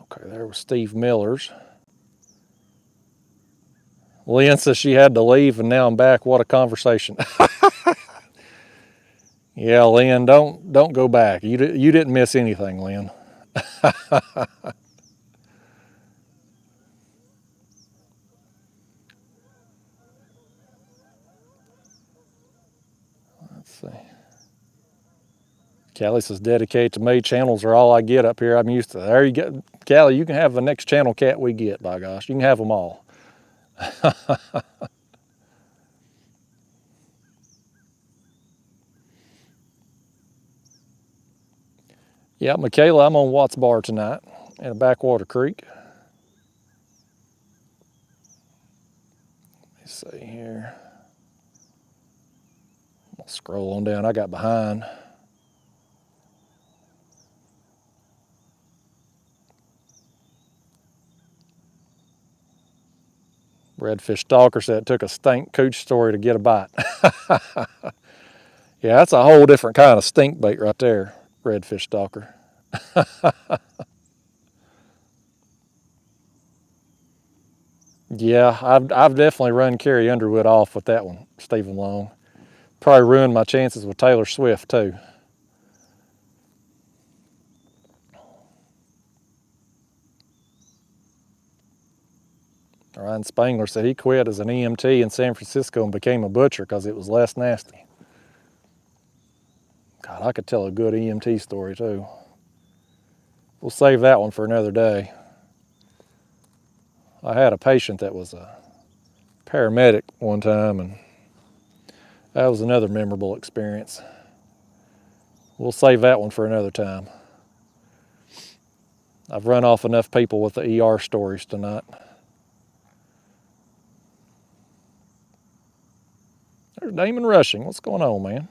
Okay, there was Steve Miller's. Lynn says she had to leave and now I'm back. What a conversation. Yeah, Lynn, don't go back. You didn't miss anything, Lynn. Let's see. Callie says, dedicate to me. Channels are all I get up here. I'm used to that. There you go. Callie, you can have the next channel cat we get, by gosh. You can have them all. Yeah, Michaela, I'm on Watts Bar tonight in a backwater creek. Let's see here. I'll scroll on down. I got behind. Redfish Stalker said it took a stink cooch story to get a bite. Yeah, that's a whole different kind of stink bait right there, Redfish Stalker. Yeah, I've definitely run Carrie Underwood off with that one, Stephen Long. Probably ruined my chances with Taylor Swift too. Ryan Spangler said he quit as an EMT in San Francisco and became a butcher because it was less nasty. God, I could tell a good EMT story too. We'll save that one for another day. I had a patient that was a paramedic one time, and that was another memorable experience. We'll save that one for another time. I've run off enough people with the ER stories tonight. There's Damon Rushing. What's going on, man?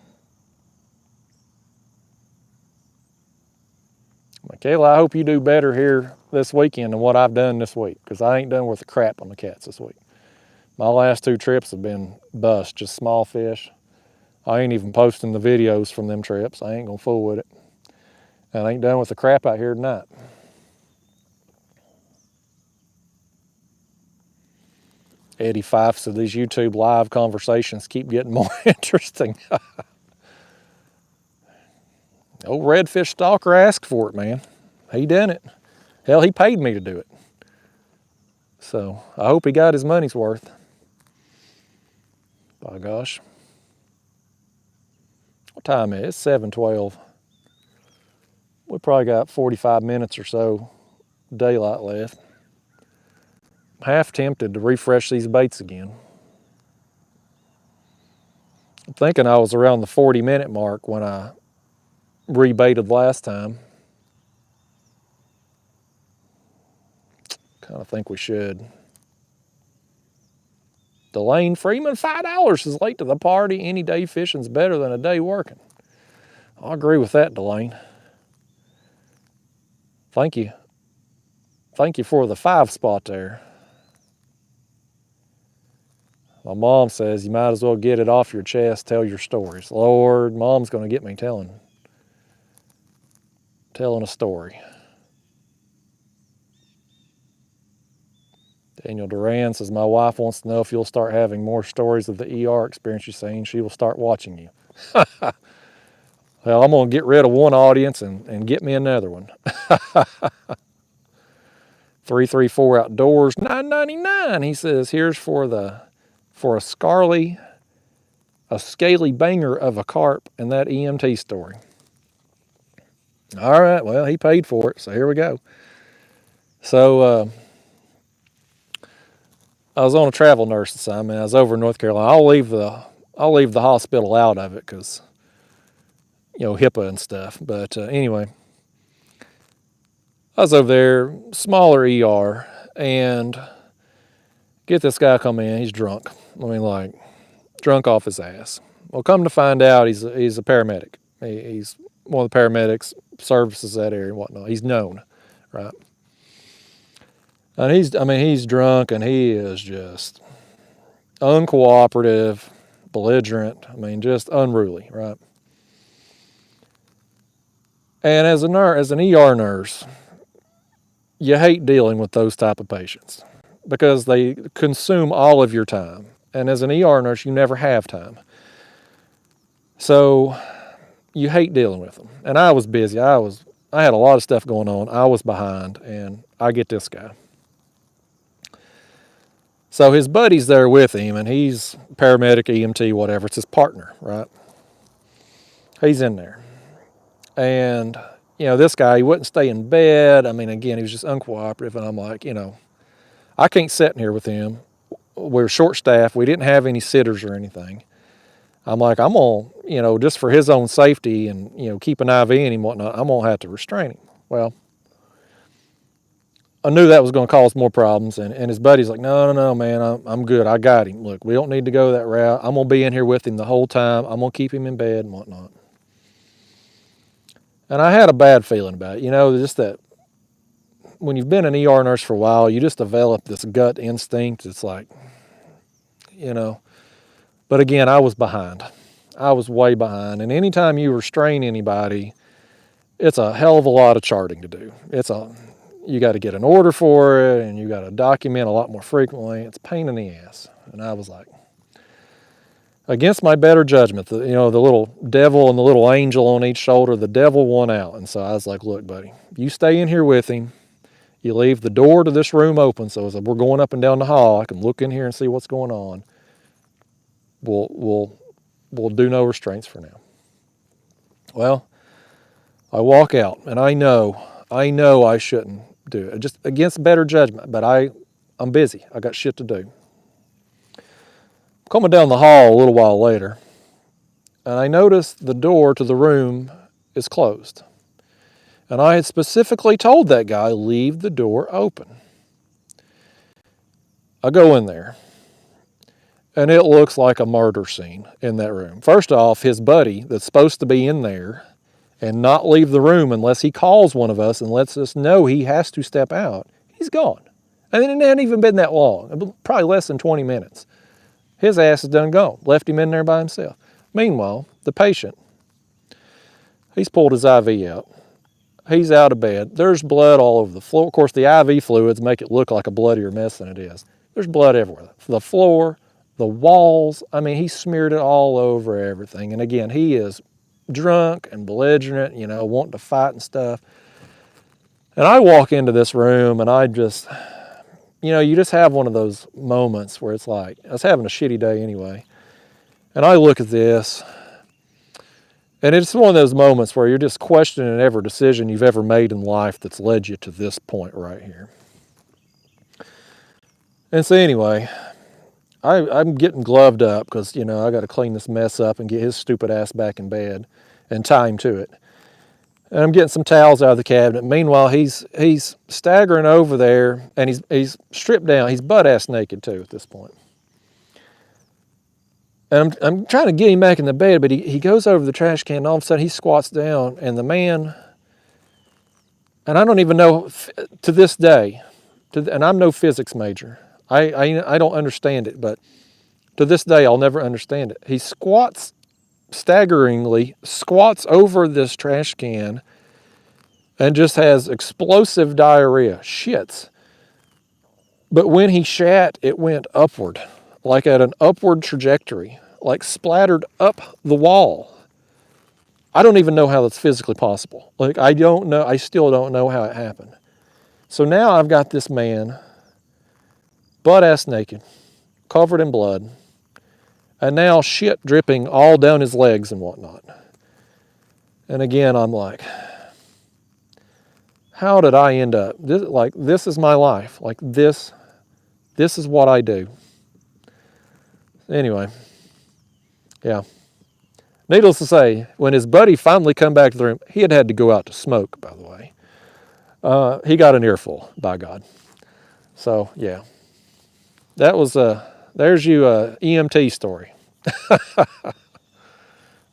Michaela, I hope you do better here this weekend than what I've done this week, because I ain't done worth a crap on the cats this week. My last 2 trips have been bust, just small fish. I ain't even posting the videos from them trips. I ain't gonna fool with it. And I ain't done with the crap out here tonight. Eddie Fife said these YouTube live conversations keep getting more interesting. Old Redfish Stalker asked for it, man. He done it. Hell, he paid me to do it. So I hope he got his money's worth. By gosh. What time is it? It's 7:12. We probably got 45 minutes or so daylight left. I'm half tempted to refresh these baits again. I'm thinking I was around the 40-minute mark when I rebaited last time. Kind of think we should. Delane Freeman, $5 is late to the party. Any day fishing's better than a day working. I agree with that, Delane. Thank you. Thank you for the 5 spot there. My mom says you might as well get it off your chest, tell your stories. Lord, Mom's going to get me telling a story. Daniel Duran says, my wife wants to know if you'll start having more stories of the ER experience you're saying. She will start watching you. Well, I'm going to get rid of one audience and get me another one. 334 Outdoors, $9.99. He says, here's for a scaly banger of a carp and that EMT story. All right, well, he paid for it, so here we go. So I was on a travel nurse assignment. I was over in North Carolina. I'll leave the hospital out of it because, you know, HIPAA and stuff. But anyway, I was over there, smaller ER, and get this guy come in. He's drunk. I mean, like, drunk off his ass. Well, come to find out, he's a paramedic. He's one of the paramedics, services that area and whatnot. He's known, right? And he's drunk, and he is just uncooperative, belligerent. I mean, just unruly, right? And as an ER nurse, you hate dealing with those type of patients because they consume all of your time. And as an ER nurse, you never have time. So you hate dealing with them. And I was busy. I had a lot of stuff going on. I was behind, and I get this guy. So his buddy's there with him, and he's paramedic, EMT, whatever. It's his partner, right? He's in there. And, you know, this guy, he wouldn't stay in bed. I mean, again, he was just uncooperative. And I'm like, you know, I can't sit in here with him we were short staffed. We didn't have any sitters or anything. I'm like, I'm going to, you know, just for his own safety and, you know, keep an IV in him and whatnot, I'm going to have to restrain him. Well, I knew that was going to cause more problems. And his buddy's like, no, man, I'm good. I got him. Look, we don't need to go that route. I'm going to be in here with him the whole time. I'm going to keep him in bed and whatnot. And I had a bad feeling about it. You know, just that when you've been an ER nurse for a while, you just develop this gut instinct. It's like, you know, but again, I was behind. I was way behind. And anytime you restrain anybody, it's a hell of a lot of charting to do. You got to get an order for it, and you got to document a lot more frequently. It's a pain in the ass. And I was like, against my better judgment, the little devil and the little angel on each shoulder, the devil won out. And so I was like, look, buddy, you stay in here with him. You leave the door to this room open, so as we're going up and down the hall, I can look in here and see what's going on. We'll do no restraints for now. Well, I walk out, and I know I shouldn't do it, just against better judgment, but I'm busy. I got shit to do. Coming down the hall a little while later, and I noticed the door to the room is closed. And I had specifically told that guy, leave the door open. I go in there, and it looks like a murder scene in that room. First off, his buddy that's supposed to be in there and not leave the room unless he calls one of us and lets us know he has to step out, he's gone. And it hadn't even been that long, probably less than 20 minutes. His ass is done gone, left him in there by himself. Meanwhile, the patient, he's pulled his IV out. He's out of bed. There's blood all over the floor. Of course, the IV fluids make it look like a bloodier mess than it is. There's blood everywhere. The floor, the walls. I mean, he smeared it all over everything. And again, he is drunk and belligerent, you know, wanting to fight and stuff. And I walk into this room and I just, you know, you just have one of those moments where it's like, I was having a shitty day anyway. And I look at this, and it's one of those moments where you're just questioning every decision you've ever made in life that's led you to this point right here. And so anyway, I'm getting gloved up because, you know, I got to clean this mess up and get his stupid ass back in bed and tie him to it. And I'm getting some towels out of the cabinet. Meanwhile, he's staggering over there, and he's stripped down. He's butt-ass naked, too, at this point. And I'm trying to get him back in the bed, but he goes over the trash can, and all of a sudden he squats down, and the man, and I don't even know, to this day, and I'm no physics major, I don't understand it, but to this day I'll never understand it. He staggeringly squats over this trash can and just has explosive diarrhea, shits. But when he shat, it went upward, like at an upward trajectory, like splattered up the wall. I don't even know how that's physically possible. Like, I still don't know how it happened. So now I've got this man, butt-ass naked, covered in blood, and now shit dripping all down his legs and whatnot. And again, I'm like, how did I end up? This is my life. Like, this is what I do. Anyway, yeah. Needless to say, when his buddy finally come back to the room, he had to go out to smoke, by the way. He got an earful, by God. So, yeah. That was, there's you EMT story.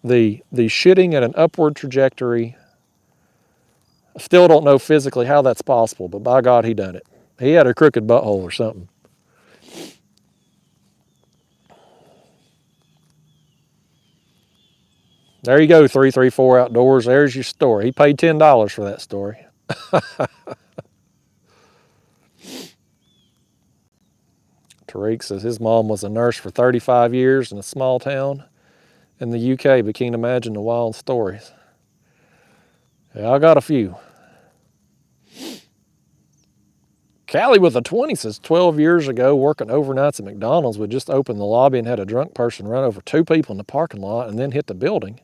The shitting at an upward trajectory. I still don't know physically how that's possible, but by God, he done it. He had a crooked butthole or something. There you go, 334 Outdoors. There's your story. He paid $10 for that story. Tariq says his mom was a nurse for 35 years in a small town in the UK, but can't imagine the wild stories. Yeah, I got a few. Callie with a 20 says 12 years ago, working overnights at McDonald's, would just open the lobby and had a drunk person run over 2 people in the parking lot and then hit the building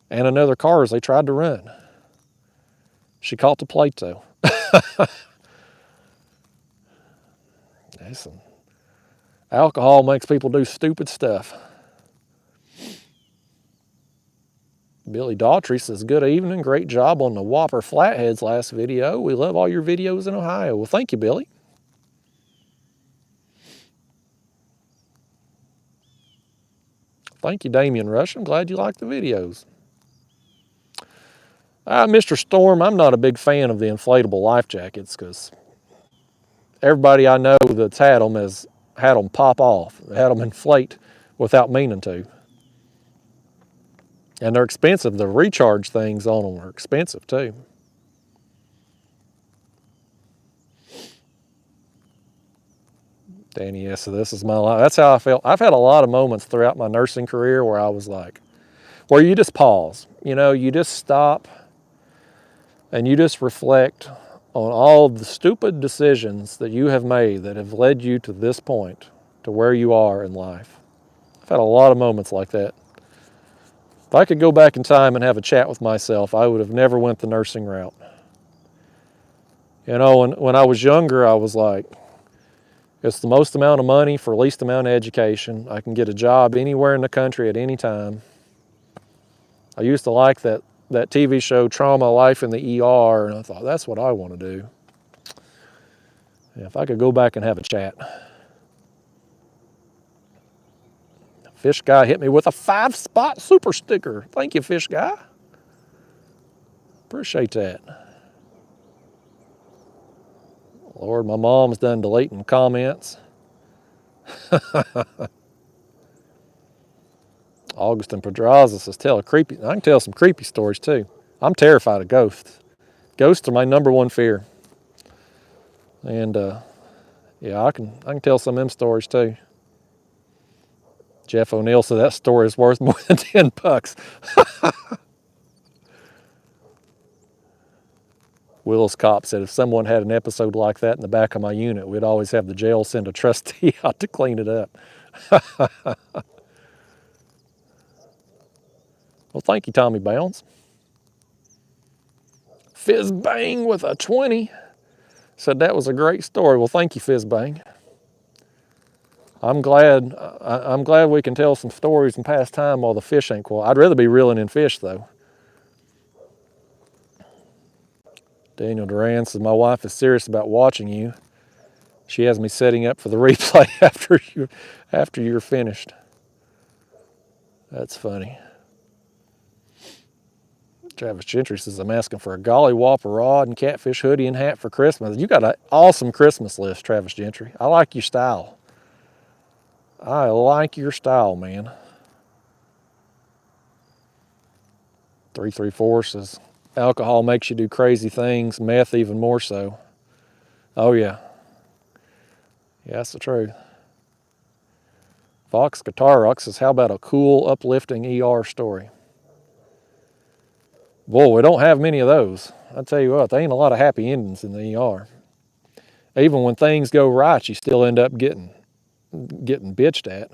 and another car as they tried to run. She caught the plate, though. Listen, Alcohol makes people do stupid stuff. Billy Daughtry says, good evening, great job on the Whopper Flatheads last video. We love all your videos in Ohio. Well, thank you, Billy. Thank you, Damian Rush. I'm glad you like the videos. Mr. Storm, I'm not a big fan of the inflatable life jackets because everybody I know that's had them has had them pop off, had them inflate without meaning to. And they're expensive. The recharge things on them are expensive too. Danny, yes, so this is my life. That's how I felt. I've had a lot of moments throughout my nursing career where I was like, where you just pause. You know, you just stop and you just reflect on all the stupid decisions that you have made that have led you to this point, to where you are in life. I've had a lot of moments like that. If I could go back in time and have a chat with myself, I would have never went the nursing route. You know, when I was younger, I was like, it's the most amount of money for least amount of education. I can get a job anywhere in the country at any time. I used to like that TV show, Trauma Life in the ER, and I thought, that's what I want to do. Yeah, if I could go back and have a chat. Fish Guy hit me with a 5-spot super sticker. Thank you, Fish Guy. Appreciate that. Lord, my mom's done deleting comments. Augustin Pedraza says, I can tell some creepy stories too. I'm terrified of ghosts. Ghosts are my #1 fear. And yeah, I can tell some of them stories too. Jeff O'Neill said that story is worth more than $10. Willis Cop said, if someone had an episode like that in the back of my unit, we'd always have the jail send a trustee out to clean it up. Well, thank you, Tommy Bounds. Fizz Bang with a 20 said that was a great story. Well, thank you, Fizz Bang. I'm glad we can tell some stories and pass time while the fish ain't quiet. I'd rather be reeling in fish, though. Daniel Duran says, my wife is serious about watching you. She has me setting up for the replay after you're finished. That's funny. Travis Gentry says, I'm asking for a Golly Whopper rod and Catfish hoodie and hat for Christmas. You got an awesome Christmas list, Travis Gentry. I like your style. I like your style, man. 334 says, alcohol makes you do crazy things, meth even more so. Oh, yeah. Yeah, that's the truth. Fox Guitar Rock says, how about a cool, uplifting ER story? Boy, we don't have many of those. I tell you what, there ain't a lot of happy endings in the ER. Even when things go right, you still end up getting bitched at.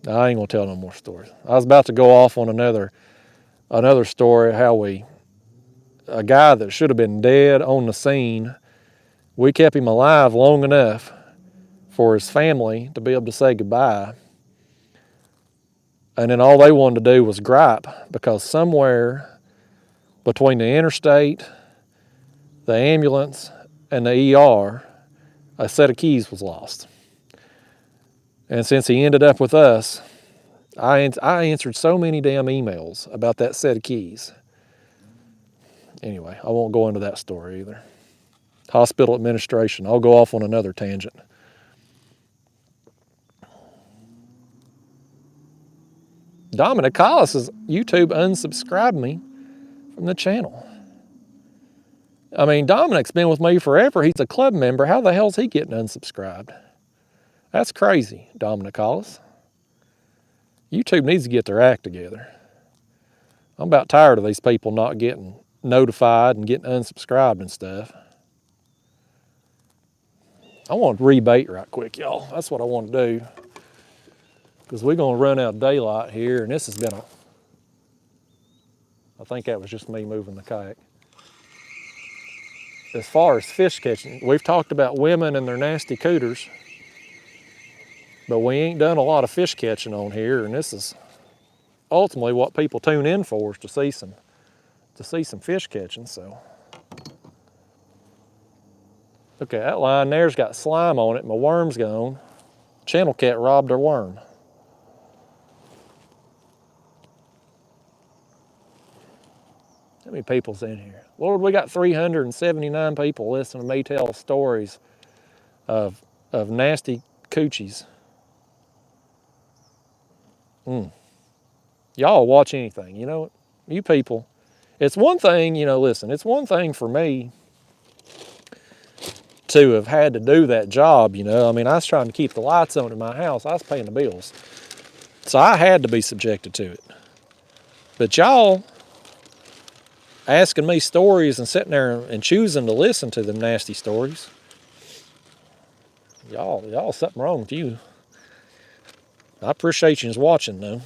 I ain't gonna tell no more stories. I was about to go off on another story, how a guy that should have been dead on the scene, we kept him alive long enough for his family to be able to say goodbye. And then all they wanted to do was gripe because somewhere between the interstate, the ambulance, and the ER, a set of keys was lost. And since he ended up with us, I answered so many damn emails about that set of keys. Anyway, I won't go into that story either. Hospital administration. I'll go off on another tangent. Dominic Collis says, YouTube unsubscribed me from the channel. I mean, Dominic's been with me forever. He's a club member. How the hell's he getting unsubscribed? That's crazy, Dominic Collis. YouTube needs to get their act together. I'm about tired of these people not getting notified and getting unsubscribed and stuff. I want to rebait right quick, y'all. That's what I want to do. Because we're going to run out of daylight here, and this has been I think that was just me moving the kayak. as far as fish catching, we've talked about women and their nasty cooters, but we ain't done a lot of fish catching on here, and this is ultimately what people tune in for, is to see some fish catching. So okay, that line there's got slime on it. My worm's gone. Channel cat robbed her worm. How many people's in here? Lord, we got 379 people listening to me tell stories of nasty coochies. Y'all watch anything, you know, you people. It's one thing, you know, listen, it's one thing for me to have had to do that job, you know. I mean, I was trying to keep the lights on in my house. I was paying the bills. So I had to be subjected to it. But y'all asking me stories and sitting there and choosing to listen to them nasty stories, y'all something wrong with you. I appreciate you watching though.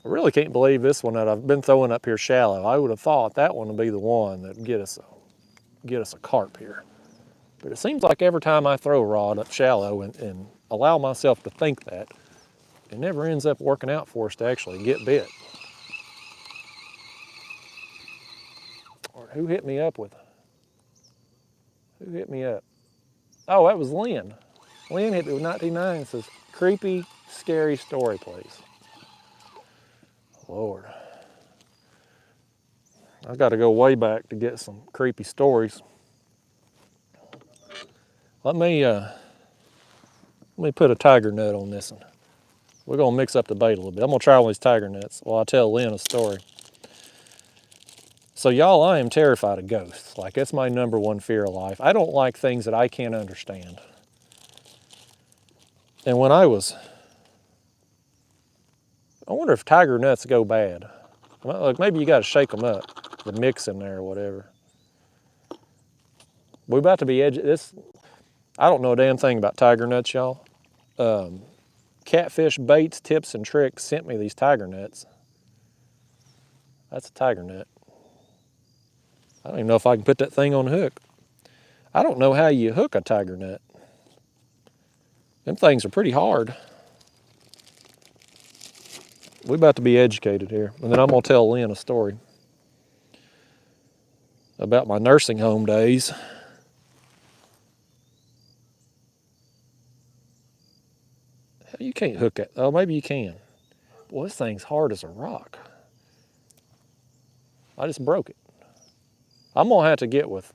I really can't believe this one that I've been throwing up here shallow. I would have thought that one would be the one that would get us a carp here. But it seems like every time I throw a rod up shallow and allow myself to think that, it never ends up working out for us to actually get bit. Or who hit me up with? Who hit me up? Oh, that was Lynn. Lynn hit me with 1990 and says, creepy, scary story, please. Lord. I've got to go way back to get some creepy stories. Let me put a tiger nut on this one. We're gonna mix up the bait a little bit. I'm gonna try one of these tiger nuts while I tell Lynn a story. So y'all, I am terrified of ghosts. Like, that's my #1 fear of life. I don't like things that I can't understand. And when I wonder if tiger nuts go bad. Like, maybe you gotta shake them up, the mix in there or whatever. We're about to be I don't know a damn thing about tiger nuts, y'all. Catfish Baits, Tips, and Tricks sent me these tiger nuts. That's a tiger nut. I don't even know if I can put that thing on a hook. I don't know how you hook a tiger nut. Them things are pretty hard. We're about to be educated here. And then I'm going to tell Lynn a story about my nursing home days. You can't hook it. Oh, maybe you can. Boy, this thing's hard as a rock. I just broke it. I'm going to have to get with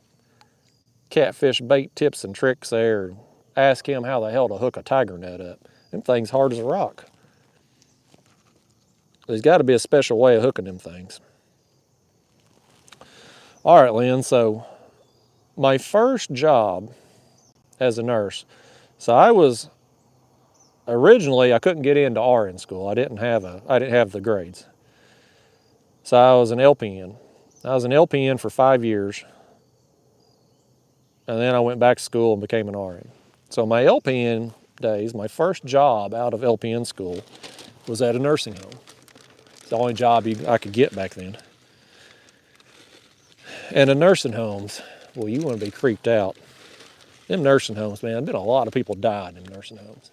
Catfish Bait Tips and Tricks there and ask him how the hell to hook a tiger nut up. Them things hard as a rock. There's got to be a special way of hooking them things. All right, Lynn, so my first job as a nurse, so originally I couldn't get into RN school. I didn't have the grades. So I was an LPN. I was an LPN for 5 years. And then I went back to school and became an RN. So my LPN days, my first job out of LPN school was at a nursing home. It's the only job I could get back then. And the nursing homes, well, you want to be creeped out. Them nursing homes, man, there's been a lot of people died in them nursing homes.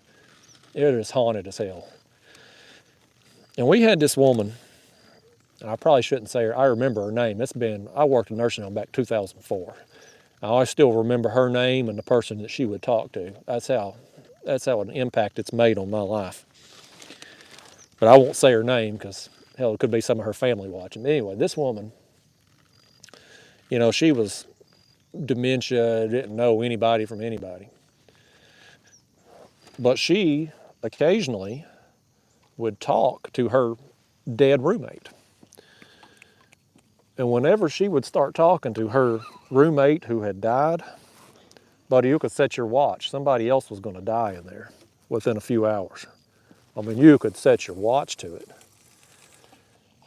It is haunted as hell. And we had this woman, and I probably shouldn't say her, I remember her name. I worked in a nursing home back in 2004. I still remember her name and the person that she would talk to. That's how an impact it's made on my life. But I won't say her name because, hell, it could be some of her family watching. But anyway, this woman, you know, she was dementia, didn't know anybody from anybody. But she occasionally would talk to her dead roommate. And whenever she would start talking to her roommate who had died, buddy, you could set your watch. Somebody else was going to die in there within a few hours. I mean, you could set your watch to it.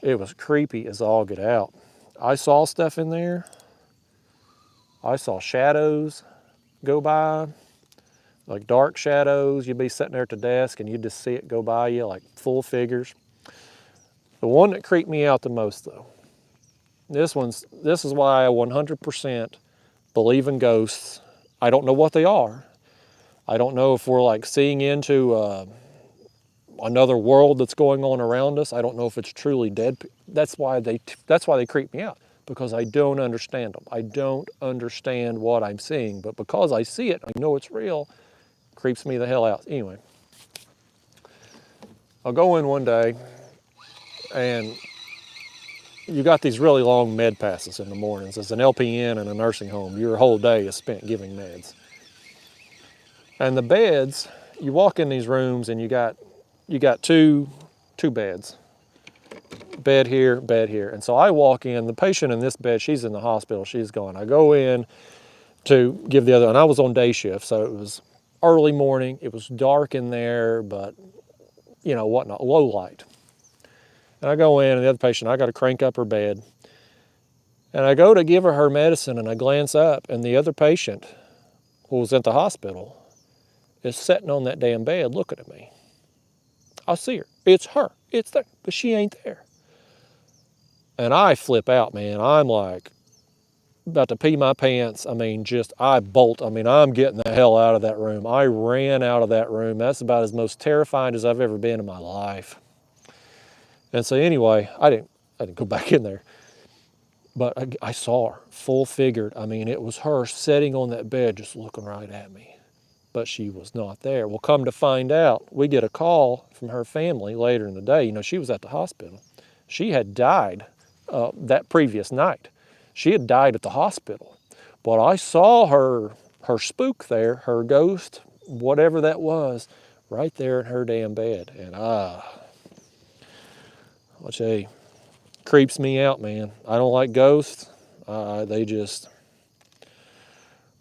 It was creepy as all get out. I saw stuff in there. I saw shadows go by, like dark shadows. You'd be sitting there at the desk and you'd just see it go by you, like full figures. The one that creeped me out the most though, this is why I 100% believe in ghosts. I don't know what they are. I don't know if we're like seeing into another world that's going on around us. I don't know if it's truly dead. That's why they creep me out, because I don't understand them. I don't understand what I'm seeing, but because I see it, I know it's real, it creeps me the hell out. Anyway, I'll go in one day and you got these really long med passes in the mornings. As an LPN in a nursing home, your whole day is spent giving meds. And the beds, you walk in these rooms and you got two beds. Bed here, bed here. And so I walk in, the patient in this bed, she's in the hospital, she's gone. I go in to give the other, and I was on day shift, so it was early morning, it was dark in there, but you know, whatnot, low light. And I go in, and the other patient, I got to crank up her bed. And I go to give her medicine, and I glance up, and the other patient who was at the hospital is sitting on that damn bed looking at me. I see her. It's her. It's there. But she ain't there. And I flip out, man. I'm like about to pee my pants. I mean, I bolt. I mean, I'm getting the hell out of that room. I ran out of that room. That's about as most terrified as I've ever been in my life. And so anyway, I didn't go back in there. But I saw her, full figured. I mean, it was her sitting on that bed just looking right at me. But she was not there. Well, come to find out, we get a call from her family later in the day. You know, she was at the hospital. She had died that previous night. She had died at the hospital. But I saw her spook there, her ghost, whatever that was, right there in her damn bed. And I'll tell you, creeps me out, man. I don't like ghosts. I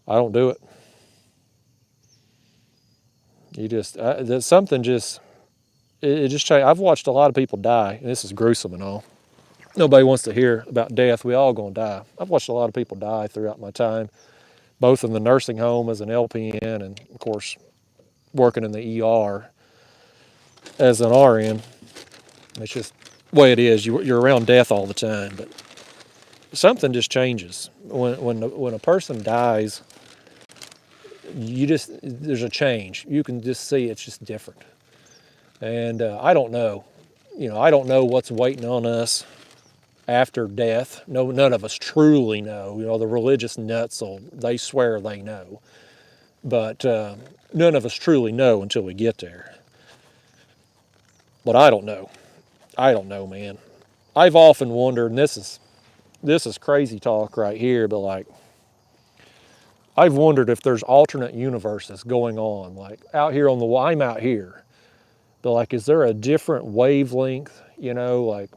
don't do it. There's something just, it just changed. I've watched a lot of people die, and this is gruesome and all. Nobody wants to hear about death. We all gonna die. I've watched a lot of people die throughout my time, both in the nursing home as an LPN and, of course, working in the ER as an RN. It's just the way it is. You're around death all the time, but something just changes. When a person dies, there's a change. You can just see it's just different. And I don't know. I don't know what's waiting on us after death. No, none of us truly know. The religious nuts, they swear they know. But none of us truly know until we get there. But I don't know. I don't know, man. I've often wondered, and this is crazy talk right here, but like, I've wondered if there's alternate universes going on, like out here I'm out here, but like, is there a different wavelength? Like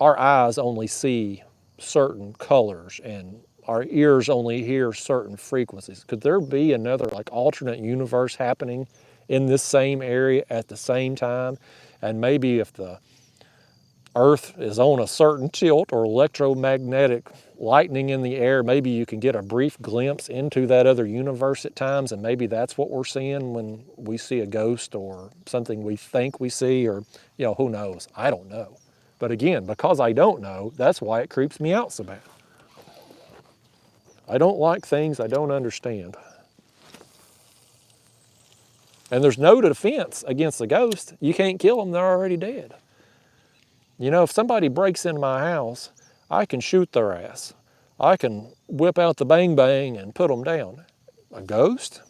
our eyes only see certain colors and our ears only hear certain frequencies. Could there be another like alternate universe happening in this same area at the same time? And maybe if the Earth is on a certain tilt or electromagnetic lightning in the air, maybe you can get a brief glimpse into that other universe at times, and maybe that's what we're seeing when we see a ghost or something we think we see, or who knows? I don't know. But again, because I don't know, that's why it creeps me out so bad. I don't like things I don't understand. And there's no defense against the ghost. You can't kill them, they're already dead. If somebody breaks into my house, I can shoot their ass. I can whip out the bang bang and put them down. A ghost?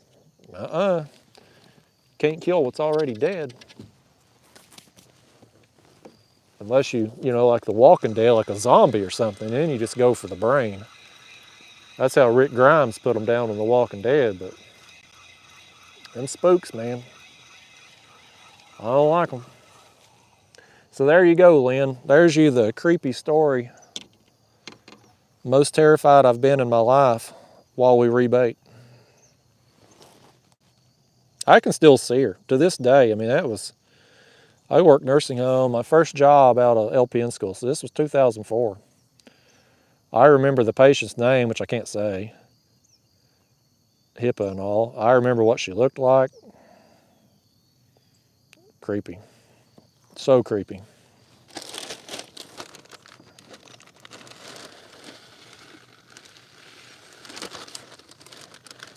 Can't kill what's already dead. Unless you like the Walking Dead, like a zombie or something, then you just go for the brain. That's how Rick Grimes put them down on The Walking Dead, but them spooks, man. I don't like them. So there you go, Lynn. There's you the creepy story. Most terrified I've been in my life while we rebait. I can still see her to this day. I mean, I worked nursing home, my first job out of LPN school. So this was 2004. I remember the patient's name, which I can't say. HIPAA and all. I remember what she looked like. Creepy. So creepy.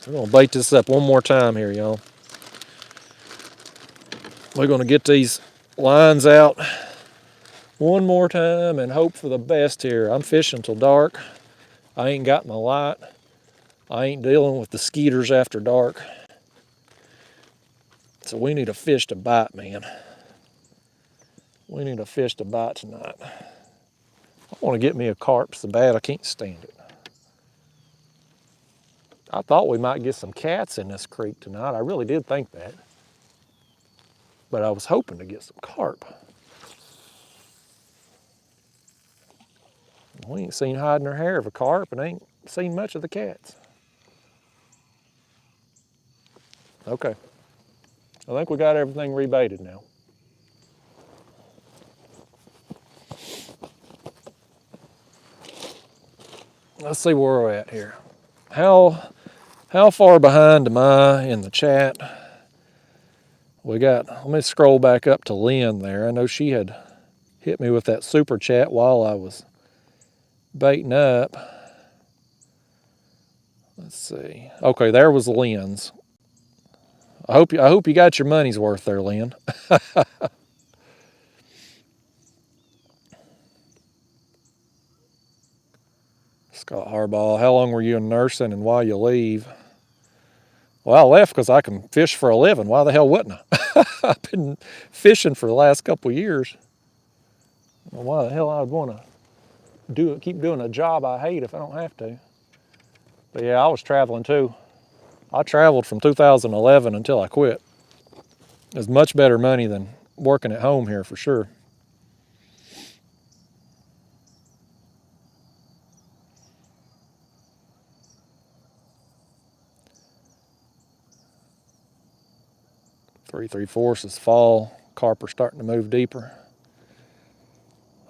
We're gonna bait this up one more time here, y'all. We're gonna get these lines out one more time and hope for the best here. I'm fishing till dark. I ain't got my light. I ain't dealing with the skeeters after dark. So we need a fish to bite, man. We need a fish to bite tonight. I want to get me a carp so bad I can't stand it. I thought we might get some cats in this creek tonight. I really did think that. But I was hoping to get some carp. We ain't seen hide nor hair of a carp and ain't seen much of the cats. Okay. I think we got everything rebaited now. Let's see where we're at here. How far behind am I in the chat? We got, let me scroll back up to Lynn there. I know she had hit me with that super chat while I was baiting up. Let's see. Okay, there was Lynn's. I hope you got your money's worth there, Lynn. Scott Harbaugh, how long were you in nursing and why you leave? Well, I left because I can fish for a living. Why the hell wouldn't I? I've been fishing for the last couple of years. Well, why the hell I'd want to keep doing a job I hate if I don't have to. But yeah, I was traveling too. I traveled from 2011 until I quit. It's much better money than working at home here for sure. Three-fourths is fall. Carp are starting to move deeper.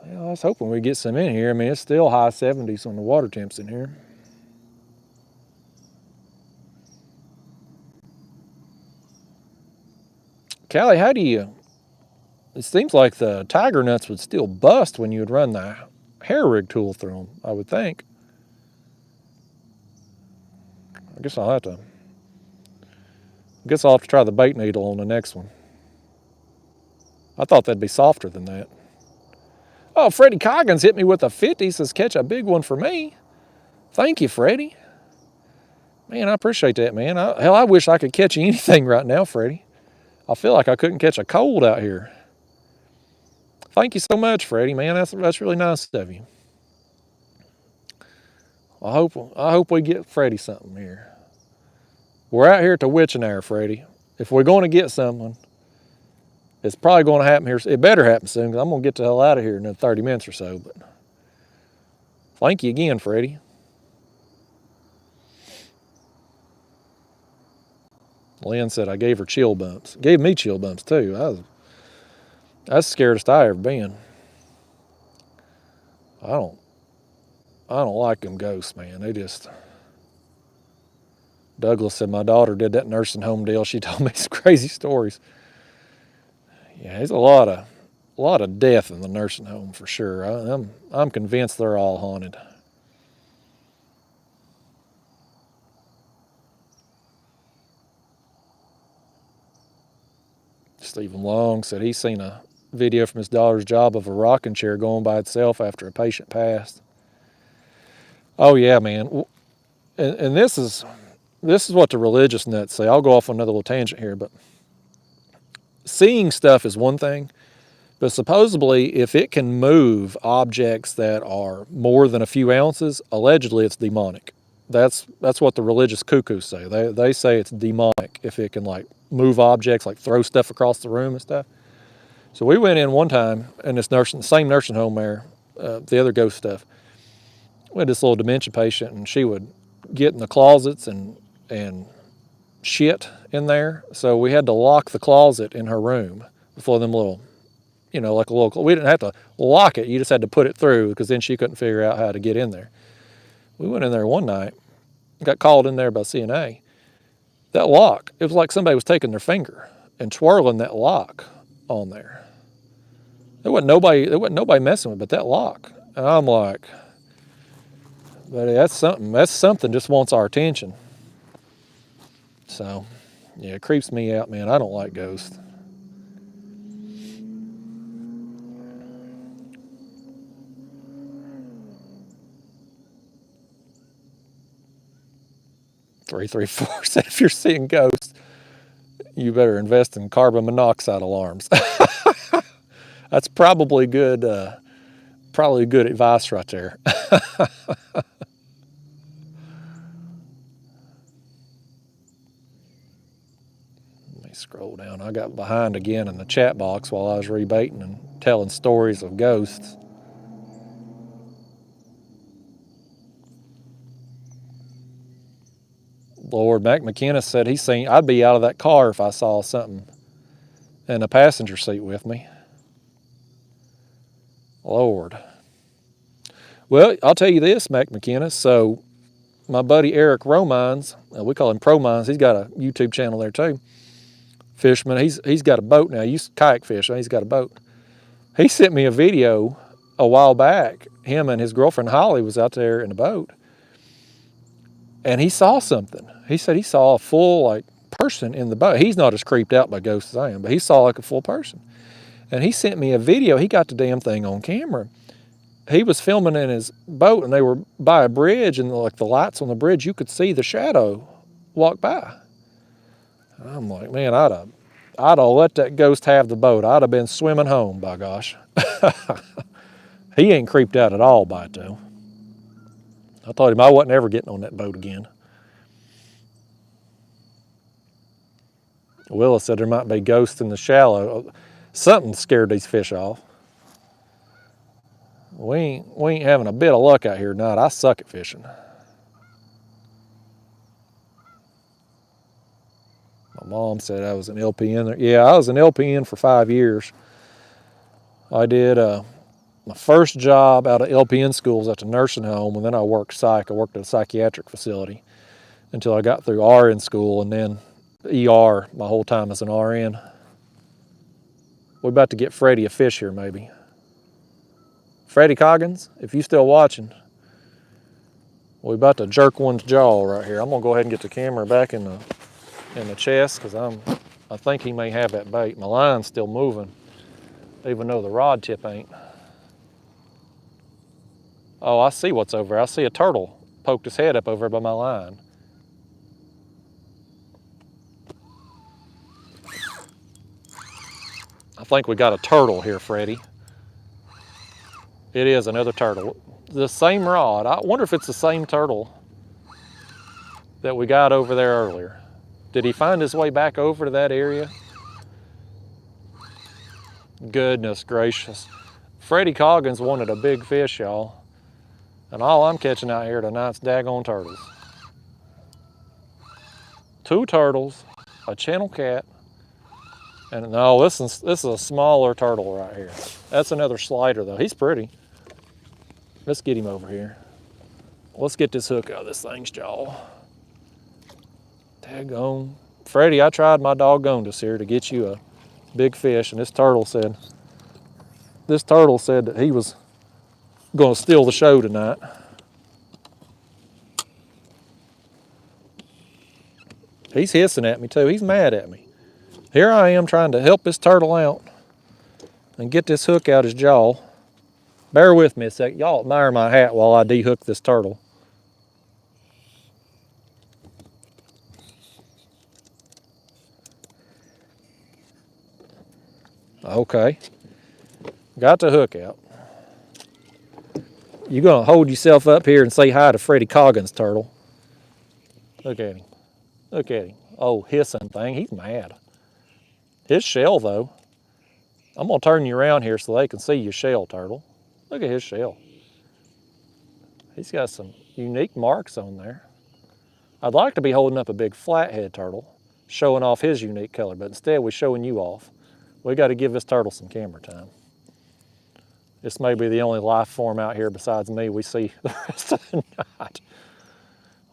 Well, I was hoping we'd get some in here. I mean, it's still high 70s on the water temps in here. Callie, how do you... It seems like the tiger nuts would still bust when you would run the hair rig tool through them, I would think. I guess I'll have to try the bait needle on the next one. I thought that'd be softer than that. Oh, Freddie Coggins hit me with a 50, says catch a big one for me. Thank you, Freddie. Man, I appreciate that, man. Hell, I wish I could catch anything right now, Freddie. I feel like I couldn't catch a cold out here. Thank you so much, Freddie, man. That's really nice of you. I hope we get Freddie something here. We're out here at the witching hour, Freddie. If we're going to get someone, it's probably going to happen here. It better happen soon because I'm going to get the hell out of here in 30 minutes or so. But thank you again, Freddie. Lynn said I gave her chill bumps. Gave me chill bumps too. That's the scaredest I ever been. I don't like them ghosts, man. They just... Douglas said my daughter did that nursing home deal. She told me some crazy stories. Yeah, there's a lot of death in the nursing home for sure. I'm convinced they're all haunted. Stephen Long said he's seen a video from his daughter's job of a rocking chair going by itself after a patient passed. Oh yeah, man. And this is what the religious nuts say. I'll go off on another little tangent here, but seeing stuff is one thing, but supposedly if it can move objects that are more than a few ounces, allegedly it's demonic. That's what the religious cuckoos say. They say it's demonic if it can like move objects, like throw stuff across the room and stuff. So we went in one time in this same nursing home there, the other ghost stuff. We had this little dementia patient, and she would get in the closets and shit in there. So we had to lock the closet in her room before them little, like a little, we didn't have to lock it. You just had to put it through because then she couldn't figure out how to get in there. We went in there one night, got called in there by CNA, That lock, it was like somebody was taking their finger and twirling that lock on there. There wasn't nobody messing with it but that lock. And I'm like, buddy, that's something just wants our attention. So, yeah, it creeps me out, man. I don't like ghosts. "334 said if you're seeing ghosts, you better invest in carbon monoxide alarms." That's probably good advice right there. Let me scroll down. I got behind again in the chat box while I was rebaiting and telling stories of ghosts. Lord, Mac McKenna said I'd be out of that car if I saw something in the passenger seat with me. Lord. Well, I'll tell you this, Mac McKenna. So my buddy Eric Romines, we call him Pro Mines, he's got a YouTube channel there too. Fisherman, he's got a boat now. He used to kayak fish, he's got a boat. He sent me a video a while back. Him and his girlfriend Holly was out there in the boat. And he saw something. He said he saw a full person in the boat. He's not as creeped out by ghosts as I am, but he saw like a full person. And he sent me a video. He got the damn thing on camera. He was filming in his boat, and they were by a bridge, and like the lights on the bridge, you could see the shadow walk by. And I'm like, man, I'd have let that ghost have the boat. I'd have been swimming home, by gosh. He ain't creeped out at all by it, though. I told him I wasn't ever getting on that boat again. Willa said there might be ghosts in the shallow. Something scared these fish off. We ain't having a bit of luck out here tonight. I suck at fishing. My mom said I was an LPN there. Yeah, I was an LPN for 5 years. I did my first job out of LPN school was at the nursing home, and then I worked psych. I worked at a psychiatric facility until I got through RN school, and then ER my whole time as an RN. We're about to get Freddie a fish here, maybe. Freddie Coggins, if you still watching, we're about to jerk one's jaw right here. I'm gonna go ahead and get the camera back in the chest because I think he may have that bait. My line's still moving, even though the rod tip ain't. Oh, I see what's over there. I see a turtle poked his head up over by my line. I think we got a turtle here, Freddie. It is another turtle. The same rod. I wonder if it's the same turtle that we got over there earlier. Did he find his way back over to that area? Goodness gracious. Freddie Coggins wanted a big fish, y'all. And all I'm catching out here tonight's daggone turtles. 2 turtles, a channel cat, and no, this is a smaller turtle right here. That's another slider though. He's pretty. Let's get him over here. Let's get this hook out of this thing's jaw. Daggone. Freddie, I tried my doggone this here to get you a big fish, and this turtle said that he was going to steal the show tonight. He's hissing at me too. He's mad at me. Here I am trying to help this turtle out and get this hook out his jaw. Bear with me a second. Y'all admire my hat while I dehook this turtle. Okay. Got the hook out. You're going to hold yourself up here and say hi to Freddie Coggins, turtle. Look at him. Look at him. Oh, hissing thing. He's mad. His shell, though. I'm going to turn you around here so they can see your shell, turtle. Look at his shell. He's got some unique marks on there. I'd like to be holding up a big flathead turtle, showing off his unique color, but instead we're showing you off. We got to give this turtle some camera time. This may be the only life form out here besides me we see the rest of the night.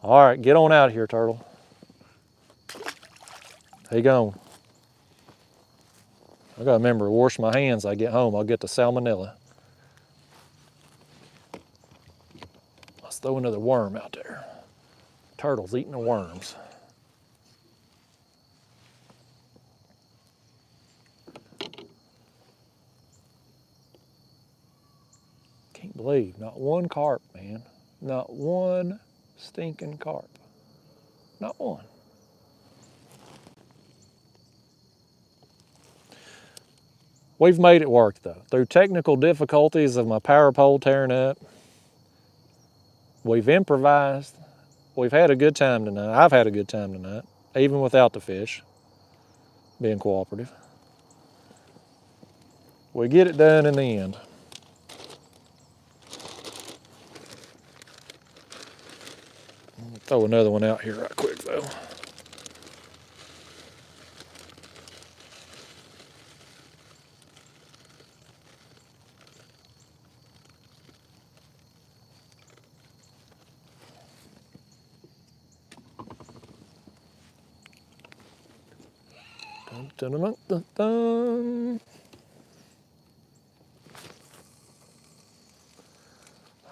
All right, get on out of here, turtle. He gone. I gotta remember to wash my hands when I get home. I'll get the salmonella. Let's throw another worm out there. Turtle's eating the worms. Can't believe, not one carp, man. Not one stinking carp. Not one. We've made it work though. Through technical difficulties of my power pole tearing up, we've improvised. We've had a good time tonight. I've had a good time tonight, even without the fish being cooperative. We get it done in the end. Throw another one out here right quick though. Dun, dun, dun, dun, dun.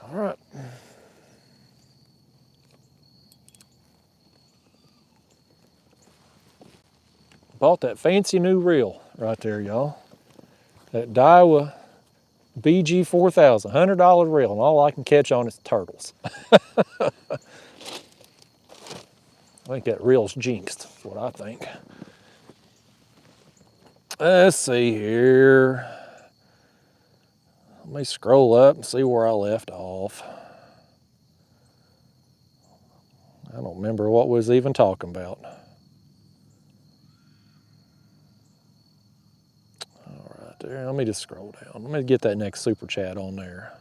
All right. Bought that fancy new reel right there, y'all. That Daiwa BG 4000, $100 reel, and all I can catch on is turtles. I think that reel's jinxed, that's what I think. Let's see here. Let me scroll up and see where I left off. I don't remember what we was even talking about. All right there, let me just scroll down. Let me get that next super chat on there.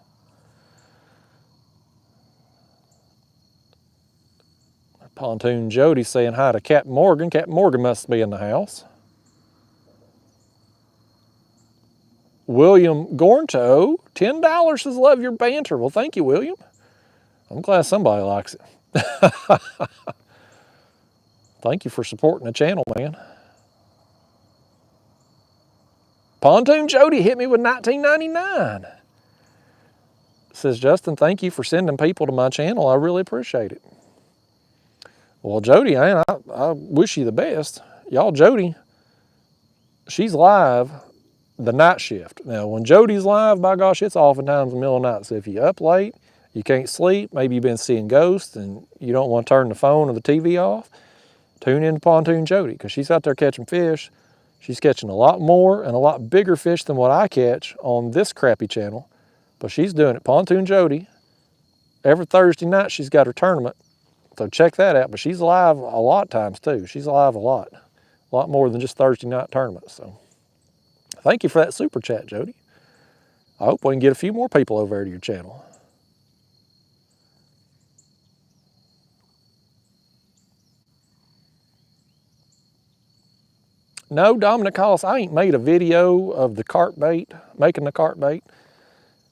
Pontoon Jody saying hi to Captain Morgan. Captain Morgan must be in the house. William Gornto, $10 says love your banter. Well, thank you, William. I'm glad somebody likes it. Thank you for supporting the channel, man. Pontoon Jody hit me with $19.99. Says, Justin, thank you for sending people to my channel. I really appreciate it. Well, Jody, I wish you the best. Y'all, Jody, she's live the night shift. Now, when Jody's live, by gosh, it's oftentimes the middle of the night. So if you're up late, you can't sleep, maybe you've been seeing ghosts and you don't want to turn the phone or the TV off, tune in to Pontoon Jody because she's out there catching fish. She's catching a lot more and a lot bigger fish than what I catch on this crappy channel. But she's doing it. Pontoon Jody, every Thursday night she's got her tournament. So check that out. But she's live a lot of times too. She's live a lot more than just Thursday night tournaments. So thank you for that super chat, Jody. I hope we can get a few more people over there to your channel. No, Dominic Hollis, I ain't made a video of the carp bait, making the carp bait,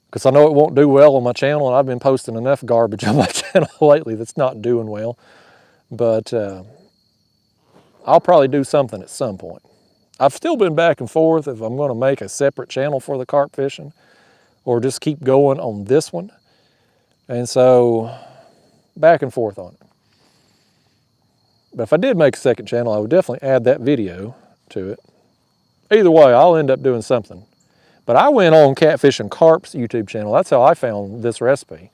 because I know it won't do well on my channel, and I've been posting enough garbage on my channel lately that's not doing well. But I'll probably do something at some point. I've still been back and forth if I'm going to make a separate channel for the carp fishing or just keep going on this one. And so, back and forth on it. But if I did make a second channel, I would definitely add that video to it. Either way, I'll end up doing something. But I went on Catfish and Carp's YouTube channel. That's how I found this recipe.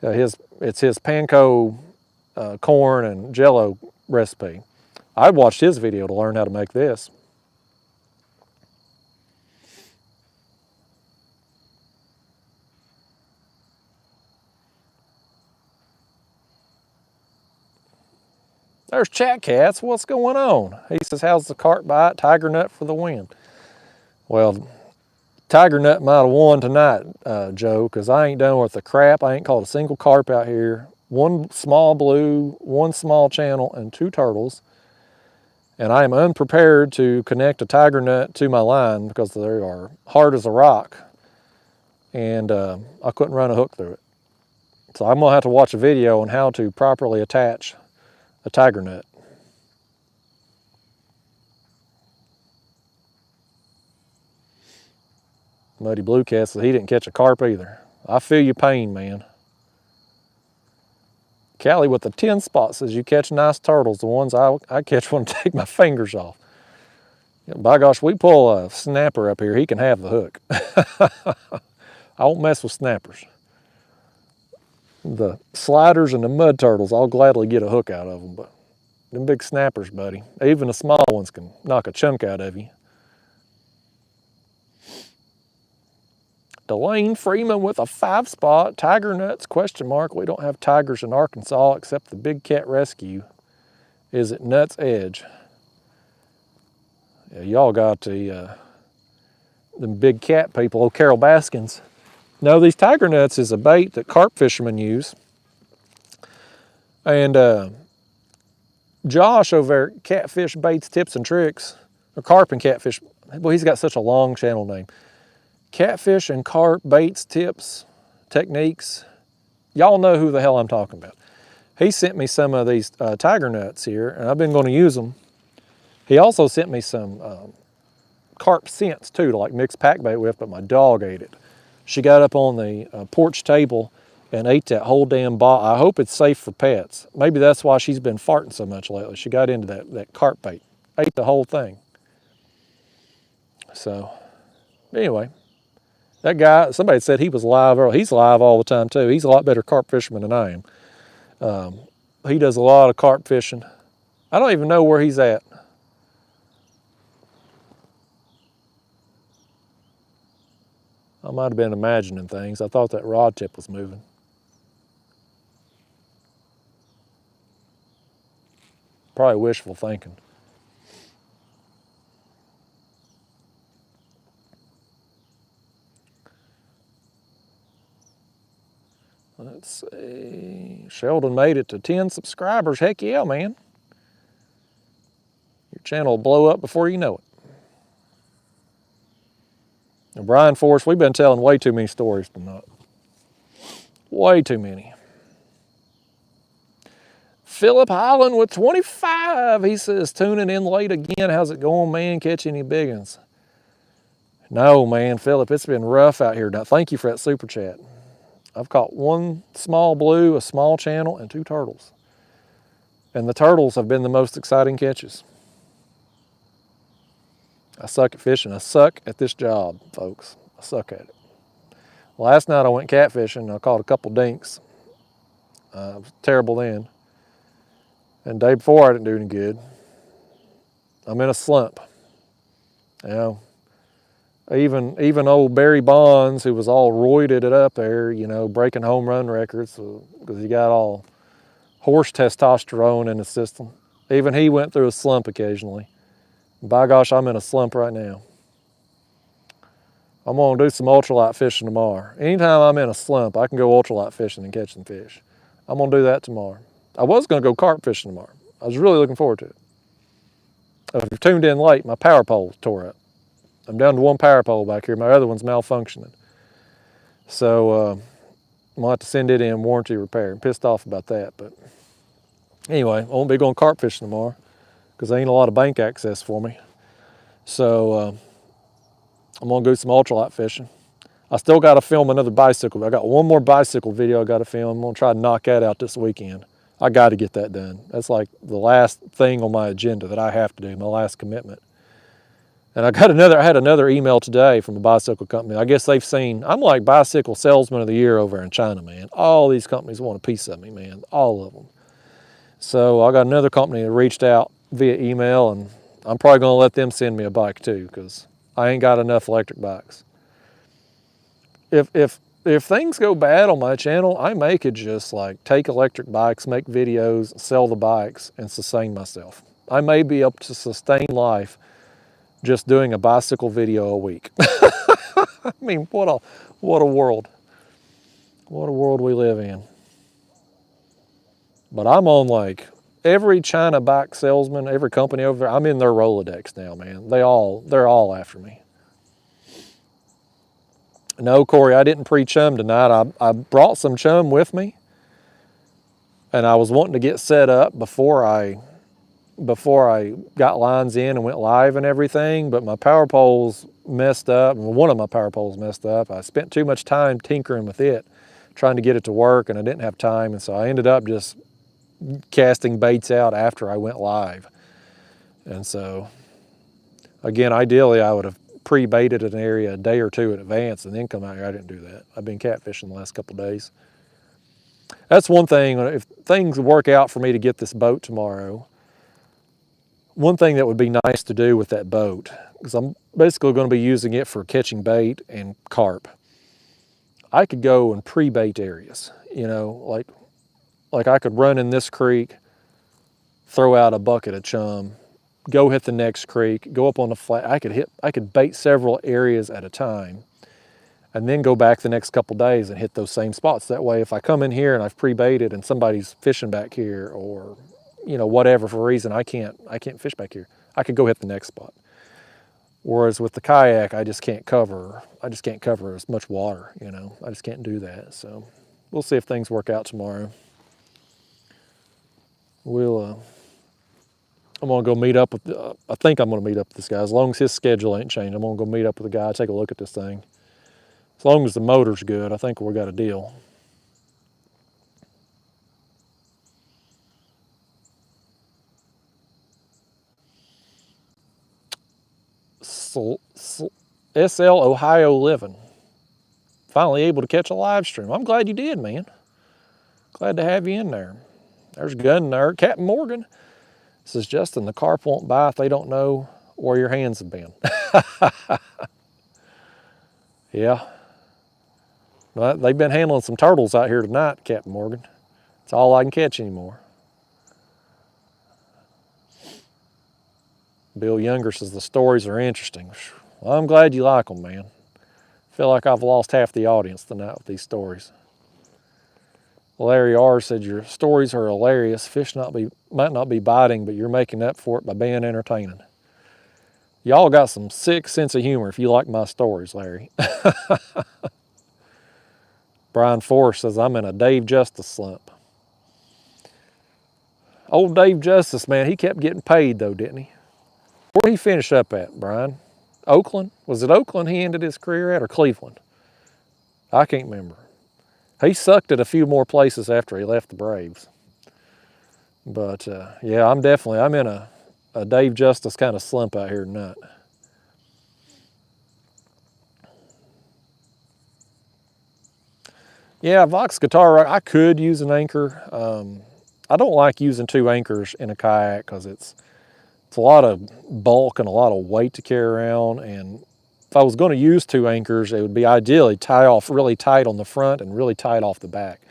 It's his panko corn and jello recipe. I watched his video to learn how to make this. There's Chat Cats. What's going on? He says, how's the carp bite? Tiger nut for the win. Well, Tiger nut might have won tonight, Joe, because I ain't done with the crap. I ain't caught a single carp out here. One small blue, one small channel, and 2 turtles. And I am unprepared to connect a tiger nut to my line because they are hard as a rock. And I couldn't run a hook through it. So I'm going to have to watch a video on how to properly attach a tiger nut. Muddy Blue Cat says he didn't catch a carp either. I feel your pain, man. Callie with the 10 spot says you catch nice turtles. The ones I catch want to take my fingers off. Yeah, by gosh, we pull a snapper up here, he can have the hook. I won't mess with snappers. The sliders and the mud turtles, I'll gladly get a hook out of them, but them big snappers, buddy, even the small ones can knock a chunk out of you. Delane Freeman with a 5 spot. Tiger nuts, question mark. We don't have tigers in Arkansas except the Big Cat Rescue. Is it Nuts Edge? Yeah, y'all got the them big cat people, old Carol Baskins. No, these tiger nuts is a bait that carp fishermen use. And Josh over there at Catfish Baits, Tips and Tricks, or Carp and Catfish, well, he's got such a long channel name. Catfish and Carp Baits, Tips, Techniques. Y'all know who the hell I'm talking about. He sent me some of these tiger nuts here, and I've been going to use them. He also sent me some carp scents too, to like mix pack bait with, but my dog ate it. She got up on the porch table and ate that whole damn bottle. I hope it's safe for pets. Maybe that's why she's been farting so much lately. She got into that carp bait, ate the whole thing. So, anyway. That guy, somebody said he was live early. He's live all the time too. He's a lot better carp fisherman than I am. He does a lot of carp fishing. I don't even know where he's at. I might have been imagining things. I thought that rod tip was moving. Probably wishful thinking. Let's see, Sheldon made it to 10 subscribers. Heck yeah, man. Your channel will blow up before you know it. And Brian Forrest, we've been telling way too many stories tonight. Way too many. Philip Highland with 25. He says, tuning in late again. How's it going, man? Catch any big ones? No, man, Philip, it's been rough out here. Now, thank you for that super chat. I've caught 1 small blue, a small channel, and 2 turtles. And the turtles have been the most exciting catches. I suck at fishing. I suck at this job, folks. I suck at it. Last night I went catfishing. I caught a couple dinks. It was terrible then. And the day before I didn't do any good. I'm in a slump. You know, even old Barry Bonds, who was all roided it up there, you know, breaking home run records because he got all horse testosterone in his system. Even he went through a slump occasionally. By gosh, I'm in a slump right now. I'm gonna do some ultralight fishing tomorrow. Anytime I'm in a slump, I can go ultralight fishing and catch some fish. I'm gonna do that tomorrow. I was gonna go carp fishing tomorrow. I was really looking forward to it. If you've tuned in late, my power pole tore up. I'm down to 1 power pole back here. My other one's malfunctioning. So I'm gonna have to send it in warranty repair. I'm pissed off about that, but anyway, I won't be going carp fishing tomorrow because there ain't a lot of bank access for me. So I'm gonna do some ultralight fishing. I still gotta film another bicycle. I got 1 more bicycle video I gotta film. I'm gonna try to knock that out this weekend. I gotta get that done. That's like the last thing on my agenda that I have to do, my last commitment. And I had another email today from a bicycle company. I guess they've seen, I'm like bicycle salesman of the year over in China, man. All these companies want a piece of me, man, all of them. So I got another company that reached out via email, and I'm probably gonna let them send me a bike too, because I ain't got enough electric bikes. If things go bad on my channel, I may could just like take electric bikes, make videos, sell the bikes, and sustain myself. I may be able to sustain life just doing a bicycle video a week. I mean, what a world. What a world we live in. But I'm on like every China bike salesman, every company over there, I'm in their Rolodex now, man. They're all after me. No, Corey, I didn't pre-chum tonight. I brought some chum with me, and I was wanting to get set up before I before I got lines in and went live and everything, but my power poles messed up. One of my power poles messed up. I spent too much time tinkering with it, trying to get it to work, and I didn't have time, and so I ended up just casting baits out after I went live. And so, again, ideally I would have pre-baited an area a day or two in advance and then come out here. I didn't do that. I've been catfishing the last couple of days. That's one thing. If things work out for me to get this boat tomorrow, one thing that would be nice to do with that boat, because I'm basically going to be using it for catching bait and carp, I could go and pre-bait areas, you know, like I could run in this creek, throw out a bucket of chum, go hit the next creek, go up on the flat. I could bait several areas at a time, and then go back the next couple days and hit those same spots. That way, if I come in here and I've pre-baited and somebody's fishing back here, or you know, whatever for a reason I can't fish back here, I could go hit the next spot. Whereas with the kayak, I just can't cover as much water, you know. I just can't do that. So we'll see if things work out tomorrow. I'm gonna go meet up with, I think I'm gonna meet up with this guy. As long as his schedule ain't changed, I'm gonna go meet up with the guy, take a look at this thing. As long as the motor's good, I think we got a deal. SL Ohio Living. Finally able to catch a live stream. I'm glad you did, man. Glad to have you in there. There's Gun Nerd. Captain Morgan says, Justin, the carp won't bite if they don't know where your hands have been. Yeah. Well, they've been handling some turtles out here tonight, Captain Morgan. It's all I can catch anymore. Bill Younger says, the stories are interesting. Well, I'm glad you like them, man. I feel like I've lost half the audience tonight with these stories. Larry R. said, your stories are hilarious. Fish might not be biting, but you're making up for it by being entertaining. Y'all got some sick sense of humor if you like my stories, Larry. Brian Forrest says, I'm in a Dave Justice slump. Old Dave Justice, man, he kept getting paid though, didn't he? Where did he finish up at, Brian? Oakland? Was it Oakland he ended his career at, or Cleveland? I can't remember. He sucked at a few more places after he left the Braves. But yeah, I'm in a Dave Justice kind of slump out here tonight. Yeah, Vox Guitar, I could use an anchor. I don't like using 2 anchors in a kayak because it's a lot of bulk and a lot of weight to carry around. And if I was going to use 2 anchors, it would be ideally tie off really tight on the front and really tight off the back.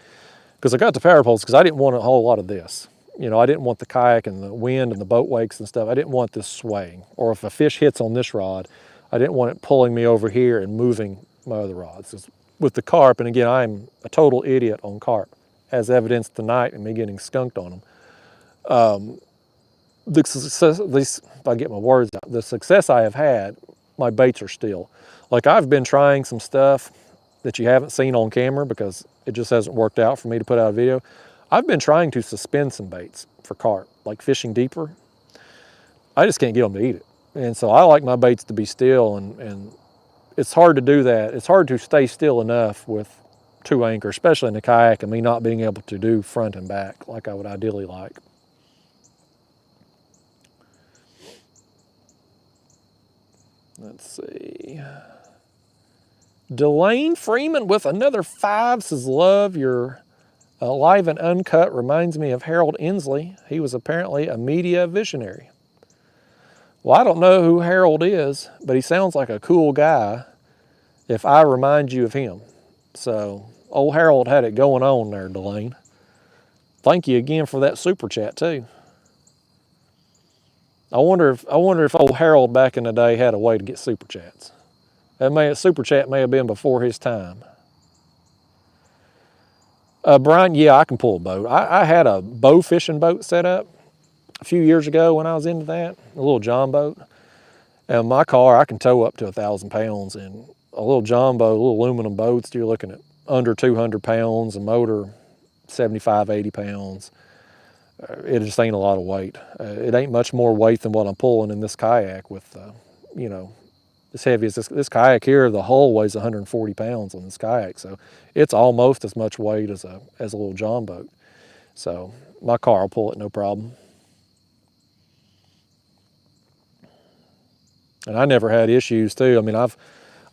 Because I got the power poles because I didn't want a whole lot of this. You know, I didn't want the kayak and the wind and the boat wakes and stuff. I didn't want this swaying. Or if a fish hits on this rod, I didn't want it pulling me over here and moving my other rods. With the carp, and again, I'm a total idiot on carp, as evidenced tonight in me getting skunked on them. The success, at least if I get my words out, the success I have had, my baits are still. Like I've been trying some stuff that you haven't seen on camera because it just hasn't worked out for me to put out a video. I've been trying to suspend some baits for carp, like fishing deeper. I just can't get them to eat it. And so I like my baits to be still, and it's hard to do that. It's hard to stay still enough with 2 anchors, especially in the kayak, and me not being able to do front and back like I would ideally like. Let's see. Delane Freeman with another 5 says, love your live and uncut reminds me of Harold Inslee. He was apparently a media visionary. Well, I don't know who Harold is, but he sounds like a cool guy if I remind you of him. So, old Harold had it going on there, Delane. Thank you again for that super chat too. I wonder if old Harold back in the day had a way to get super chats. Super chat may have been before his time. Brian, yeah, I can pull a boat. I had a bow fishing boat set up a few years ago when I was into that, a little John boat. And my car, I can tow up to 1,000 pounds, and a little John boat, little aluminum boats, you're looking at under 200 pounds, a motor 75, 80 pounds. It just ain't a lot of weight. It ain't much more weight than what I'm pulling in this kayak with, you know, as heavy as this kayak here. The hull weighs 140 pounds on this kayak, so it's almost as much weight as a little John boat. So my car will pull it no problem. And I never had issues too. I mean,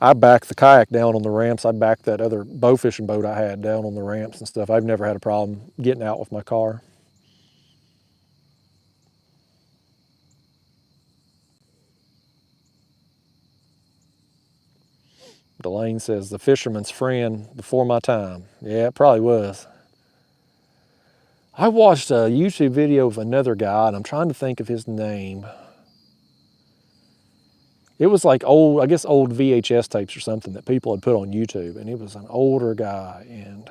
I backed the kayak down on the ramps. I backed that other bow fishing boat I had down on the ramps and stuff. I've never had a problem getting out with my car. Delane says, the fisherman's friend before my time. Yeah, it probably was. I watched a YouTube video of another guy, and I'm trying to think of his name. It was like old, I guess old VHS tapes or something that people had put on YouTube, and he was an older guy, and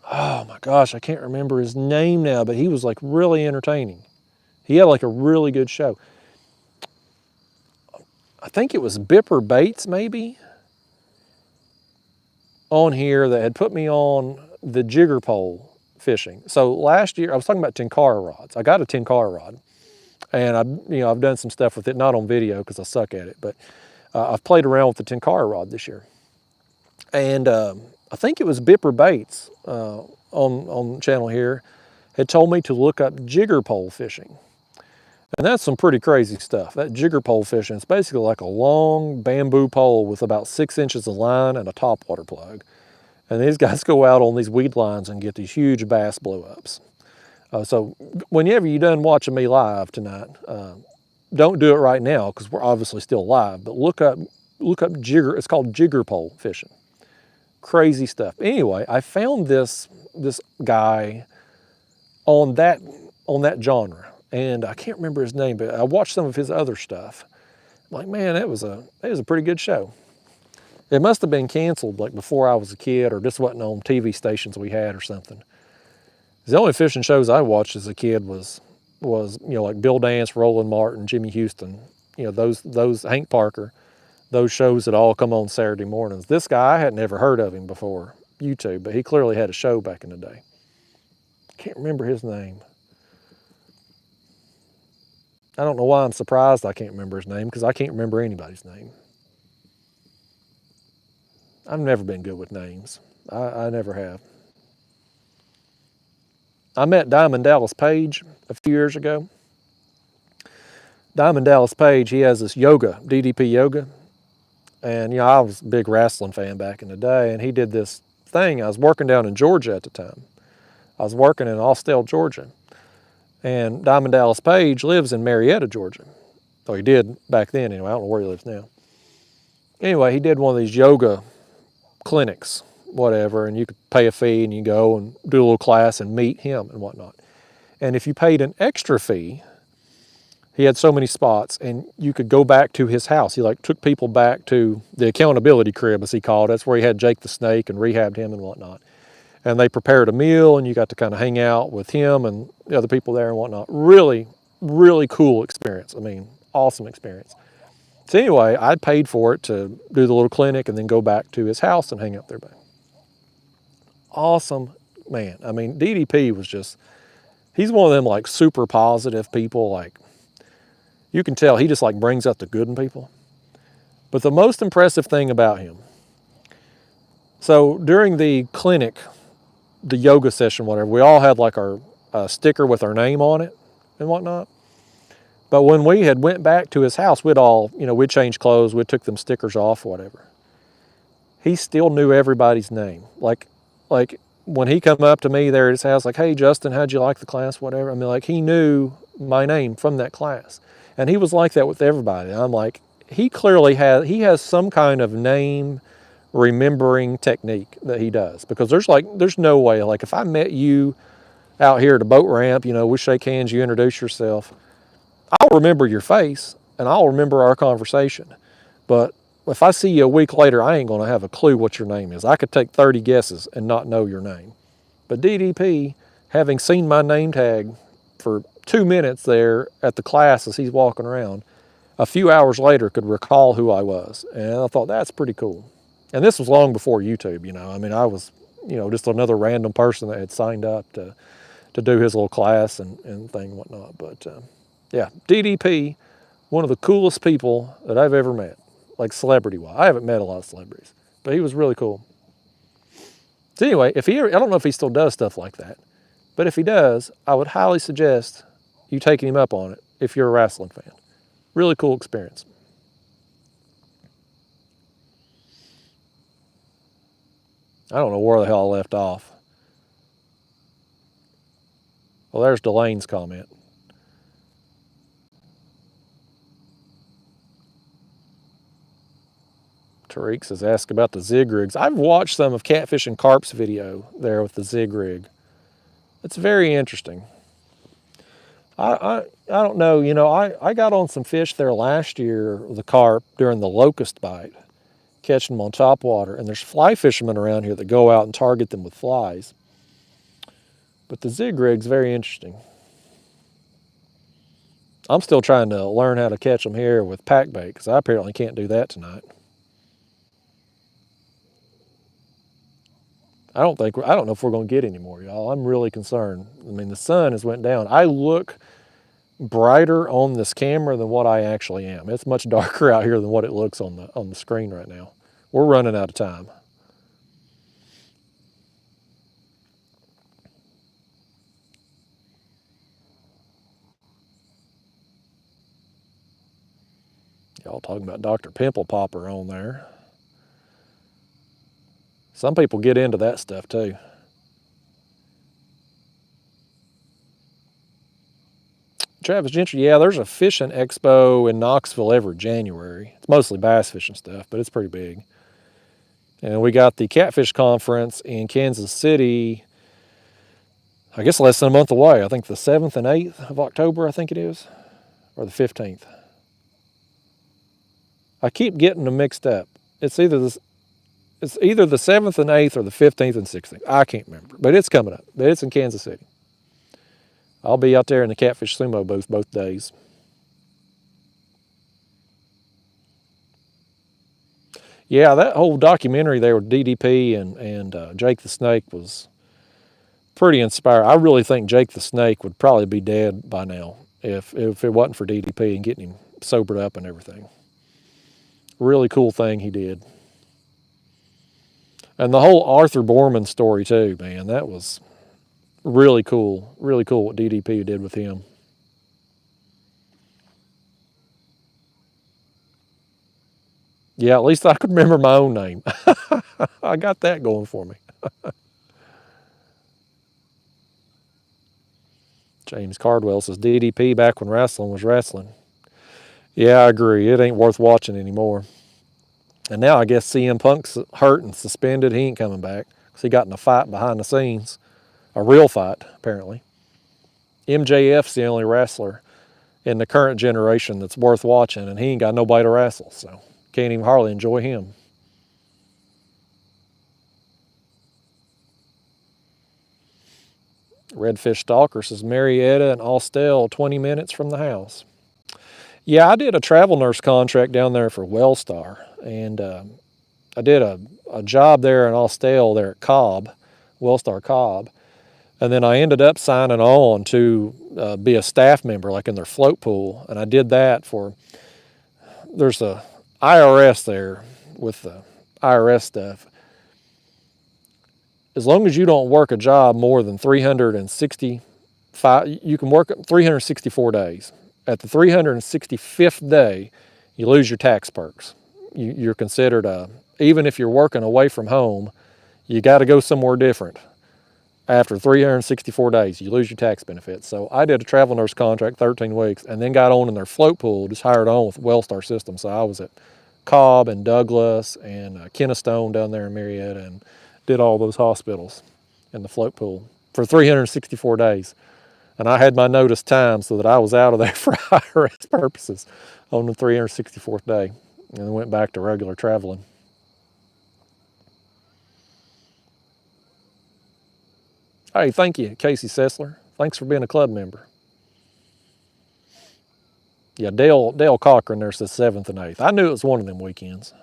oh my gosh, I can't remember his name now, but he was like really entertaining. He had like a really good show. I think it was Bipper Baits maybe on here that had put me on the jigger pole fishing. So last year, I was talking about Tenkara rods. I got a Tenkara rod, and I've done some stuff with it, not on video because I suck at it, but I've played around with the Tenkara rod this year. And I think it was Bipper Baits on the channel here had told me to look up jigger pole fishing. And that's some pretty crazy stuff. That jigger pole fishing, it's basically like a long bamboo pole with about 6 inches of line and a topwater plug. And these guys go out on these weed lines and get these huge bass blow-ups. So whenever you're done watching me live tonight, don't do it right now because we're obviously still live, but look up jigger, it's called jigger pole fishing. Crazy stuff. Anyway, I found this guy on that genre. And I can't remember his name, but I watched some of his other stuff. I'm like, man, it was a pretty good show. It must have been canceled like before I was a kid, or just wasn't on TV stations we had or something. The only fishing shows I watched as a kid was like Bill Dance, Roland Martin, Jimmy Houston, those Hank Parker, those shows that all come on Saturday mornings. This guy, I had never heard of him before YouTube, but he clearly had a show back in the day. Can't remember his name. I don't know why I'm surprised I can't remember his name, because I can't remember anybody's name. I've never been good with names. I never have. I met Diamond Dallas Page a few years ago. Diamond Dallas Page, he has this yoga, DDP yoga. And I was a big wrestling fan back in the day, and he did this thing. I was working down in Georgia at the time. I was working in Austell, Georgia. And Diamond Dallas Page lives in Marietta, Georgia. Oh, he did back then anyway. I don't know where he lives now. Anyway, he did one of these yoga clinics, whatever, and you could pay a fee and you go and do a little class and meet him and whatnot. And if you paid an extra fee, he had so many spots, and you could go back to his house. He like took people back to the accountability crib, as he called it. That's where he had Jake the Snake and rehabbed him and whatnot. And they prepared a meal, and you got to kind of hang out with him and the other people there and whatnot. Really, really cool experience. I mean, awesome experience. So anyway, I paid for it to do the little clinic and then go back to his house and hang out there. Awesome man. I mean, DDP was just, he's one of them like super positive people. Like, you can tell he just like brings out the good in people. But the most impressive thing about him, so during the clinic, the yoga session, whatever, we all had like our sticker with our name on it and whatnot. But when we had went back to his house, we'd all, we'd changed clothes, we took them stickers off, whatever. He still knew everybody's name. Like when he come up to me there at his house, like, hey, Justin, how'd you like the class, whatever. I mean, like, he knew my name from that class. And he was like that with everybody. And I'm like, he clearly has some kind of name remembering technique that he does, because there's no way, like if I met you out here at a boat ramp, we shake hands, you introduce yourself, I'll remember your face and I'll remember our conversation. But if I see you a week later, I ain't going to have a clue what your name is. I could take 30 guesses and not know your name. But DDP, having seen my name tag for 2 minutes there at the class as he's walking around, a few hours later could recall who I was. And I thought, that's pretty cool. And this was long before YouTube, I mean, I was, just another random person that had signed up to do his little class and thing and whatnot. But yeah, DDP, one of the coolest people that I've ever met, like celebrity-wise. I haven't met a lot of celebrities, but he was really cool. So anyway, I don't know if he still does stuff like that, but if he does, I would highly suggest you taking him up on it if you're a wrestling fan. Really cool experience. I don't know where the hell I left off. Well, there's Delane's comment. Tariq says, ask about the zig rigs. I've watched some of Catfish and Carp's video there with the zig rig. It's very interesting. I don't know, I got on some fish there last year, the carp, during the locust bite, catching them on top water. And there's fly fishermen around here that go out and target them with flies. But the zig rig's very interesting. I'm still trying to learn how to catch them here with pack bait, because I apparently can't do that tonight. I don't know if we're going to get any more, y'all. I'm really concerned. I mean, the sun has went down. I look brighter on this camera than what I actually am. It's much darker out here than what it looks on the screen right now. We're running out of time. Y'all talking about Dr. Pimple Popper on there. Some people get into that stuff too. Travis Gentry, yeah, there's a fishing expo in Knoxville every January. It's mostly bass fishing stuff, but it's pretty big. And we got the Catfish Conference in Kansas City, I guess less than a month away. I think the 7th and 8th of October, I think it is, or the 15th. I keep getting them mixed up. It's either the 7th and 8th or the 15th and 16th. I can't remember, but it's coming up. But it's in Kansas City. I'll be out there in the Catfish Sumo booth both days. Yeah, that whole documentary there with DDP and Jake the Snake was pretty inspiring. I really think Jake the Snake would probably be dead by now if it wasn't for DDP and getting him sobered up and everything. Really cool thing he did. And the whole Arthur Borman story too, man, that was really cool. Really cool what DDP did with him. Yeah, at least I could remember my own name. I got that going for me. James Cardwell says, DDP back when wrestling was wrestling. Yeah, I agree. It ain't worth watching anymore. And now I guess CM Punk's hurt and suspended. He ain't coming back because he got in a fight behind the scenes. A real fight, apparently. MJF's the only wrestler in the current generation that's worth watching, and he ain't got nobody to wrestle, so can't even hardly enjoy him. Redfish Stalker says, Marietta and Austell, 20 minutes from the house. Yeah, I did a travel nurse contract down there for Wellstar, and I did a job there in Austell there at Cobb, Wellstar Cobb, and then I ended up signing on to be a staff member, like in their float pool, and I did that for, there's a IRS there with the IRS stuff. As long as you don't work a job more than 365, you can work 364 days. At the 365th day, you lose your tax perks. You're considered even if you're working away from home, you got to go somewhere different. After 364 days, you lose your tax benefits. So I did a travel nurse contract, 13 weeks, and then got on in their float pool, just hired on with Wellstar Systems. So I was at Cobb and Douglas and Kennestone down there in Marietta and did all those hospitals in the float pool for 364 days. And I had my notice time so that I was out of there for IRS purposes on the 364th day and then went back to regular traveling. Hey, thank you, Casey Sessler. Thanks for being a club member. Yeah, Dale Cochran there says 7th and 8th. I knew it was one of them weekends.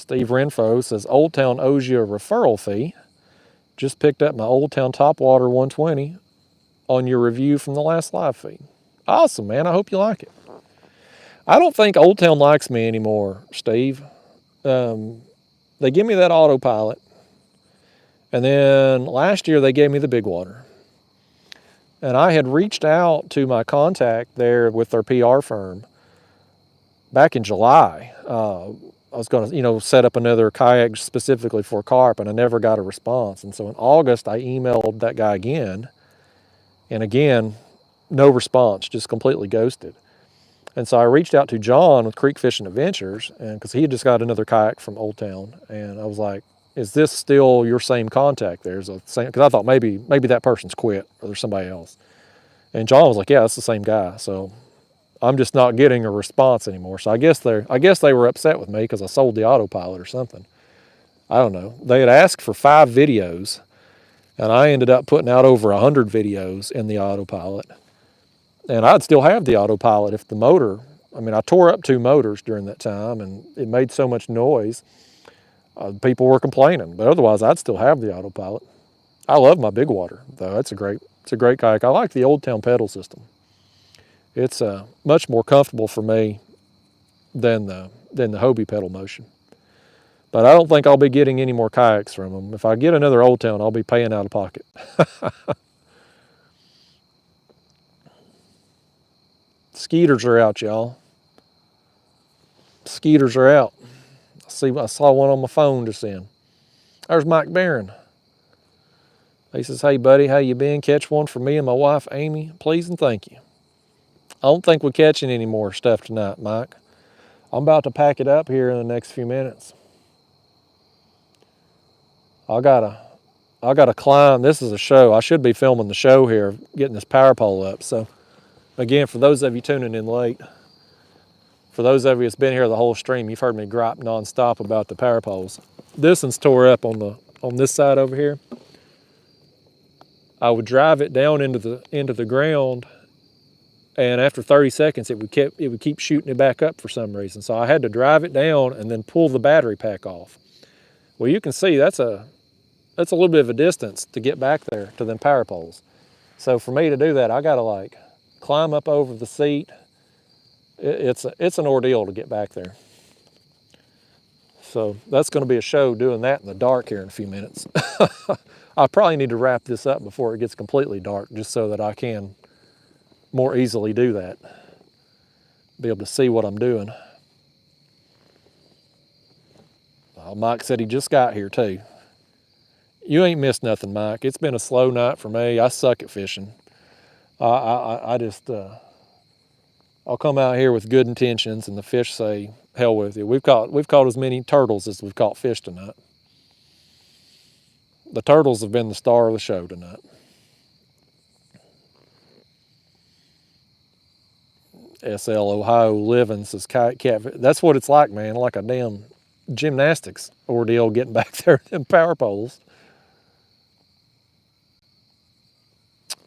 Steve Renfro says, Old Town owes you a referral fee. Just picked up my Old Town Topwater 120 on your review from the last live feed. Awesome, man. I hope you like it. I don't think Old Town likes me anymore, Steve. They give me that autopilot. And then last year they gave me the big water. And I had reached out to my contact there with their PR firm back in July. I was going to, set up another kayak specifically for carp, and I never got a response. And so in August, I emailed that guy again. And again, no response, just completely ghosted. And so I reached out to John with Creek Fishing Adventures, and because he had just got another kayak from Old Town. And I was like, is this still your same contact there? Because I thought maybe that person's quit or there's somebody else. And John was like, yeah, it's the same guy. So I'm just not getting a response anymore. So I guess they were upset with me because I sold the autopilot or something. I don't know. They had asked for 5 videos, and I ended up putting out over 100 videos in the autopilot. And I'd still have the autopilot if the motor, I tore up 2 motors during that time, and it made so much noise. People were complaining, but otherwise I'd still have the autopilot. I love my big water, though. It's a great kayak. I like the Old Town pedal system. It's much more comfortable for me than the Hobie pedal motion. But I don't think I'll be getting any more kayaks from them. If I get another Old Town, I'll be paying out of pocket. Skeeters are out, y'all. Skeeters are out. I saw one on my phone just then. There's Mike Barron. He says, hey, buddy, how you been? Catch one for me and my wife, Amy, please and thank you. I don't think we're catching any more stuff tonight, Mike. I'm about to pack it up here in the next few minutes. I gotta climb. This is a show. I should be filming the show here, getting this power pole up. So, again, for those of you tuning in late, for those of you that's been here the whole stream, you've heard me gripe nonstop about the power poles. This one's tore up on this side over here. I would drive it down into the ground, and after 30 seconds, it would keep shooting it back up for some reason. So I had to drive it down and then pull the battery pack off. Well, you can see that's a little bit of a distance to get back there to them power poles. So for me to do that, I gotta climb up over the seat. It's an ordeal to get back there. So that's going to be a show doing that in the dark here in a few minutes. I probably need to wrap this up before it gets completely dark, just so that I can more easily do that. Be able to see what I'm doing. Mike said he just got here too. You ain't missed nothing, Mike. It's been a slow night for me. I suck at fishing. I just I'll come out here with good intentions, and the fish say, hell with you. We've caught as many turtles as we've caught fish tonight. The turtles have been the star of the show tonight. SL Ohio Living says Kayak Catfish. That's what it's like, man. Like a damn gymnastics ordeal getting back there in power poles.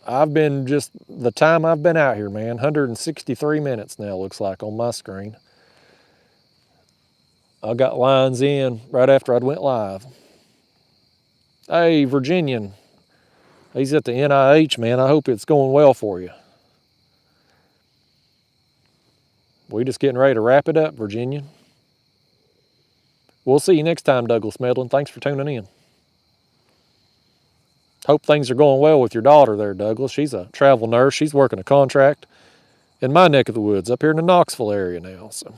I've been the time I've been out here, man, 163 minutes now looks like on my screen. I got lines in right after I went live. Hey, Virginian, he's at the NIH, man. I hope it's going well for you. We just getting ready to wrap it up, Virginian. We'll see you next time, Douglas Medlin. Thanks for tuning in. Hope things are going well with your daughter there, Douglas. She's a travel nurse. She's working a contract in my neck of the woods up here in the Knoxville area now. So,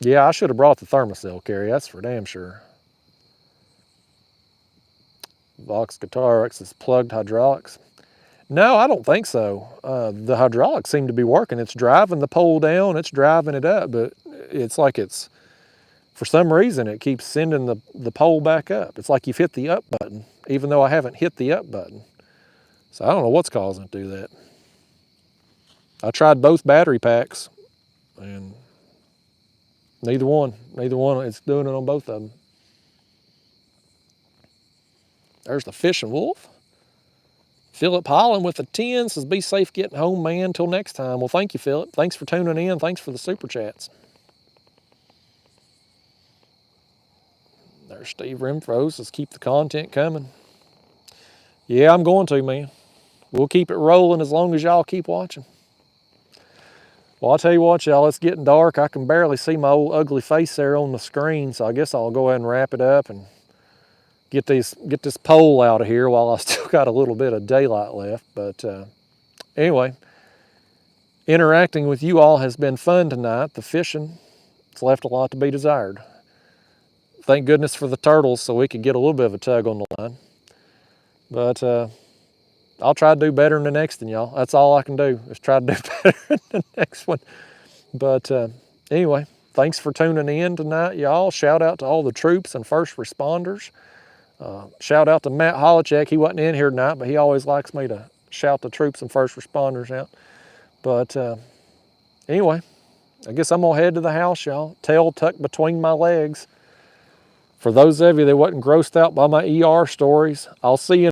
yeah, I should have brought the thermocell, Carrie. That's for damn sure. Vox Guitar X is plugged hydraulics. No, I don't think so. The hydraulics seem to be working. It's driving the pole down. It's driving it up, but it's like for some reason, it keeps sending the pole back up. It's like you've hit the up button, even though I haven't hit the up button. So I don't know what's causing it to do that. I tried both battery packs, and neither one, it's doing it on both of them. There's the Fishing Wolf. Philip Holland with the 10 says, be safe getting home, man. Until next time. Well, thank you, Philip. Thanks for tuning in. Thanks for the super chats. There's Steve Renfro's. Let's keep the content coming. Yeah, I'm going to, man. We'll keep it rolling as long as y'all keep watching. Well, I'll tell you what, y'all, it's getting dark. I can barely see my old ugly face there on the screen, so I guess I'll go ahead and wrap it up and get this pole out of here while I still got a little bit of daylight left. But anyway, interacting with you all has been fun tonight. The fishing, it's left a lot to be desired. Thank goodness for the turtles so we could get a little bit of a tug on the line. But I'll try to do better in the next one, y'all. That's all I can do, is try to do better in the next one. But anyway, thanks for tuning in tonight, y'all. Shout out to all the troops and first responders. Shout out to Matt Holichek. He wasn't in here tonight, but he always likes me to shout the troops and first responders out. But anyway, I guess I'm gonna head to the house, y'all. Tail tucked between my legs. For those of you that wasn't grossed out by my ER stories, I'll see you